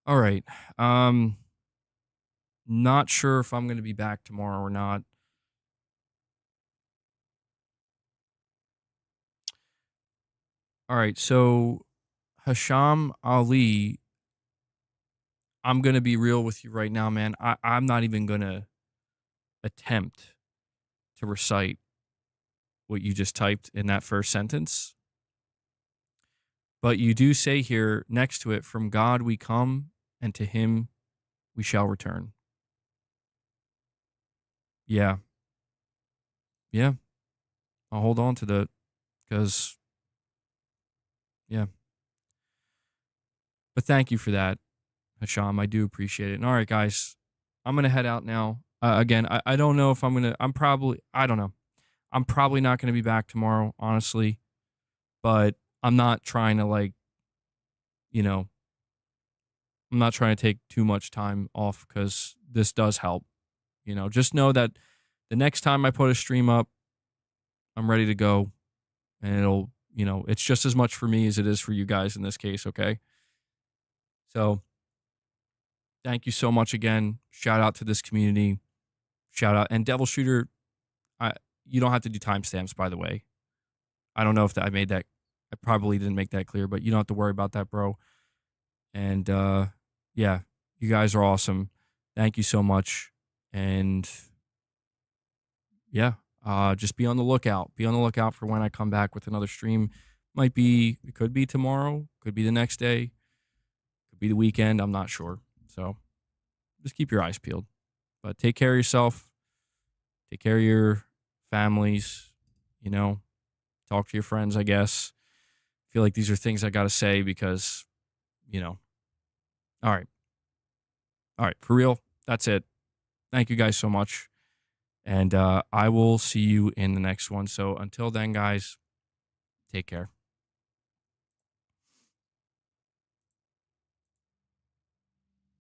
all right, not sure if I'm gonna be back tomorrow or not. All right, so Hasham Ali, I'm gonna be real with you right now, man. I'm not even gonna attempt to recite what you just typed in that first sentence. But you do say here next to it, from God we come, and to him we shall return. Yeah. Yeah. I'll hold on to that because, yeah. But thank you for that, Hasham. I do appreciate it. And all right, guys, I'm going to head out now. Again, I don't know if I don't know. I'm probably not going to be back tomorrow, honestly. But I'm not trying to, like, you know, I'm not trying to take too much time off because this does help. Just know that the next time I put a stream up, I'm ready to go. And it's just as much for me as it is for you guys in this case, okay? So thank you so much again. Shout out to this community. Shout out. And Devil Shooter, you don't have to do timestamps, by the way. I don't know if I made that. I probably didn't make that clear, but you don't have to worry about that, bro. And yeah, you guys are awesome. Thank you so much. And yeah, just be on the lookout. Be on the lookout for when I come back with another stream. It could be tomorrow, could be the next day, could be the weekend. I'm not sure. So just keep your eyes peeled. But take care of yourself. Take care of your families. Talk to your friends, I guess. I feel like these are things I got to say because, all right. All right. For real, that's it. Thank you guys so much. And I will see you in the next one. So until then, guys, take care.